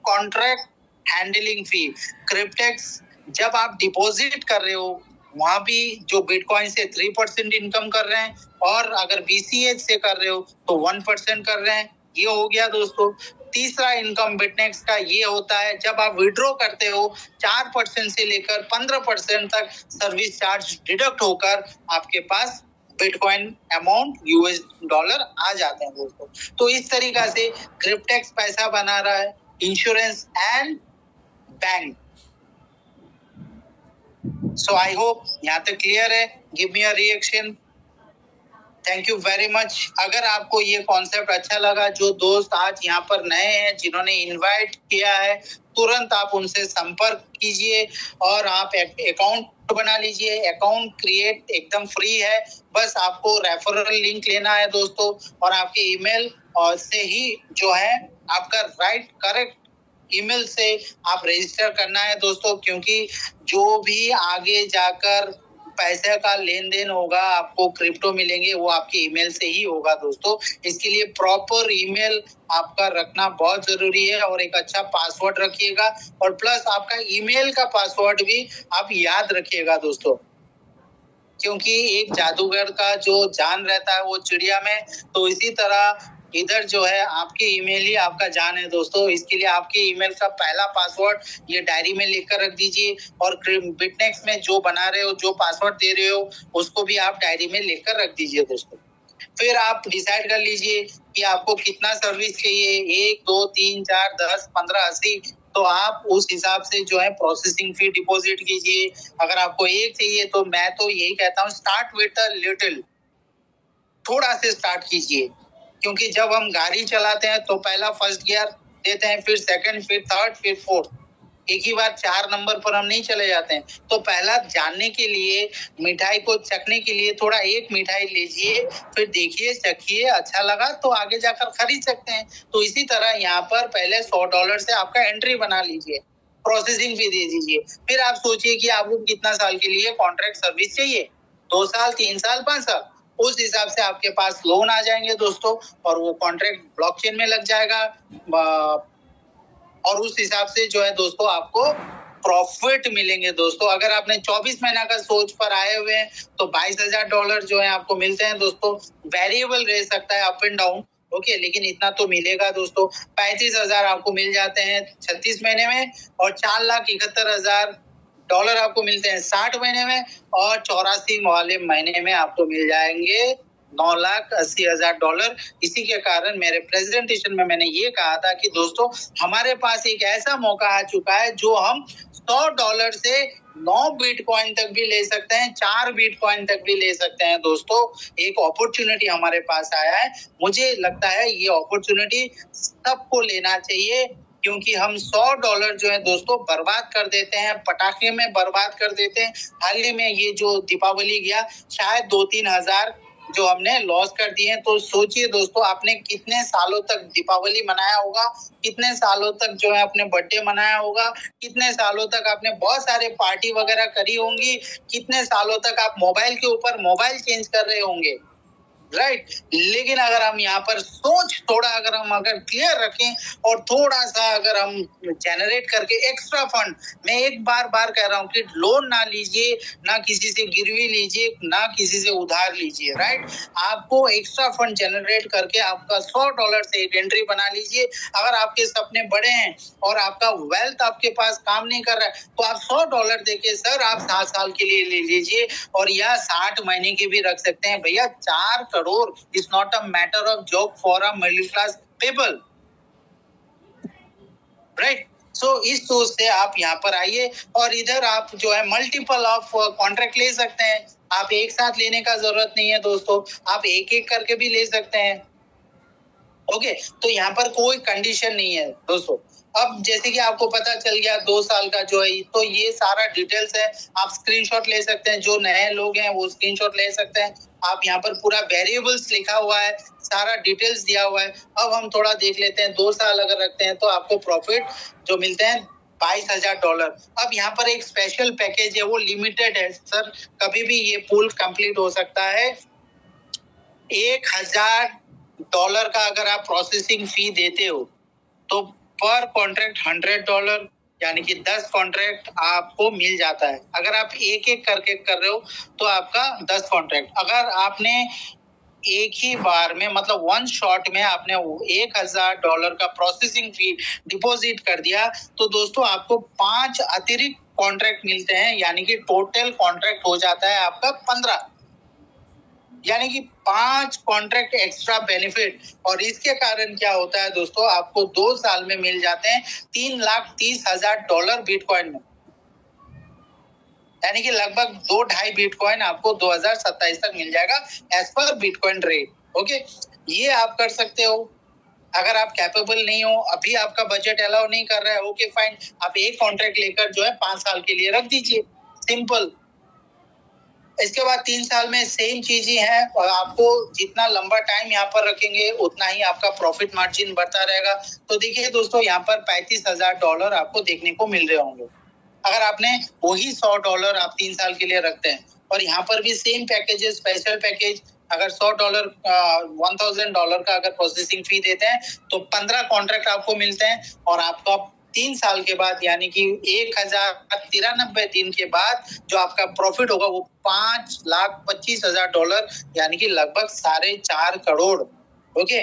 कॉन्ट्रैक्ट हैंडलिंग फी। क्रिप्टेक्स जब आप डिपॉजिट कर रहे हो वहां भी जो बिटकॉइन से 3% इनकम कर रहे हैं और अगर BCH से कर रहे हो तो 1% कर रहे हैं। ये हो गया दोस्तों। तीसरा इनकम बिटनेक्स का ये होता है, जब आप विड्रॉ करते हो 4% से लेकर 15% तक सर्विस चार्ज डिडक्ट होकर आपके पास बिटकॉइन अमाउंट $US आ जाते हैं दोस्तों। तो इस तरीका से क्रिप्टेक्स पैसा बना रहा है, insurance and bank. So I hope यहाँ तक क्लियर है। Give me a reaction. Thank you very much. अगर आपको ये कॉन्सेप्ट अच्छा लगा, जो दोस्त आज यहाँ पर नए हैं, जिन्होंने इनवाइट किया है, तुरंत आप उनसे संपर्क कीजिए और आप अकाउंट बना लीजिए। अकाउंट क्रिएट एकदम फ्री है, बस आपको रेफरल लिंक लेना है दोस्तों, और आपके ईमेल और से ही जो है आपका राइट करेक्ट ईमेल से आप रजिस्टर करना है दोस्तों, क्योंकि जो भी आगे जाकर पैसे का लेन देन होगा, आपको क्रिप्टो मिलेंगे, वो आपके ईमेल से ही होगा दोस्तों। इसके लिए प्रॉपर ईमेल आपका रखना बहुत जरूरी है, और एक अच्छा पासवर्ड रखिएगा, और प्लस आपका ईमेल का पासवर्ड भी आप याद रखिएगा दोस्तों, क्योंकि एक जादूगर का जो जान रहता है वो चिड़िया में, तो इसी तरह इधर जो है आपके ईमेल ही आपका जान है दोस्तों। इसके लिए आपके ईमेल का पहला पासवर्ड ये डायरी में लिखकर रख दीजिए, और बिटनेक्स में जो बना रहे हो, जो पासवर्ड दे रहे हो, उसको भी आप डायरी में लिखकर रख दीजिए दोस्तों। फिर आप डिसाइड कर लीजिए कि आपको कितना सर्विस चाहिए, 1, 2, 3, 4, 10, 15, 80, तो आप उस हिसाब से जो है प्रोसेसिंग फी डिपॉजिट कीजिए। अगर आपको एक चाहिए तो मैं तो यही कहता हूँ, स्टार्ट विद अ लिटिल, थोड़ा से स्टार्ट कीजिए, क्योंकि जब हम गाड़ी चलाते हैं तो पहला फर्स्ट गियर देते हैं, फिर सेकंड, फिर थर्ड, फिर फोर्थ, एक ही बार 4 नंबर पर हम नहीं चले जाते हैं। तो पहला जानने के लिए, मिठाई को चखने के लिए थोड़ा एक मिठाई लीजिए, फिर देखिए, चखिए, अच्छा लगा तो आगे जाकर खरीद सकते हैं। तो इसी तरह यहाँ पर पहले $100 से आपका एंट्री बना लीजिए, प्रोसेसिंग फी दे दीजिए। फिर आप सोचिए कि आपको कितना साल के लिए कॉन्ट्रैक्ट सर्विस चाहिए, 2 साल, 3 साल, 5 साल, उस हिसाब से आपके पास लोन आ जाएंगे दोस्तों, और वो कॉन्ट्रैक्ट ब्लॉकचेन में लग जाएगा, और उस हिसाब से जो है दोस्तों आपको प्रॉफिट मिलेंगे दोस्तों। अगर आपने 24 महीना का सोच पर आए हुए हैं तो $22,000 जो है आपको मिलते हैं दोस्तों। वेरिएबल रह सकता है, अप एंड डाउन, ओके, लेकिन इतना तो मिलेगा दोस्तों। 35,000 आपको मिल जाते हैं 36 महीने में, और $4,71,000 आपको मिलते हैं 60 महीने में, और 84 वाले महीने में आपको मिल जाएंगे $9,80,000। इसी के कारण मेरे प्रेजेंटेशन में मैंने ये कहा था कि दोस्तों, हमारे पास एक ऐसा मौका आ चुका है जो हम $100 से 9 बिटकॉइन तक भी ले सकते हैं, 4 बिटकॉइन तक भी ले सकते हैं दोस्तों। एक अपॉर्चुनिटी हमारे पास आया है, मुझे लगता है ये अपॉर्चुनिटी सबको लेना चाहिए, क्योंकि हम $100 जो है दोस्तों बर्बाद कर देते हैं, पटाखे में बर्बाद कर देते हैं। हाल ही में ये जो दीपावली गया, शायद 2-3 हजार जो हमने लॉस कर दिए हैं। तो सोचिए दोस्तों, आपने कितने सालों तक दीपावली मनाया होगा, कितने सालों तक जो है अपने बर्थडे मनाया होगा, कितने सालों तक आपने बहुत सारे पार्टी वगैरह करी होंगी, कितने सालों तक आप मोबाइल के ऊपर मोबाइल चेंज कर रहे होंगे, राइट। लेकिन अगर हम यहाँ पर सोच थोड़ा अगर क्लियर रखें, और थोड़ा सा अगर हम जनरेट करके एक्स्ट्रा फंड, मैं एक बार कह रहा हूँ कि लोन ना लीजिए, ना किसी से गिरवी लीजिए, ना किसी से उधार लीजिए, राइट। आपको एक्स्ट्रा फंड जनरेट करके आपका $100 से एक एंट्री बना लीजिए। अगर आपके सपने बड़े हैं और आपका वेल्थ आपके पास काम नहीं कर रहा है, तो आप $100 देके सर आप 7 साल के लिए ले लीजिए, और यह 60 महीने के भी रख सकते हैं भैया। 4 crore is not a matter of joke for a middle class people, right. So इस सोच से आप यहाँ पर आइए, और इधर आप जो है मल्टीपल ऑफ कॉन्ट्रैक्ट ले सकते हैं। आप एक साथ लेने का जरूरत नहीं है दोस्तों, आप एक एक करके भी ले सकते हैं, ओके। तो यहाँ पर कोई कंडीशन नहीं है दोस्तों। अब जैसे कि आपको पता चल गया 2 साल का जो है, तो ये सारा डिटेल्स है, आप स्क्रीनशॉट ले सकते हैं। जो नए लोग हैं वो स्क्रीनशॉट ले सकते हैं। आप यहाँ पर पूरा वेरिएबल्स लिखा हुआ है, सारा डिटेल्स दिया हुआ है। अब हम थोड़ा देख लेते हैं, 2 साल अगर रखते हैं तो आपको प्रॉफिट जो मिलते हैं $22,000। अब यहाँ पर एक स्पेशल पैकेज है, वो लिमिटेड है सर, कभी भी ये पूल कंप्लीट हो सकता है। $1,000 का अगर आप प्रोसेसिंग फी देते हो तो पर कॉन्ट्रैक्ट $100, यानी कि 10 कॉन्ट्रैक्ट आपको मिल जाता है। अगर आप एक एक करके कर रहे हो तो आपका 10 कॉन्ट्रैक्ट, अगर आपने एक ही बार में, मतलब वन शॉट में आपने $1,000 का प्रोसेसिंग फी डिपॉजिट कर दिया, तो दोस्तों आपको 5 अतिरिक्त कॉन्ट्रैक्ट मिलते हैं, यानी कि टोटल कॉन्ट्रैक्ट हो जाता है आपका 15, यानी कि 5 कॉन्ट्रैक्ट एक्स्ट्रा बेनिफिट। और इसके कारण क्या होता है दोस्तों, आपको 2 साल में मिल जाते हैं $3,30,000 बिटकॉइन में। यानी कि लगभग 2-2.5 बिटकॉइन आपको 2027 तक मिल जाएगा as per bitcoin rate. Okay, ये आप कर सकते हो। अगर आप कैपेबल नहीं हो, अभी आपका बजट अलाउ नहीं कर रहा है, ओके फाइन, आप एक कॉन्ट्रैक्ट लेकर जो है 5 साल के लिए रख दीजिए, सिंपल। इसके बाद 3 साल में सेम चीज ही है, और आपको जितना लंबा टाइम यहाँ पर रखेंगे उतना ही आपका प्रॉफिट मार्जिन बढ़ता रहेगा। तो देखिए दोस्तों, यहाँ पर $35,000 आपको देखने को मिल रहे होंगे। अगर आपने वही $100 आप 3 साल के लिए रखते हैं, और यहाँ पर भी सेम पैकेजेस, स्पेशल पैकेज, अगर $100 $1,000 का अगर प्रोसेसिंग फी देते हैं तो 15 कॉन्ट्रैक्ट आपको मिलते हैं, और आपका 3 साल के बाद यानी कि 1093 दिन के बाद जो आपका प्रॉफिट होगा वो $5,25,000 यानी कि लगभग 4.5 करोड़। ओके,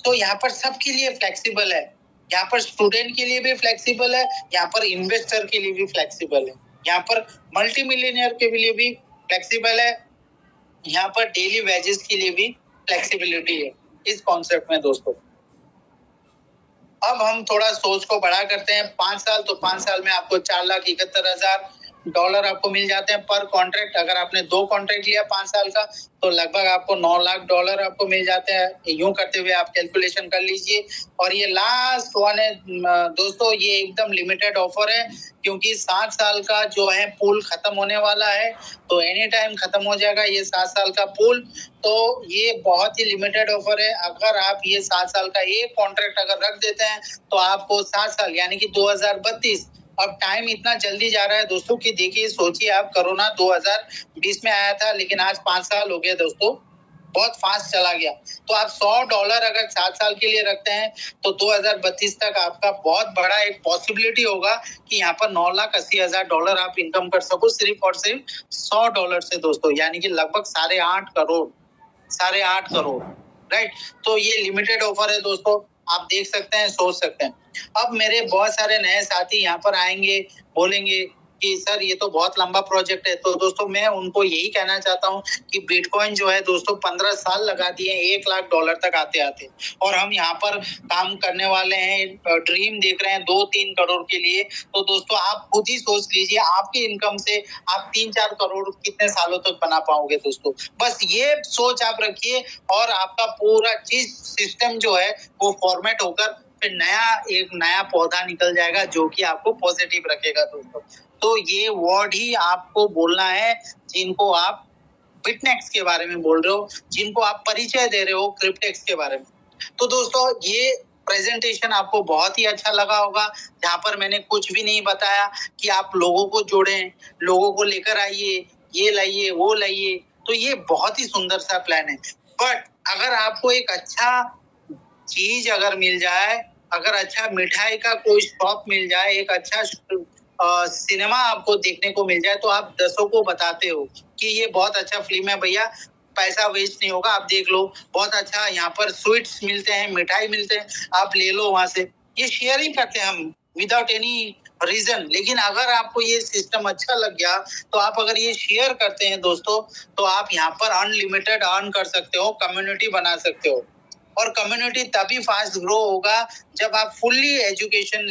तो यहाँ पर सबके लिए फ्लेक्सिबल है, यहाँ पर स्टूडेंट के लिए भी फ्लेक्सिबल है, यहाँ पर इन्वेस्टर के लिए भी फ्लेक्सिबल है, यहाँ पर मल्टी मिलियनियर के लिए भी फ्लेक्सिबल है, यहाँ पर डेली वेजेस के लिए भी फ्लेक्सिबिलिटी है इस कॉन्सेप्ट में दोस्तों। अब हम थोड़ा सोच को बड़ा करते हैं, 5 साल, तो 5 साल में आपको $4,71,000 आपको मिल जाते हैं पर कॉन्ट्रैक्ट। अगर आपने 2 कॉन्ट्रैक्ट लिया 5 साल का तो लगभग आपको $9,00,000 आपको मिल जाते हैं। यूं करते हुए आप कैलकुलेशन कर लीजिए। और ये लास्ट वन है दोस्तों, ये एकदम लिमिटेड ऑफर है, क्योंकि 7 साल का जो है पूल खत्म होने वाला है, तो एनी टाइम खत्म हो जाएगा ये 7 साल का पूल। तो ये बहुत ही लिमिटेड ऑफर है। अगर आप ये 7 साल का एक कॉन्ट्रैक्ट अगर रख देते हैं तो आपको 7 साल यानी कि 2032, अब टाइम इतना जल्दी जा रहा है दोस्तों कि देखिए, सोचिए आप, कोरोना 2020 में आया था, लेकिन आज 5 साल हो गए दोस्तों, बहुत फास्ट चला गया। तो आप $100 अगर 7 साल के लिए रखते हैं तो 2032 तक आपका बहुत बड़ा एक पॉसिबिलिटी होगा कि यहाँ पर $9,80,000 आप इनकम कर सको सिर्फ और सिर्फ $100 से दोस्तों, यानी कि लगभग 8.5 करोड़, राइट। तो ये लिमिटेड ऑफर है दोस्तों, आप देख सकते हैं, सोच सकते हैं। अब मेरे बहुत सारे नए साथी यहाँ पर आएंगे, बोलेंगे कि सर ये तो बहुत लंबा प्रोजेक्ट है। तो दोस्तों मैं उनको यही कहना चाहता हूँ कि बिटकॉइन जो है दोस्तों 15 साल लगा दिए $1,00,000 तक आते आते, और हम यहाँ पर काम करने वाले हैं, ड्रीम देख रहे हैं 2-3 करोड़ के लिए। तो दोस्तों आप खुद ही सोच लीजिए, आपकी इनकम से आप 3-4 करोड़ कितने सालों तक बना पाओगे दोस्तों। बस ये सोच आप रखिए, और आपका पूरा चीज सिस्टम जो है वो फॉर्मेट होकर फिर एक नया पौधा निकल जाएगा जो कि आपको पॉजिटिव रखेगा दोस्तों। तो ये वर्ड ही आपको बोलना है जिनको आप बिटनेक्स के बारे में बोल रहे हो, जिनको आप परिचय दे रहे हो क्रिप्टेक्स के बारे में। तो दोस्तों ये प्रेजेंटेशन आपको बहुत ही अच्छा लगा होगा, जहाँ पर मैंने कुछ भी नहीं बताया कि आप लोगों को जोड़ें, लोगों को लेकर आइए, ये लाइए वो लाइए। तो ये बहुत ही सुंदर सा प्लान है। बट अगर आपको एक अच्छा चीज अगर मिल जाए, अगर अच्छा मिठाई का कोई शॉप मिल जाए, एक अच्छा सिनेमा आपको देखने को मिल जाए, तो आप 10 को बताते हो कि ये बहुत अच्छा फिल्म है भैया, पैसा वेस्ट नहीं होगा, आप देख लो, बहुत अच्छा यहाँ पर स्वीट्स मिलते हैं, मिठाई मिलते हैं, आप ले लो वहां से। ये शेयरिंग करते हैं हम विदाउट एनी रीजन। लेकिन अगर आपको ये सिस्टम अच्छा लग गया तो आप अगर ये शेयर करते हैं दोस्तों, तो आप यहाँ पर अनलिमिटेड अर्न कर सकते हो, कम्युनिटी बना सकते हो। और कम्युनिटी तभी फास्ट ग्रो होगा जब आप फुल्ली एजुकेशन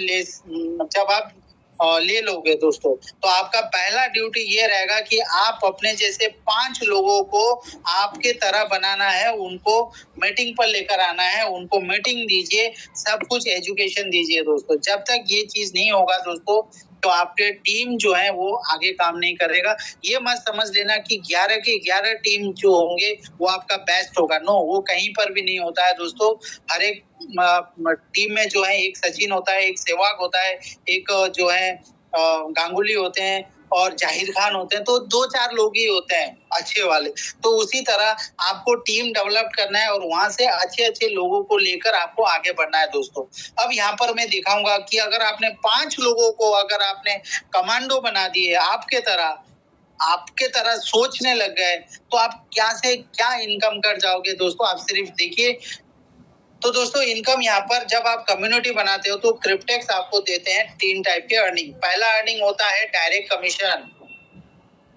ले लोगे दोस्तों। तो आपका पहला ड्यूटी ये रहेगा कि आप अपने जैसे 5 लोगों को आपके तरह बनाना है, उनको मीटिंग पर लेकर आना है, उनको मीटिंग दीजिए, सब कुछ एजुकेशन दीजिए दोस्तों। जब तक ये चीज नहीं होगा दोस्तों, तो आपके टीम जो है वो आगे काम नहीं करेगा। ये मत समझ लेना कि 11 के 11 टीम जो होंगे वो आपका बेस्ट होगा। नो, वो कहीं पर भी नहीं होता है दोस्तों। हर एक टीम में जो है एक सचिन होता है, एक सहवाग होता है, एक जो है गांगुली होते हैं और जाहिर खान होते हैं। तो 2-4 लोग ही होते हैं अच्छे वाले। तो उसी तरह आपको टीम डेवलप करना है और वहां से अच्छे अच्छे लोगों को लेकर आपको आगे बढ़ना है दोस्तों। अब यहाँ पर मैं दिखाऊंगा कि अगर आपने 5 लोगों को अगर आपने कमांडो बना दिए, आपके तरह सोचने लग गए, तो आप क्या से क्या इनकम कर जाओगे दोस्तों। आप सिर्फ देखिए। तो दोस्तों इनकम यहाँ पर जब आप कम्युनिटी बनाते हो तो क्रिप्टेक्स आपको देते हैं 3 टाइप के अर्निंग। पहला अर्निंग होता है डायरेक्ट कमीशन।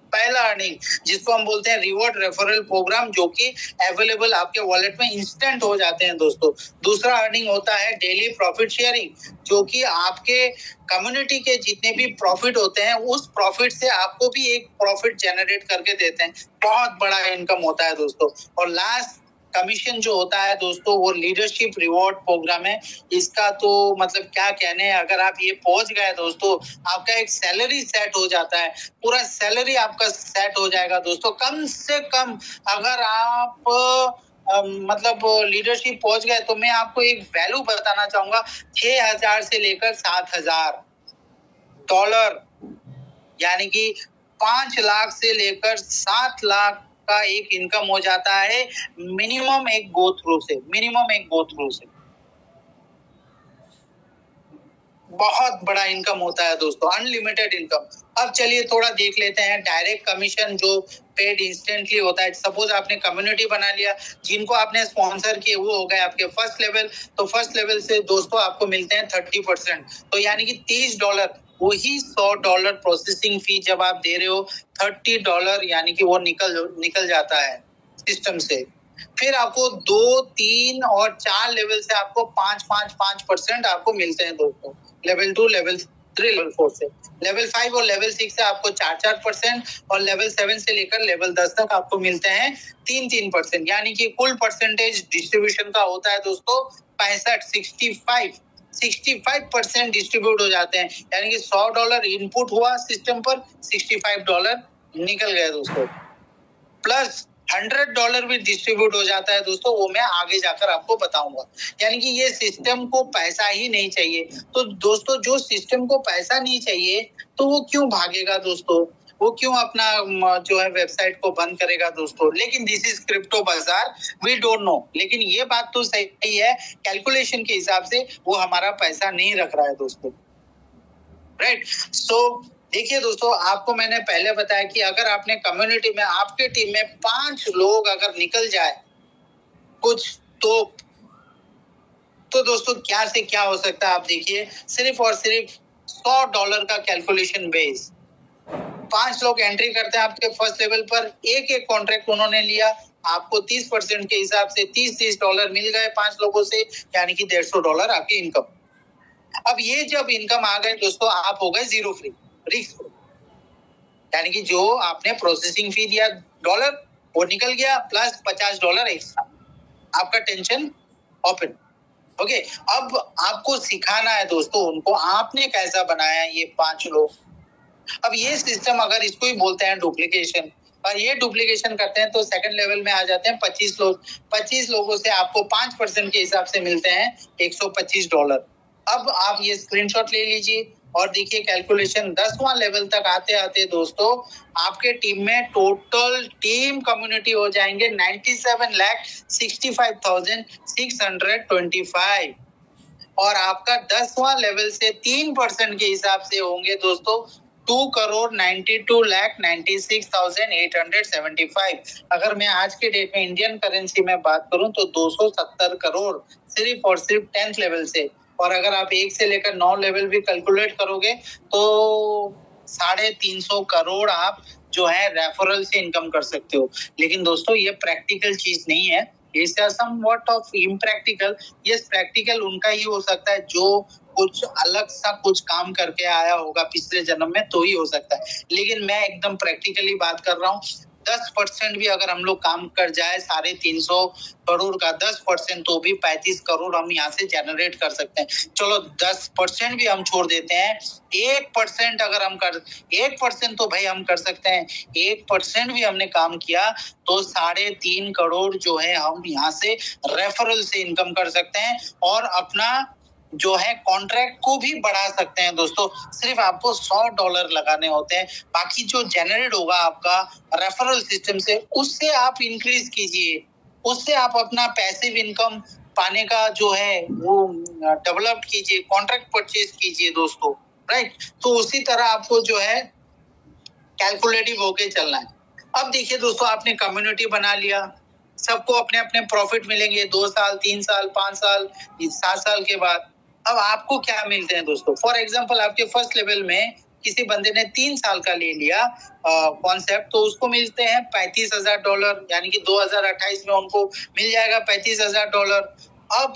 पहला अर्निंग जिसको हम बोलते हैं रिवॉर्ड रेफरल प्रोग्राम, जो कि अवेलेबल आपके वॉलेट में इंस्टेंट हो जाते हैं दोस्तों। दूसरा अर्निंग होता है डेली प्रॉफिट शेयरिंग, जो कि आपके कम्युनिटी के जितने भी प्रॉफिट होते हैं उस प्रॉफिट से आपको भी एक प्रॉफिट जनरेट करके देते हैं। बहुत बड़ा इनकम होता है दोस्तों। और लास्ट कमीशन जो होता है दोस्तों, वो लीडरशिप रिवॉर्ड प्रोग्राम है। इसका तो मतलब क्या कहने हैं, अगर आप ये पहुंच गए दोस्तों, आपका एक सैलरी सेट हो जाता है, पूरा सैलरी आपका सेट हो जाएगा दोस्तों। कम से कम अगर आप मतलब लीडरशिप पहुंच गए तो मैं आपको एक वैल्यू बताना चाहूंगा, 6,000 से लेकर $7,000, यानी कि 5 लाख से लेकर 7 लाख का एक इनकम हो जाता है मिनिमम एक गो थ्रू से। बहुत बड़ा इनकम होता है दोस्तों, अनलिमिटेड इनकम। अब चलिए थोड़ा देख लेते हैं डायरेक्ट कमीशन जो पेड इंस्टेंटली होता है। सपोज आपने कम्युनिटी बना लिया, जिनको आपने स्पॉन्सर किए वो हो गए आपके फर्स्ट लेवल। तो फर्स्ट लेवल से दोस्तों आपको मिलते हैं 30%, तो यानी कि $30। वही $100 प्रोसेसिंग फी जब आप दे रहे हो, $30 यानी कि वो निकल जाता है सिस्टम से। फिर आपको 2, 3 और 4 लेवल से आपको 5% आपको मिलते हैं दोस्तों। लेवल 2, लेवल 3, लेवल 4 से। लेवल 5 और लेवल 6 से आपको 4% और लेवल 7 से लेकर लेवल 10 तक आपको मिलते हैं 3%, यानी कि कुल परसेंटेज डिस्ट्रीब्यूशन का होता है दोस्तों 65% डिस्ट्रीब्यूट हो जाते हैं, यानी कि $100 इनपुट हुआ सिस्टम पर, $65 निकल गए दोस्तों। प्लस $100 भी डिस्ट्रीब्यूट हो जाता है दोस्तों, वो मैं आगे जाकर आपको बताऊंगा। यानी कि ये सिस्टम को पैसा ही नहीं चाहिए। तो दोस्तों जो सिस्टम को पैसा नहीं चाहिए तो वो क्यों भागेगा दोस्तों, वो क्यों अपना जो है वेबसाइट को बंद करेगा दोस्तों। लेकिन दिस इज क्रिप्टो बाजार, वी डोंट नो। लेकिन ये बात तो सही है, कैलकुलेशन के हिसाब से वो हमारा पैसा नहीं रख रहा है दोस्तों, राइट। सो देखिए दोस्तों, आपको मैंने पहले बताया कि अगर आपने कम्युनिटी में, आपके टीम में 5 लोग अगर निकल जाए कुछ तो दोस्तों क्या से क्या हो सकता है आप देखिए। सिर्फ और सिर्फ $100 का कैलकुलेशन बेस, 5 लोग एंट्री करते हैं आपके फर्स्ट लेवल पर, एक कॉन्ट्रैक्ट उन्होंने लिया, आपको 30% के हिसाब से $30 मिल गए 5 लोगों से, यानी कि $150 आपकी इनकम। अब ये जब इनकम आ गए दोस्तों, आप हो गए जीरो फ्री, रिस्क फ्री, यानी कि जो आपने प्रोसेसिंग फी दिया डॉलर वो निकल गया, प्लस $50 एक्स्ट्रा, आपका टेंशन ओपन। ओके, अब आपको सिखाना है दोस्तों उनको, आपने कैसा बनाया ये 5 लोग। अब ये सिस्टम अगर इसको ही बोलते हैं डुप्लीकेशन, और ये डुप्लीकेशन करते हैं तो सेकंड लेवल में आ जाते हैं 25 लोग। 25 लोगों से आपको 5% के हिसाब से मिलते हैं $125। अब आप ये स्क्रीनशॉट ले लीजिए और देखिए कैलकुलेशन 10वां लेवल तक आते आते दोस्तों आपके टीम में टोटल टीम कम्युनिटी हो जाएंगे 97,65,625, और आपका 10वां लेवल से 3% के हिसाब से होंगे दोस्तों 2,92,96,875। अगर मैं आज के डेट में इंडियन करेंसी में बात करूं तो 270 करोड़ सिर्फ और सिर्फ 10th लेवल से। और अगर आप 1 से लेकर 9 लेवल भी कैलकुलेट करोगे तो 350 करोड़ आप जो है रेफरल से इनकम कर सकते हो। लेकिन दोस्तों ये प्रैक्टिकल चीज नहीं है, इसका somewhat of impractical. Yes, practical उनका ही हो सकता है जो कुछ अलग सा कुछ काम करके आया होगा पिछले जन्म में, तो ही हो सकता है। लेकिन मैं एकदम प्रैक्टिकली बात कर रहा हूँ, 10% भी अगर हम लोग काम कर जाए 350 करोड़ का 10%, तो भी 35 करोड़ हम यहाँ से जनरेट कर सकते हैं। चलो 10% भी हम छोड़ देते हैं, 1% अगर हम 1% तो भाई हम कर सकते हैं, 1% भी हमने काम किया तो 3.5 करोड़ जो है हम यहाँ से रेफरल से इनकम कर सकते हैं, और अपना जो है कॉन्ट्रैक्ट को भी बढ़ा सकते हैं दोस्तों। सिर्फ आपको $100 लगाने होते हैं, बाकी जो जनरेट होगा आपका रेफरल सिस्टम से उससे आप इंक्रीज कीजिए, उससे आप अपना पैसिव इनकम पाने का जो है वो डेवलप कीजिए, कॉन्ट्रैक्ट परचेज कीजिए दोस्तों, राइट। तो उसी तरह आपको जो है कैलकुलेटिव होके चलना है। अब देखिए दोस्तों, आपने कम्युनिटी बना लिया, सबको अपने अपने प्रॉफिट मिलेंगे 2 साल, 3 साल, 5 साल, 7 साल के बाद। अब आपको क्या मिलते हैं दोस्तों। फॉर एग्जांपल आपके फर्स्ट लेवल में किसी बंदे ने 3 साल का ले लिया कॉन्सेप्ट, तो उसको मिलते हैं $35,000, यानी कि 2028 में उनको मिल जाएगा $35,000। अब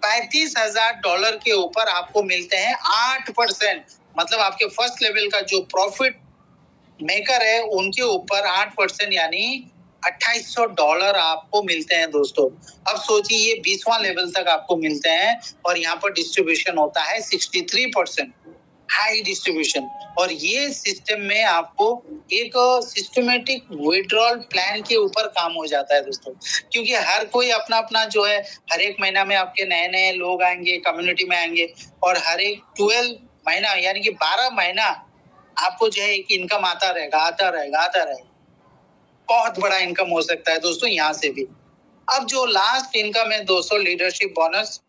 $35,000 के ऊपर आपको मिलते हैं 8%, मतलब आपके फर्स्ट लेवल का जो प्रॉफिट मेकर है उनके ऊपर 8%, यानी $2,800 आपको मिलते हैं दोस्तों। अब सोचिए ये 20वां लेवल तक आपको मिलते हैं और यहाँ पर डिस्ट्रीब्यूशन होता है 63%, हाई डिस्ट्रीब्यूशन। और ये सिस्टम में आपको एक सिस्टमेटिक विड्रॉल प्लान के ऊपर काम हो जाता है दोस्तों, क्योंकि हर कोई अपना अपना जो है, हर एक महीना में आपके नए नए लोग आएंगे, कम्युनिटी में आएंगे, और हर एक 12 महीना यानी कि 12 महीना आपको जो है एक इनकम आता रहेगा। बहुत बड़ा इनकम हो सकता है दोस्तों यहाँ से भी। अब जो लास्ट इनकम है दोस्तों, लीडरशिप बोनस,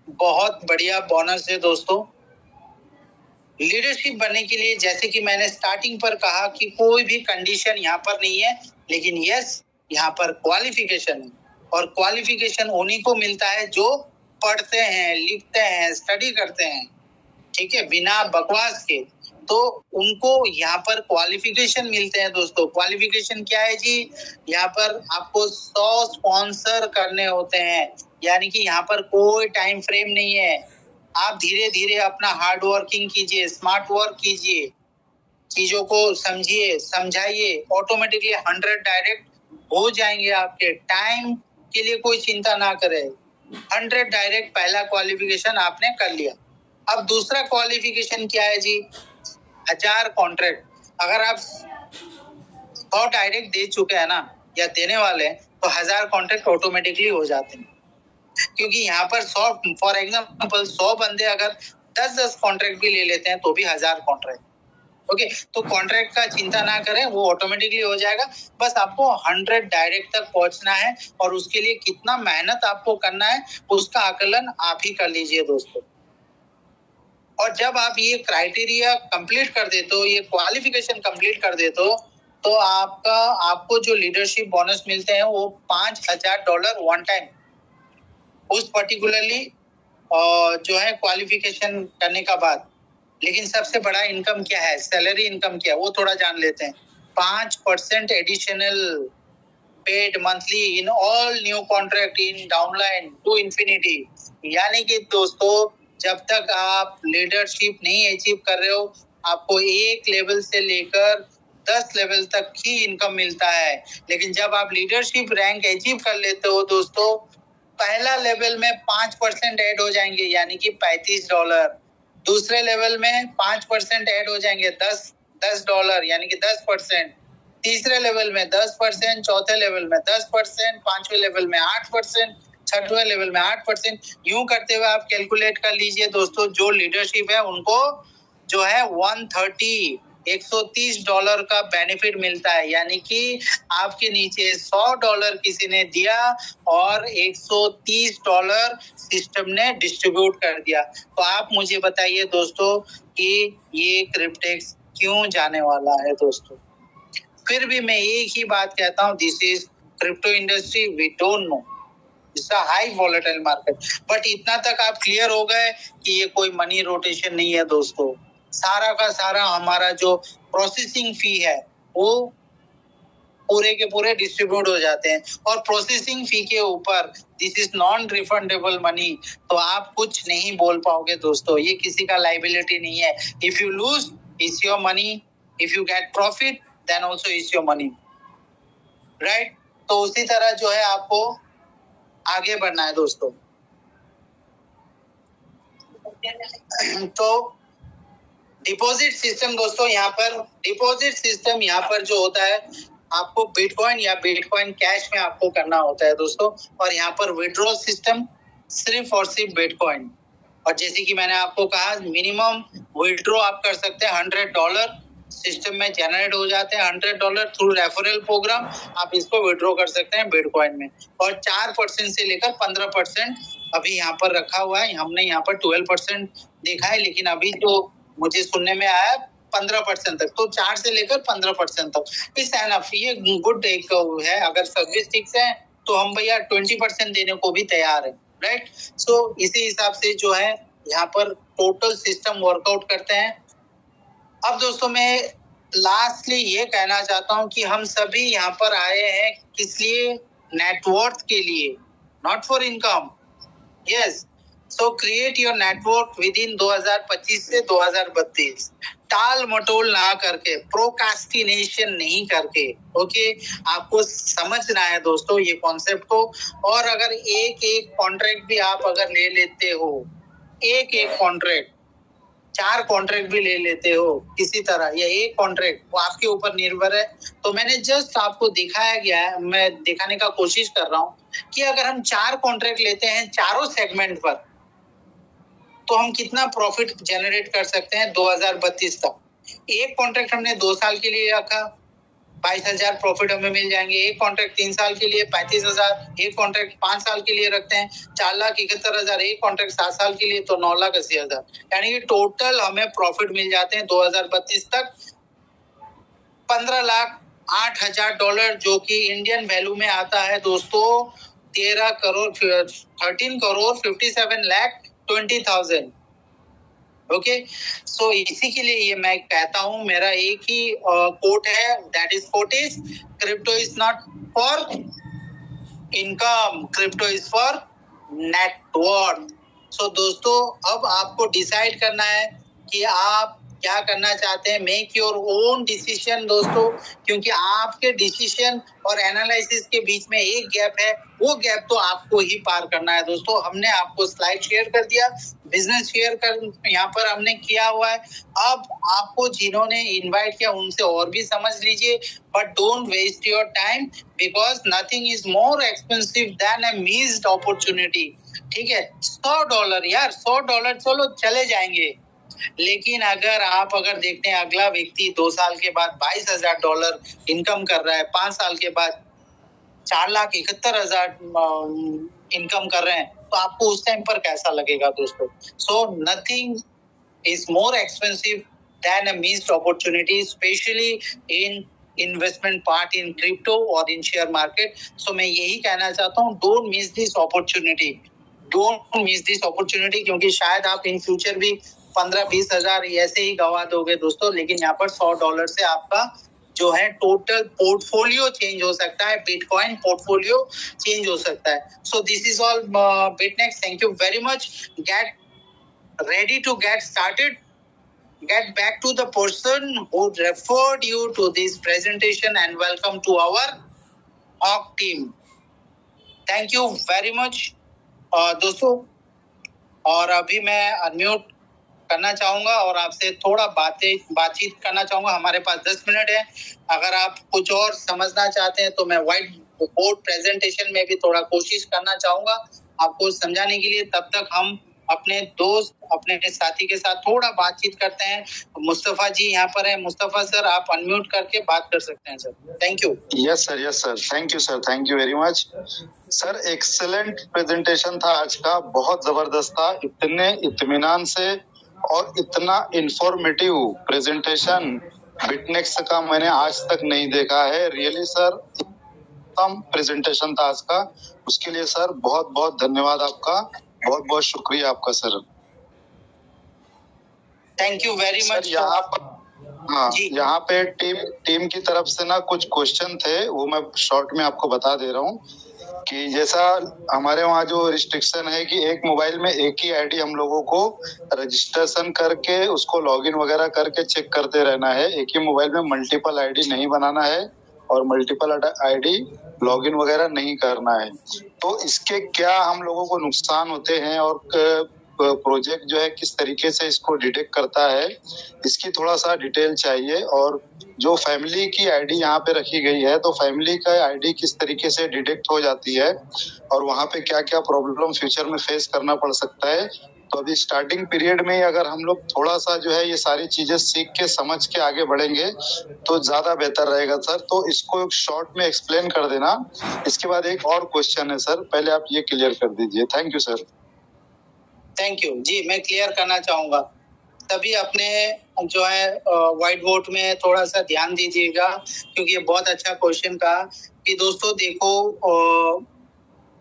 बहुत बढ़िया बोनस है दोस्तों। लीडरशिप बनने के लिए, जैसे कि मैंने स्टार्टिंग पर कहा कि कोई भी कंडीशन यहाँ पर नहीं है, लेकिन यस यहाँ पर क्वालिफिकेशन है, और क्वालिफिकेशन उन्हीं को मिलता है जो पढ़ते हैं, लिखते हैं, स्टडी करते हैं, ठीक है, बिना बकवास के। तो उनको यहाँ पर क्वालिफिकेशन मिलते हैं दोस्तों। क्वालिफिकेशन क्या है जी? यहाँ पर आपको 100 स्पॉन्सर करने होते हैं, यानी कि यहाँ पर कोई टाइम फ्रेम नहीं है। आप धीरे धीरे अपना हार्ड वर्किंग कीजिए, स्मार्ट वर्क कीजिए, चीजों को समझिए, समझाइए, ऑटोमेटिकली 100 डायरेक्ट हो जाएंगे आपके। टाइम के लिए कोई चिंता ना करें, 100 डायरेक्ट पहला क्वालिफिकेशन आपने कर लिया। अब दूसरा क्वालिफिकेशन क्या है जी? 1000 कॉन्ट्रैक्ट। अगर आप 100 डायरेक्ट दे चुके हैं ना, या देने वाले हैं, तो 1000 कॉन्ट्रैक्ट ऑटोमेटिकली हो जाते हैं, क्योंकि यहाँ पर 100, फॉर एग्जाम्पल 100 बंदे अगर 10-10 कॉन्ट्रैक्ट भी ले लेते हैं तो भी 1000 कॉन्ट्रैक्ट। ओके, तो कॉन्ट्रैक्ट का चिंता ना करें, वो ऑटोमेटिकली हो जाएगा। बस आपको 100 डायरेक्ट तक पहुंचना है, और उसके लिए कितना मेहनत आपको करना है उसका आकलन आप ही कर लीजिए दोस्तों। और जब आप ये क्राइटेरिया कंप्लीट कर देते हो, ये क्वालिफिकेशन कंप्लीट कर देते हो, तो आपको जो लीडरशिप बोनस मिलते हैं वो $5,000 वन टाइम, उस पर्टिकुलरली जो है क्वालिफिकेशन करने का बाद। लेकिन सबसे बड़ा इनकम क्या है, सैलरी इनकम क्या है, वो थोड़ा जान लेते हैं। 5% additional paid monthly in all new contract in downline to infinity. यानी कि दोस्तों, जब तक आप लीडरशिप नहीं अचीव कर रहे हो, आपको एक लेवल से लेकर 10 लेवल तक ही इनकम मिलता है। लेकिन जब आप लीडरशिप रैंक अचीव कर लेते हो दोस्तों, पहला लेवल में 5% ऐड हो जाएंगे, यानी कि $35। दूसरे लेवल में 5% ऐड हो जाएंगे, $10, यानी कि 10%। तीसरे लेवल में 10%, चौथे लेवल में 10%, पांचवें लेवल में 8%, छठवें लेवल में 8%। यूं करते हुए आप कैलकुलेट कर लीजिए दोस्तों, जो लीडरशिप है उनको जो है $130 का बेनिफिट मिलता है, यानी कि आपके नीचे $100 किसी ने दिया और $130 सिस्टम ने डिस्ट्रीब्यूट कर दिया। तो आप मुझे बताइए दोस्तों कि ये क्रिप्टेक्स क्यों जाने वाला है दोस्तों। फिर भी मैं एक ही बात कहता हूँ, this is crypto industry, we don't know, it's a high volatile market. But इतना तक आप क्लियर हो गए कि ये कोई मनी रोटेशन नहीं है दोस्तों। सारा का सारा हमारा जो प्रोसेसिंग फी है वो पूरे के पूरे डिस्ट्रीब्यूट हो जाते हैं, और प्रोसेसिंग फी के ऊपर this is non refundable money, तो आप कुछ नहीं बोल पाओगे दोस्तों। ये किसी का लाइबिलिटी नहीं है। If you lose it's your money, if you get profit then also it's your money, right. तो उसी तरह जो है आपको आगे बढ़ना है दोस्तों। तो डिपॉजिट सिस्टम दोस्तों, यहाँ पर डिपॉजिट सिस्टम यहाँ पर जो होता है, आपको बिटकॉइन या बिटकॉइन कैश में आपको करना होता है दोस्तों, और यहाँ पर विड्रॉल सिस्टम सिर्फ और सिर्फ बिटकॉइन। और जैसे कि मैंने आपको कहा, मिनिमम विड्रॉ आप कर सकते हैं $100, सिस्टम में जनरेट हो जाते हैं $100 थ्रू रेफरल प्रोग्राम। आप इसको विड्रॉ कर सकते हैं बिटकॉइन में, और 4% से लेकर 15% अभी यहाँ पर रखा हुआ है। हमने यहाँ पर 12% देखा है, लेकिन अभी जो मुझे सुनने में आया 15% तक, तो 4 से लेकर 15% तक इस एनफ, ये गुड एक है। अगर सर्विस ठीक है तो हम भैया 20% देने को भी तैयार है, राइट। सो इसी हिसाब से जो है यहाँ पर टोटल सिस्टम वर्कआउट करते हैं। अब दोस्तों मैं लास्टली ये कहना चाहता हूं कि हम सभी यहाँ पर आए हैं किस लिए? नेटवर्थ के लिए, not for income. Yes, so create your network with in 2025 से 2032। टाल मटोल ना करके, प्रोकास्टिनेशन नहीं करके। ओके, आपको समझना है दोस्तों ये कॉन्सेप्ट को। और अगर एक एक कॉन्ट्रैक्ट भी आप अगर ले लेते हो, एक एक कॉन्ट्रैक्ट, 4 कॉन्ट्रैक्ट भी ले लेते हो किसी तरह, या एक कॉन्ट्रैक्ट, वो आपके ऊपर निर्भर है। तो मैंने जस्ट आपको दिखाया गया है, मैं दिखाने का कोशिश कर रहा हूँ कि अगर हम 4 कॉन्ट्रैक्ट लेते हैं चारों सेगमेंट पर, तो हम कितना प्रॉफिट जनरेट कर सकते हैं 2032 तक। एक कॉन्ट्रैक्ट हमने 2 साल के लिए रखा, 22,000 प्रॉफिट हमें मिल जाएंगे। एक कॉन्ट्रैक्ट 3 साल के लिए 35,000, एक कॉन्ट्रैक्ट 5 साल के लिए रखते हैं 4,71,000, एक कॉन्ट्रैक्ट 7 साल के लिए तो 9,80,000, यानी कि टोटल हमें प्रॉफिट मिल जाते हैं 2032 तक $15,08,000, जो कि इंडियन वैल्यू में आता है दोस्तों 13,57,20,000। ओके, सो इसी के लिए ये मैं कहता हूं, मेरा एक ही कोट है, that is quotes, crypto is not for income, crypto is for net worth. So दोस्तों अब आपको डिसाइड करना है कि आप क्या करना चाहते हैं। मेक योर ओन डिसीजन दोस्तों, क्योंकि आपके डिसीजन और एनालिसिस के बीच में एक गैप है, वो गैप तो आपको ही पार करना है दोस्तों। हमने आपको स्लाइड शेयर कर दिया, बिजनेस शेयर कर यहाँ पर हमने किया हुआ है। अब आपको जिन्होंने इनवाइट किया उनसे और भी समझ लीजिए, but don't waste your time, because nothing is more expensive than a missed opportunity. ठीक है, $100 यार, $100 चलो चले जाएंगे, लेकिन अगर देखते हैं अगला व्यक्ति 2 साल के बाद $22,000 इनकम कर रहा है, 5 साल के बाद 4,71,000 इनकम कर रहे हैं, तो आपको उस टाइम पर कैसा लगेगा दोस्तों? So nothing is more expensive than a missed opportunity, especially in investment part in crypto or in share market. So मैं यही कहना चाहता हूँ, don't miss this opportunity, don't miss this opportunity, क्योंकि शायद आप इन फ्यूचर भी 15-20 हजार ऐसे ही गवा दोगे दोस्तों, लेकिन यहाँ पर $100 से आपका जो है टोटल पोर्टफोलियो चेंज हो सकता है, बिटकॉइन पोर्टफोलियो चेंज हो सकता है। So this is all Bitnex, thank you very much, get ready to get started. Get back to the person who referred you to this presentation and welcome to our Hawk team. Thank you very much दोस्तों। और अभी मैं unmute करना चाहूंगा और आपसे थोड़ा बातचीत करना चाहूंगा। हमारे पास 10 मिनट है, अगर आप कुछ और समझना चाहते हैं तो मैं व्हाइट बोर्ड प्रेजेंटेशन में भी थोड़ा कोशिश करना चाहूंगा आपको समझाने के लिए। तब तक हम अपने दोस्त, अपने साथी के साथ थोड़ा बातचीत करते हैं। मुस्तफा जी यहाँ पर है, मुस्तफा सर आप अनम्यूट करके बात कर सकते हैं sir. Thank you. Yes sir, thank you sir, thank you very much sir. Excellent presentation था आज का, बहुत जबरदस्त था, इतने इत्मीनान से और इतना इंफॉर्मेटिव प्रेजेंटेशन बिटनेक्स का मैंने आज तक नहीं देखा है। रियली सर उत्तम प्रेजेंटेशन था आज का, उसके लिए सर बहुत बहुत धन्यवाद आपका, बहुत बहुत शुक्रिया आपका sir. Thank you very much. यहाँ पे टीम की तरफ से ना कुछ क्वेश्चन थे, वो मैं शॉर्ट में आपको बता दे रहा हूँ कि जैसा हमारे वहाँ जो रिस्ट्रिक्शन है कि एक मोबाइल में एक ही आईडी हम लोगों को रजिस्ट्रेशन करके उसको लॉगिन वगैरह करके चेक करते रहना है। एक ही मोबाइल में मल्टीपल आईडी नहीं बनाना है और मल्टीपल आईडी लॉगिन वगैरह नहीं करना है। तो इसके क्या हम लोगों को नुकसान होते हैं और प्रोजेक्ट जो है किस तरीके से इसको डिटेक्ट करता है, इसकी थोड़ा सा डिटेल चाहिए। और जो फैमिली की आईडी यहाँ पे रखी गई है, तो फैमिली का आईडी किस तरीके से डिटेक्ट हो जाती है और वहाँ पे क्या क्या प्रॉब्लम फ्यूचर में फेस करना पड़ सकता है। तो अभी स्टार्टिंग पीरियड में अगर हम लोग थोड़ा सा जो है ये सारी चीजें सीख के समझ के आगे बढ़ेंगे तो ज्यादा बेहतर रहेगा सर। तो इसको एक शॉर्ट में एक्सप्लेन कर देना। इसके बाद एक और क्वेश्चन है सर, पहले आप ये क्लियर कर दीजिए। Thank you sir. Thank you जी, मैं क्लियर करना चाहूंगा। तभी अपने जो है व्हाइट बोर्ड में थोड़ा सा ध्यान दीजिएगा, क्योंकि ये बहुत अच्छा क्वेश्चन कहा कि दोस्तों देखो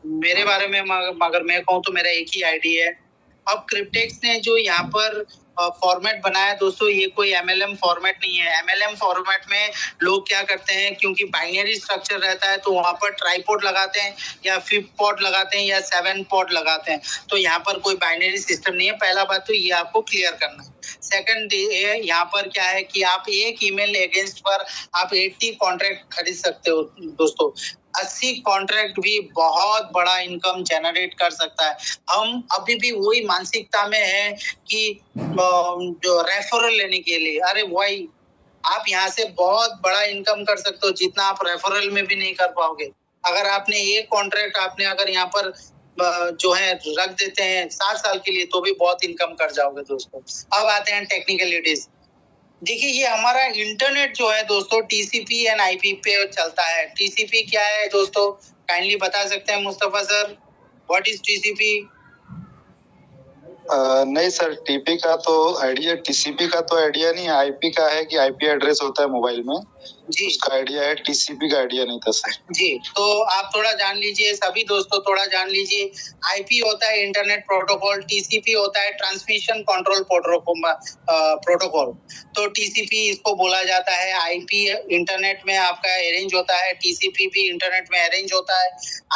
मेरे बारे में अगर मैं कहूँ तो मेरा एक ही आईडी है। अब क्रिप्टेक्स ने जो यहाँ पर फॉर्मेट बनाया दोस्तों, ये कोई एमएलएम फॉर्मेट नहीं है। एमएलएम फॉर्मेट में लोग क्या करते हैं, क्योंकि बाइनरी स्ट्रक्चर रहता है तो वहां पर ट्राइपोड लगाते हैं या 5 पोर्ट लगाते हैं या 7 पोर्ट लगाते हैं। तो यहाँ पर कोई बाइनरी सिस्टम नहीं है। पहला बात तो ये आपको क्लियर करना है। सेकंड, यहाँ पर क्या है कि आप एक ईमेल अगेंस्ट पर आप 80 कॉन्ट्रैक्ट खरीद सकते हो दोस्तों। 80 कॉन्ट्रैक्ट भी बहुत बड़ा इनकम जनरेट कर सकता है। हम अभी भी वही मानसिकता में है कि जो रेफरल लेने के लिए, अरे वही आप यहाँ से बहुत बड़ा इनकम कर सकते हो जितना आप रेफरल में भी नहीं कर पाओगे। अगर आपने एक कॉन्ट्रैक्ट आपने अगर यहाँ पर जो है रख देते हैं 7 साल के लिए तो भी बहुत इनकम कर जाओगे दोस्तों। अब आते हैं टेक्निकलिटीज। देखिए ये हमारा इंटरनेट जो है दोस्तों टीसीपी एंड आईपी पे चलता है। टीसीपी क्या है दोस्तों, काइंडली बता सकते हैं Mustafa sir, what is TCP? नहीं सर, टीपी का तो आइडिया, टीसीपी का तो आइडिया नहीं है। आईपी का है कि आईपी एड्रेस होता है मोबाइल में जी, उसका आइडिया है। टीसीपी का आइडिया नहीं था सर जी। तो आप थोड़ा जान लीजिए, सभी दोस्तों थोड़ा जान लीजिए। आईपी होता है इंटरनेट प्रोटोकॉल, टीसीपी होता है ट्रांसमिशन कंट्रोल प्रोटोकॉल। तो टीसीपी इसको बोला जाता है। आईपी इंटरनेट में आपका अरेंज होता है, टीसीपी भी इंटरनेट में अरेंज होता है।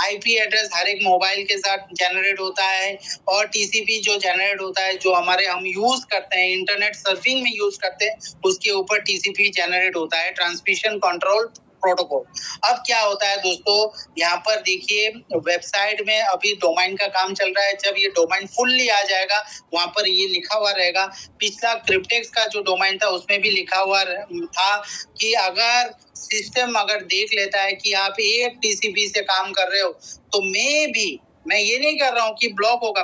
आईपी एड्रेस हर एक मोबाइल के साथ जनरेट होता है और टीसीपी जो जनरेट होता है, जो हम यूज करते हैं, इंटरनेट सर्फिंग में यूज करते हैं, उसके ऊपर टीसीपी जनरेट होता है, ट्रांसमिशन कंट्रोल प्रोटोकॉल। अब क्या होता है दोस्तों, यहाँ पर देखिए वेबसाइट में अभी डोमेन का काम चल रहा है। जब ये डोमेन फुल्ली आ जाएगा वहां पर ये लिखा हुआ रहेगा। पिछला क्रिप्टेक्स का जो डोमेन था उसमें भी लिखा हुआ था कि अगर सिस्टम अगर देख लेता है कि आप एक टीसीपी से काम कर रहे हो तो मैं ये नहीं कर रहा हूँ कि ब्लॉक होगा,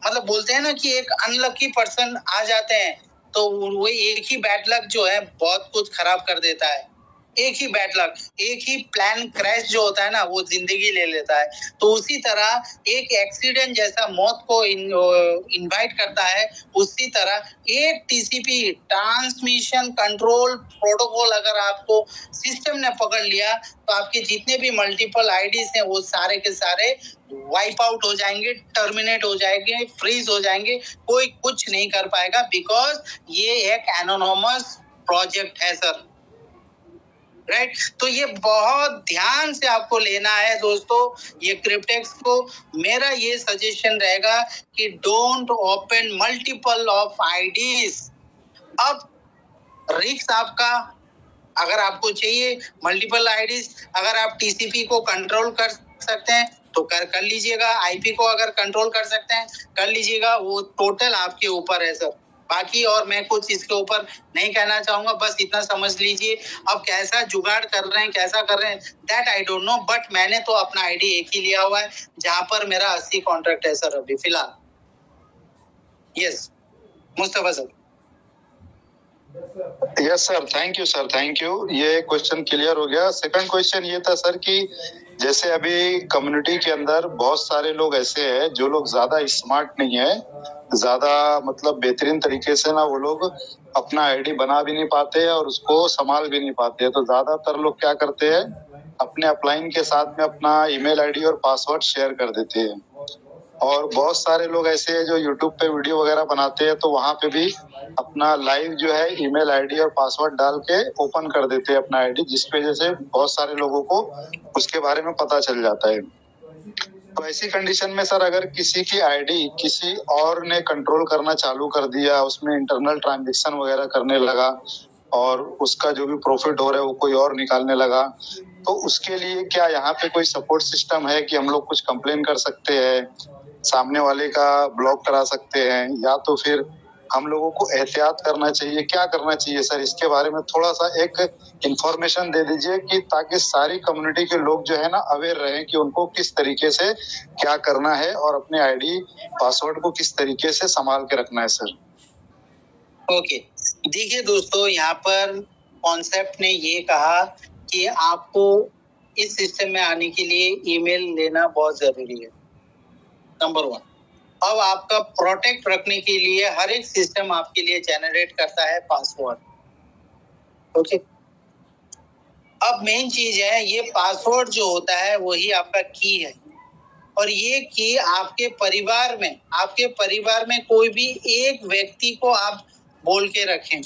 मतलब बोलते हैं ना कि एक अनलकी पर्सन आ जाते हैं तो वो एक ही बैड लक जो है बहुत कुछ खराब कर देता है। एक ही बैड लक, एक ही प्लान क्रैश जो होता है ना वो जिंदगी ले लेता है। तो उसी तरह एक एक्सीडेंट जैसा मौत को इनवाइट करता है, उसी तरह एक टीसीपी ट्रांसमिशन कंट्रोल प्रोटोकॉल अगर आपको सिस्टम ने पकड़ लिया तो आपके जितने भी मल्टीपल आईडीज हैं वो सारे के सारे वाइप आउट हो जाएंगे, टर्मिनेट हो जाएंगे, फ्रीज हो जाएंगे, कोई कुछ नहीं कर पाएगा, बिकॉज ये एक एनोनोमस प्रोजेक्ट है सर। राइट तो ये बहुत ध्यान से आपको लेना है दोस्तों ये क्रिप्टेक्स को। मेरा ये सजेशन रहेगा कि don't open multiple of IDs. अब रिस्क आपका, अगर आपको चाहिए मल्टीपल आईडीज, अगर आप टीसीपी को कंट्रोल कर सकते हैं तो कर लीजिएगा। आईपी को अगर कंट्रोल कर सकते हैं कर लीजिएगा, वो टोटल आपके ऊपर है सर। बाकी और मैं कुछ इसके ऊपर नहीं कहना चाहूंगा, बस इतना समझ लीजिए। अब कैसा जुगाड़ कर रहे हैं, कैसा कर रहे हैं, that I don't know, but मैंने तो अपना आईडी एक ही लिया हुआ है जहां पर मेरा 80 कॉन्ट्रैक्ट है सर अभी फिलहाल। Yes Mustafa sir. Yes sir, thank you sir, thank you. ये क्वेश्चन क्लियर हो गया। सेकंड क्वेश्चन ये था सर कि जैसे अभी कम्युनिटी के अंदर बहुत सारे लोग ऐसे हैं जो लोग ज्यादा स्मार्ट नहीं है, ज्यादा मतलब बेहतरीन तरीके से ना वो लोग अपना आईडी बना भी नहीं पाते और उसको संभाल भी नहीं पाते। तो ज्यादातर लोग क्या करते हैं, अपने अपलाइन के साथ में अपना ईमेल आईडी और पासवर्ड शेयर कर देते हैं। और बहुत सारे लोग ऐसे हैं जो यूट्यूब पे वीडियो वगैरह बनाते हैं तो वहां पे भी अपना लाइव जो है ईमेल आईडी और पासवर्ड डाल के ओपन कर देते हैं अपना आईडी, जिसकी वजह से बहुत सारे लोगों को उसके बारे में पता चल जाता है। तो ऐसी कंडीशन में सर अगर किसी की आईडी किसी और ने कंट्रोल करना चालू कर दिया, उसमें इंटरनल ट्रांजेक्शन वगैरह करने लगा और उसका जो भी प्रॉफिट हो रहा है वो कोई और निकालने लगा, तो उसके लिए क्या यहाँ पे कोई सपोर्ट सिस्टम है कि हम लोग कुछ कंप्लेन कर सकते हैं, सामने वाले का ब्लॉक करा सकते हैं, या तो फिर हम लोगों को एहतियात करना चाहिए, क्या करना चाहिए सर? इसके बारे में थोड़ा सा एक इंफॉर्मेशन दे दीजिए कि ताकि सारी कम्युनिटी के लोग जो है ना अवेयर रहें कि उनको किस तरीके से क्या करना है और अपने आईडी पासवर्ड को किस तरीके से संभाल के रखना है सर। ओके देखिए दोस्तों, यहाँ पर कॉन्सेप्ट ने ये कहा कि आपको इस सिस्टम में आने के लिए ईमेल लेना बहुत जरूरी है, नंबर 1। अब आपका प्रोटेक्ट रखने के लिए हर एक सिस्टम आपके लिए जनरेट करता है पासवर्ड। ओके अब मेन चीज है, ये पासवर्ड जो होता है वही आपका की है। और ये कि आपके परिवार में कोई भी एक व्यक्ति को आप बोल के रखें।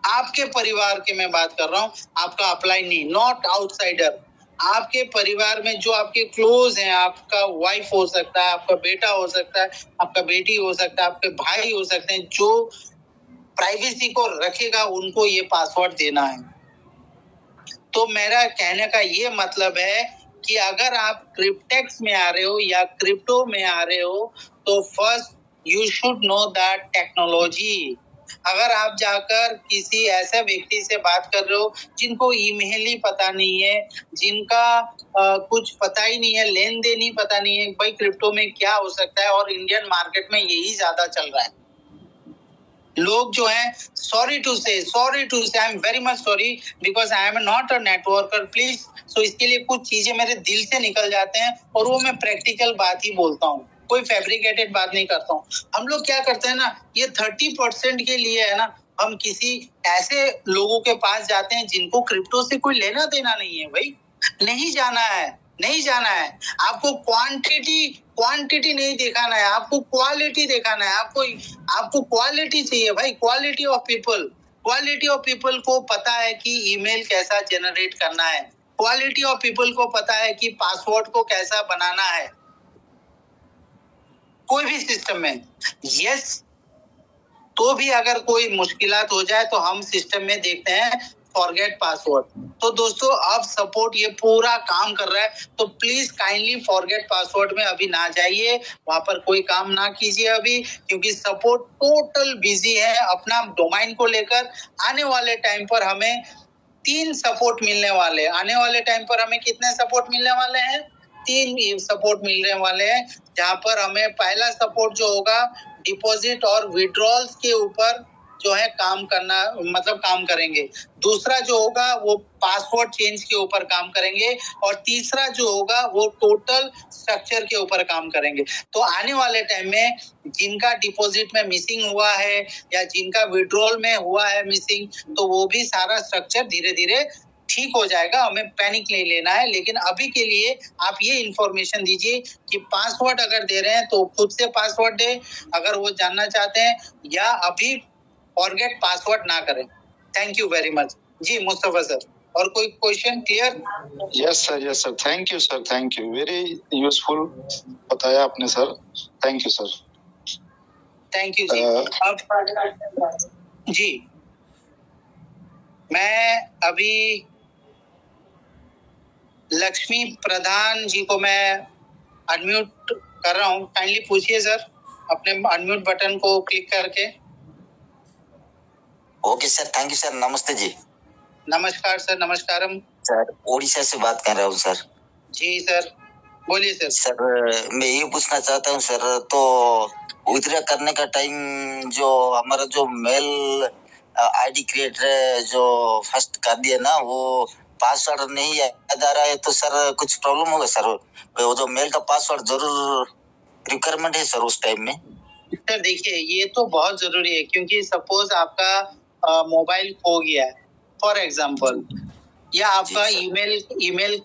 आपके परिवार के मैं बात कर रहा हूँ, आपका अपलाइन नहीं, नॉट आउटसाइडर। आपके परिवार में जो आपके क्लोज हैं, आपका वाइफ हो सकता है, आपका बेटा हो सकता है, आपका बेटी हो सकता है, आपके भाई हो सकते हैं, जो प्राइवेसी को रखेगा उनको ये पासवर्ड देना है। तो मेरा कहने का ये मतलब है कि अगर आप क्रिप्टेक्स में आ रहे हो या क्रिप्टो में आ रहे हो तो first you should know that technology. अगर आप जाकर किसी ऐसे व्यक्ति से बात कर रहे हो जिनको ईमेल ही पता नहीं है, जिनका कुछ पता ही नहीं है, लेन देन ही पता नहीं है भाई क्रिप्टो में क्या हो सकता है, और इंडियन मार्केट में यही ज्यादा चल रहा है। लोग जो है sorry to say I am very much sorry because I am not a networker please. So इसके लिए कुछ चीजें मेरे दिल से निकल जाते हैं और वो मैं प्रैक्टिकल बात ही बोलता हूँ, कोई फैब्रिकेटेड बात नहीं करता हूँ। हम लोग क्या करते हैं ना, ये 30% के लिए है ना, हम किसी ऐसे लोगों के पास जाते हैं जिनको क्रिप्टो से कोई लेना देना नहीं है। भाई नहीं जाना है। आपको क्वांटिटी नहीं दिखाना है, आपको क्वालिटी दिखाना है। आपको क्वालिटी चाहिए भाई, क्वालिटी ऑफ पीपल को पता है कि ईमेल कैसा जनरेट करना है, क्वालिटी ऑफ पीपल को पता है कि पासवर्ड को कैसा बनाना है कोई भी सिस्टम में। यस, तो भी अगर कोई मुश्किलात हो जाए तो हम सिस्टम में देखते हैं फॉरगेट पासवर्ड। तो दोस्तों अब सपोर्ट ये पूरा काम कर रहा है, तो प्लीज काइंडली फॉरगेट पासवर्ड में अभी ना जाइए, वहां पर कोई काम ना कीजिए अभी, क्योंकि सपोर्ट टोटल बिजी है अपना डोमाइन को लेकर। आने वाले टाइम पर हमें 3 सपोर्ट मिलने वाले हैं। आने वाले टाइम पर हमें कितने सपोर्ट मिलने वाले हैं? 3 सपोर्ट मिलने वाले हैं, जहां पर हमें पहला सपोर्ट जो होगा डिपॉजिट और विड्रॉल्स के ऊपर जो है काम करेंगे। दूसरा जो होगा वो पासवर्ड चेंज के ऊपर काम करेंगे, और तीसरा जो होगा वो टोटल स्ट्रक्चर के ऊपर काम करेंगे। तो आने वाले टाइम में जिनका डिपॉजिट में मिसिंग हुआ है या जिनका विड्रॉल में हुआ है मिसिंग, तो वो भी सारा स्ट्रक्चर धीरे धीरे ठीक हो जाएगा। हमें पैनिक नहीं लेना है, लेकिन अभी के लिए आप ये इंफॉर्मेशन दीजिए कि पासवर्ड अगर दे रहे हैं तो खुद से पासवर्ड दे, अगर वो जानना चाहते हैं, या अभी फॉरगेट पासवर्ड ना करें। थैंक यू वेरी मच जी मुस्तफा सर। और कोई question clear? Yes sir, thank you, very useful बताया आपने sir, thank you sir. Thank you जी। अब जी मैं अभी लक्ष्मी प्रधान जी को मैं अनम्यूट कर रहा हूँ, काइंडली पूछिए सर अपने अनम्यूट बटन को क्लिक करके। Okay sir, thank you sir. नमस्ते जी। नमस्कार सर। नमस्कारम सर, उड़ीसा से बात कर रहा हूँ सर। जी सर, बोलिए सर। सर मैं ये पूछना चाहता हूँ सर, तो विथड्रॉ करने का टाइम जो हमारा जो मेल आईडी क्रिएटर जो फर्स्ट कर दिया ना, वो पासवर्ड नहीं याद आ रहा है, तो सर कुछ प्रॉब्लम होगा सर? वो जो मेल का पासवर्ड जरूर रिक्वायरमेंट है सर उस टाइम में। सर देखिए ये तो बहुत जरूरी है, क्योंकि सपोज आपका मोबाइल खो गया है फॉर एग्जांपल, या आपका ईमेल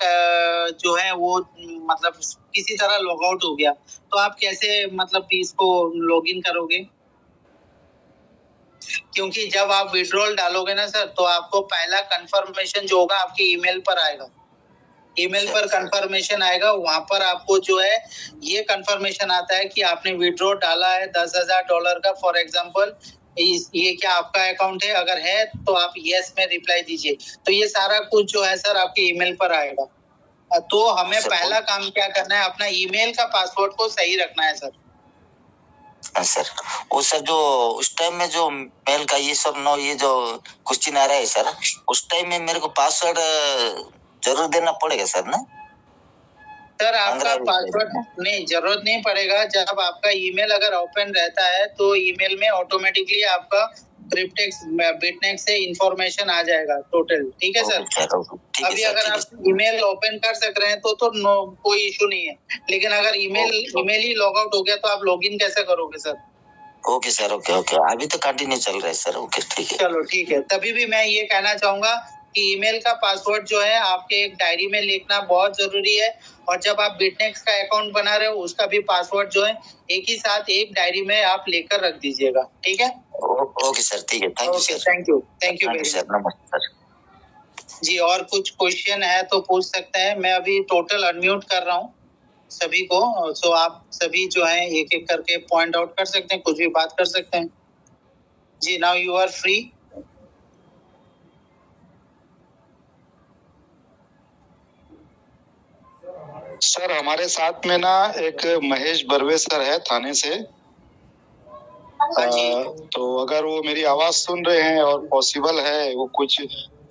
जो है वो मतलब किसी तरह लॉग आउट हो गया, तो आप कैसे मतलब इसको लॉगिन करोगे? क्योंकि जब आप विड्रॉल डालोगे ना सर, तो आपको पहला कंफर्मेशन जो होगा आपके ईमेल पर आएगा। ईमेल पर कंफर्मेशन आएगा, वहां पर आपको जो है ये कंफर्मेशन आता है कि आपने विड्रॉ डाला है $10,000 का फॉर एग्जांपल, ये क्या आपका अकाउंट है? अगर है तो आप यस में रिप्लाई दीजिए। तो ये सारा कुछ जो है सर आपके ईमेल पर आएगा। तो हमें पहला काम क्या करना है, अपना ईमेल का पासवर्ड को सही रखना है सर। सर वो सर जो उस टाइम में जो मेल का ये सब नो ये जो क्वेश्चन आ रहा है सर, उस टाइम में मेरे को पासवर्ड जरूर देना पड़ेगा सर ना? सर आपका पासवर्ड नहीं जरूरत नहीं पड़ेगा। जब आपका ईमेल अगर ओपन रहता है तो ईमेल में ऑटोमेटिकली आपका क्रिप्टेक्स बिटनेक्स से इंफॉर्मेशन आ जाएगा टोटल। ठीक है सर? अभी अगर आप ईमेल ओपन कर सक रहे हैं तो कोई इशू नहीं है, लेकिन अगर ईमेल ही लॉग आउट हो गया तो आप लॉगिन कैसे करोगे सर? ओके सर, ओके अभी तो कंटिन्यू चल रहा है सर। ओके ठीक है, चलो ठीक है। तभी भी मैं ये कहना चाहूंगा कि ईमेल का पासवर्ड जो है आपके एक डायरी में लिखना बहुत जरूरी है, और जब आप बिटनेक्स का अकाउंट बना रहे हो उसका भी पासवर्ड जो है एक ही साथ एक डायरी में आप लेकर रख दीजिएगा, ठीक है? ओके सर, ठीक है, thank you sir. Thank you very much. नमस्ते सर। जी, और कुछ क्वेश्चन है तो पूछ सकते हैं। मैं अभी टोटल अनम्यूट कर रहा हूँ सभी को, सो आप सभी जो है एक एक करके पॉइंट आउट कर सकते हैं, कुछ भी बात कर सकते हैं। जी, now you are free. Sir हमारे साथ में ना एक महेश बर्वे सर है थाने से। तो अगर वो मेरी आवाज सुन रहे हैं और पॉसिबल है वो कुछ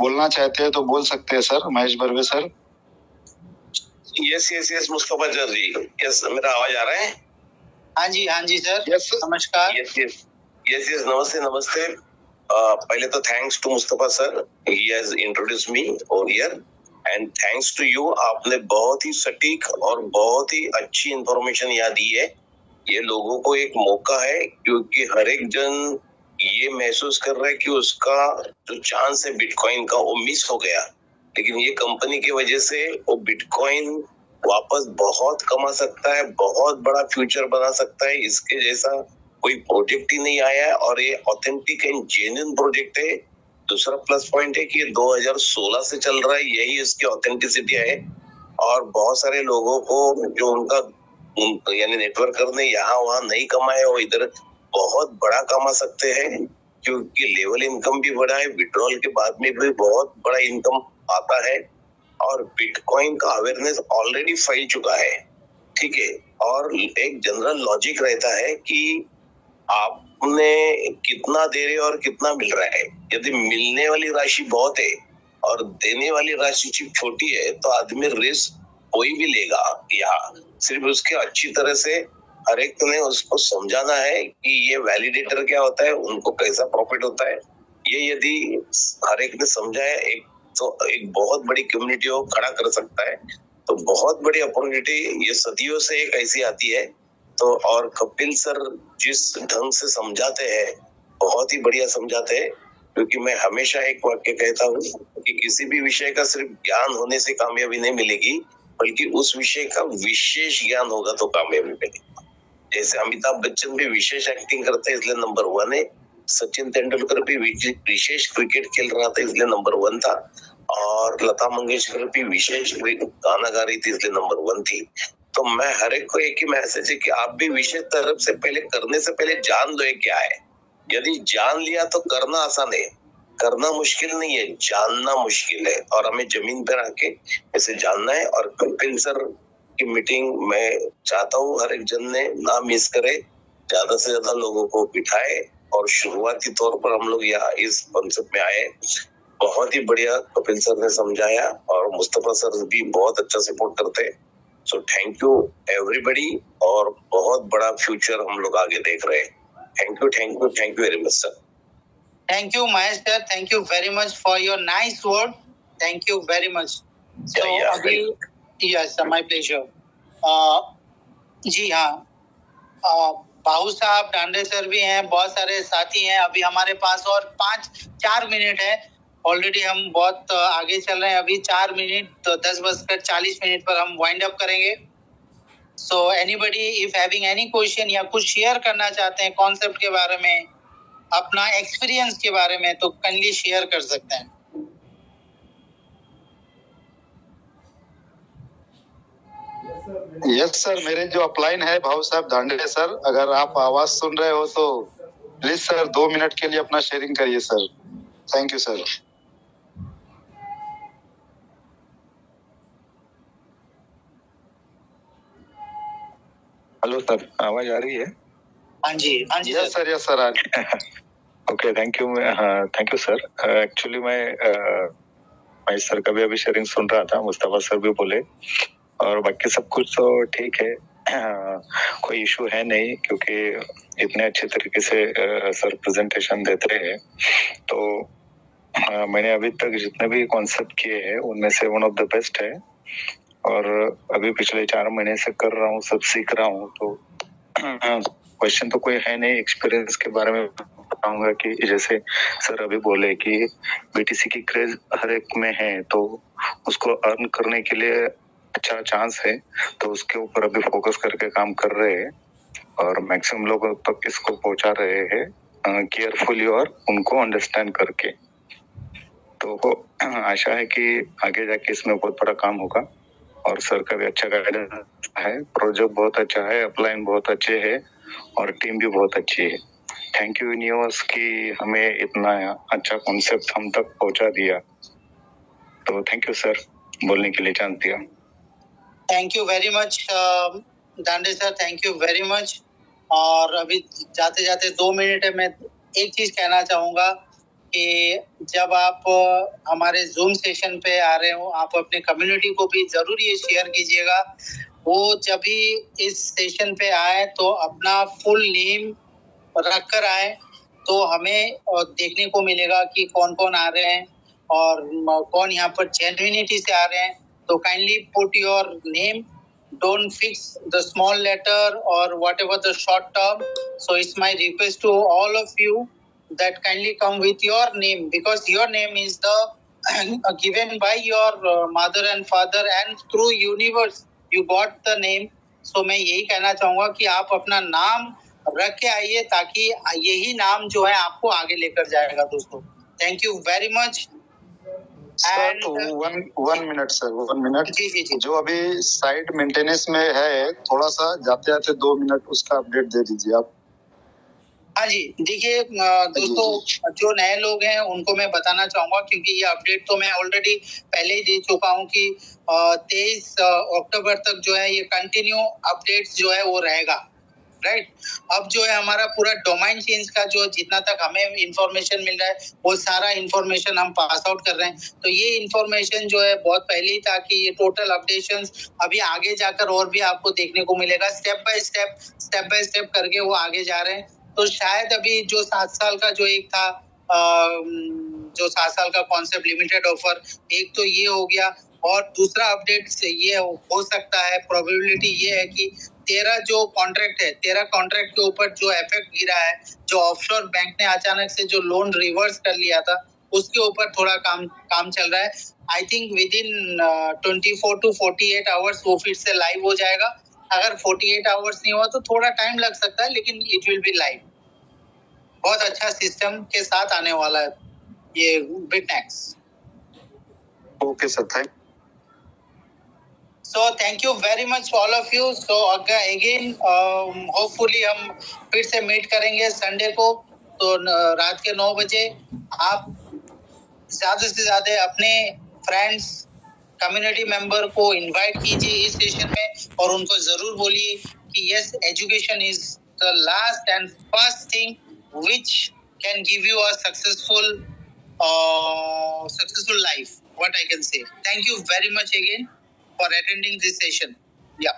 बोलना चाहते हैं तो बोल सकते हैं sir, Mahesh Barve sir. Yes Mustafa sir ji, yes मेरा आवाज आ रहा है? हाँ जी सर। यस नमस्कार। यस नमस्ते। पहले तो thanks to Mustafa sir, he has introduced me over here, and thanks to you, आपने बहुत ही सटीक और बहुत ही अच्छी इंफॉर्मेशन यहाँ दी है। ये लोगों को एक मौका है, क्योंकि हर एक जन ये महसूस कर रहा है कि उसका जो चांस है बिटकॉइन का वो मिस हो गया, लेकिन ये कंपनी की वजह से वो बिटकॉइन वापस बहुत कमा सकता है, बहुत बड़ा फ्यूचर बना सकता है। इसके जैसा कोई प्रोजेक्ट ही नहीं आया है, और ये ऑथेंटिक एंड जेन्युइन प्रोजेक्ट है। दूसरा प्लस पॉइंट है कि 2016 से चल रहा है, यही इसकी ऑथेंटिसिटी है। और बहुत सारे लोगों को जो उनका यानी नेटवर्क करने यहाँ वहाँ नहीं कमाए, वो इधर बहुत बड़ा कमा सकते हैं, क्योंकि लेवल इनकम भी बड़ा है, विड्रॉल के बाद में भी बहुत बड़ा इनकम आता है, और बिटकॉइन का अवेयरनेस ऑलरेडी फैल चुका है, ठीक है। और एक जनरल लॉजिक रहता है कि आपने कितना दे रहे और कितना मिल रहा है। यदि मिलने वाली राशि बहुत है और देने वाली राशि छोटी है, तो आदमी रिस्क कोई भी लेगा। यहाँ सिर्फ उसके अच्छी तरह से हर एक ने उसको समझाना है कि ये वैलिडेटर क्या होता है, उनको कैसा प्रॉफिट होता है। ये यदि हर एक ने समझा है, एक बहुत बड़ी कम्युनिटी को खड़ा कर सकता है। तो बहुत बड़ी अपॉर्चुनिटी ये सदियों से एक ऐसी आती है। तो और कपिल सर जिस ढंग से समझाते हैं, बहुत ही बढ़िया समझाते हैं, क्योंकि मैं हमेशा एक वाक्य कहता हूँ कि किसी भी विषय का सिर्फ ज्ञान होने से कामयाबी नहीं मिलेगी, बल्कि उस विषय का विशेष ज्ञान होगा तो कामयाबी मिलेगी। जैसे अमिताभ बच्चन भी विशेष एक्टिंग करते हैं इसलिए नंबर 1 है, सचिन तेंदुलकर भी विशेष क्रिकेट खेल रहा था इसलिए नंबर 1 था, और लता मंगेशकर भी विशेष गाना गा रही थी इसलिए नंबर 1 थी। तो मैं हर एक को एक ही मैसेज है कि आप भी विशेष तरफ से पहले करने से पहले जान लो क्या है। यदि जान लिया तो करना आसान है, करना मुश्किल नहीं है, जानना मुश्किल है। और हमें जमीन पर आके ऐसे जानना है। और कपिल सर की मीटिंग मैं चाहता हूँ हर एक जन ने ना मिस करे, ज्यादा से ज्यादा लोगों को बिठाए, और शुरुआती तौर पर हम लोग यहाँ इस कॉन्सेप्ट में आए। बहुत ही बढ़िया कपिल सर ने समझाया, और मुस्तफा सर भी बहुत अच्छा सपोर्ट करते हैं। सो थैंक यू एवरीबडी, और बहुत बड़ा फ्यूचर हम लोग आगे देख रहे हैं। Thank you very much sir. Thank you, Mahesh sir. Thank you very much for your nice word. Thank you very much. So, अभी yes, my pleasure. जी हाँ, बाहू साहब डांडे सर भी हैं, बहुत सारे साथी हैं। अभी हमारे पास और 4 मिनट है। ऑलरेडी हम बहुत आगे चल रहे हैं। अभी 4 मिनट तो 10:40 पर हम वाइंड अप करेंगे। So anybody if having any question या कुछ शेयर करना चाहते हैं कॉन्सेप्ट के बारे में, अपना एक्सपीरियंस के बारे में, तो काइंडली शेयर कर सकते हैं। यस सर, मेरे जो अपलाइन है भाऊ साहब दांडे सर, अगर आप आवाज सुन रहे हो तो प्लीज सर 2 मिनट के लिए अपना शेयरिंग करिए sir. Thank you sir. Hello sir, आवाज आ रही है? हाँ जी यस सर आ रही है। Okay, thank you sir. Actually मैं सर का भी अभी शेयरिंग सुन रहा था, मुस्तफा सर भी बोले, और बाकी सब कुछ तो ठीक है, कोई इशू है नहीं, क्योंकि इतने अच्छे तरीके से सर प्रेजेंटेशन देते हैं। तो मैंने अभी तक जितने भी कॉन्सेप्ट किए हैं उनमें से वन ऑफ द बेस्ट है, और अभी पिछले 4 महीने से कर रहा हूँ, सब सीख रहा हूँ। तो क्वेश्चन तो कोई है नहीं, एक्सपीरियंस के बारे में चाहूंगा कि जैसे सर अभी बोले कि बीटीसी की क्रेज हर एक में है, तो उसको अर्न करने के लिए अच्छा चांस है, तो उसके ऊपर अभी फोकस करके काम कर रहे हैं और मैक्सिमम लोगों तक इसको पहुंचा रहे हैं केयरफुली और उनको अंडरस्टैंड करके। तो आशा है कि आगे जाके इसमें बहुत बड़ा काम होगा और सर का भी अच्छा गाइडेंस है। प्रोजेक्ट बहुत अच्छा है, अपलाइन बहुत अच्छे है और टीम भी बहुत अच्छी है। थैंक यू यूनिवर्स कि हमें इतना अच्छा कॉन्सेप्ट हम तक पहुंचा दिया। तो थैंक यू सर बोलने के लिए चांस दिया। थैंक यू वेरी मच दांडे sir, thank you very much. और अभी जाते जाते 2 मिनट है, मैं एक चीज कहना चाहूंगा कि जब आप हमारे जूम सेशन पे आ रहे हो, आप अपने कम्युनिटी को भी जरूर ये शेयर कीजिएगा। वो जब भी इस सेशन पे आए तो अपना फुल नेम रख कर आए, तो हमें देखने को मिलेगा कि कौन कौन आ रहे हैं और कौन यहाँ पर जेन्युइनिटी से आ रहे हैं। तो kindly put your name, don't fix the small letter or whatever the short term. So it's my request to all of you that kindly come with your name, because your name is the given by your mother and father, and through universe you got the name. So मैं यही कहना चाहूंगा कि आप अपना नाम रख के आइए, ताकि यही नाम जो है आपको आगे लेकर जाएगा दोस्तों। Thank you very much. Sir one minute sir, 1 minute. जी। जो अभी साइट मेंटेनेंस में है, थोड़ा सा जाते जाते 2 मिनट उसका अपडेट दे दीजिए आप। हाँ जी, देखिए दोस्तों, जो नए लोग हैं उनको मैं बताना चाहूंगा, क्योंकि ये अपडेट तो मैं ऑलरेडी पहले ही दे चुका हूँ कि 23 अक्टूबर तक जो है ये कंटिन्यू अपडेट्स जो है वो रहेगा, राइट। अब जो है हमारा पूरा डोमेन चेंज का जो जितना तक हमें इंफॉर्मेशन मिल रहा है वो सारा इंफॉर्मेशन हम पास आउट कर रहे हैं। तो ये इंफॉर्मेशन जो है बहुत पहले ही था कि ये टोटल अपडेशंस अभी आगे जाकर और भी आपको देखने को मिलेगा। स्टेप बाय स्टेप करके वो आगे जा रहे हैं। तो शायद अभी जो 7 साल का जो एक था, जो 7 साल का कॉन्सेप्ट लिमिटेड ऑफर, एक तो ये हो गया, और दूसरा अपडेट से ये हो सकता है, प्रोबेबिलिटी ये है कि 13 जो कॉन्ट्रैक्ट है, 13 कॉन्ट्रैक्ट के ऊपर जो इफेक्ट गिरा है, जो ऑफशोर बैंक ने अचानक से जो लोन रिवर्स कर लिया था, उसके ऊपर थोड़ा काम चल रहा है। I think with in 24 to 48 hours वो फिर से लाइव हो जाएगा। अगर 48 आवर्स नहीं हुआ तो थोड़ा टाइम लग सकता है, लेकिन इट विल बी लाइव। बहुत अच्छा सिस्टम के साथ आने वाला है ये Bitnex. Okay sir, thank. So thank you very much all of you. So again hopefully हम फिर से मीट करेंगे संडे को, तो रात के 9 बजे। आप ज्यादा से ज्यादा अपने फ्रेंड्स, कम्युनिटी मेंबर को इनवाइट कीजिए इस सेशन में, और उनको जरूर बोलिए कि yes, education is the last and first thing which can give you a successful life, what I can say. Thank you very much again for attending this session. Yeah.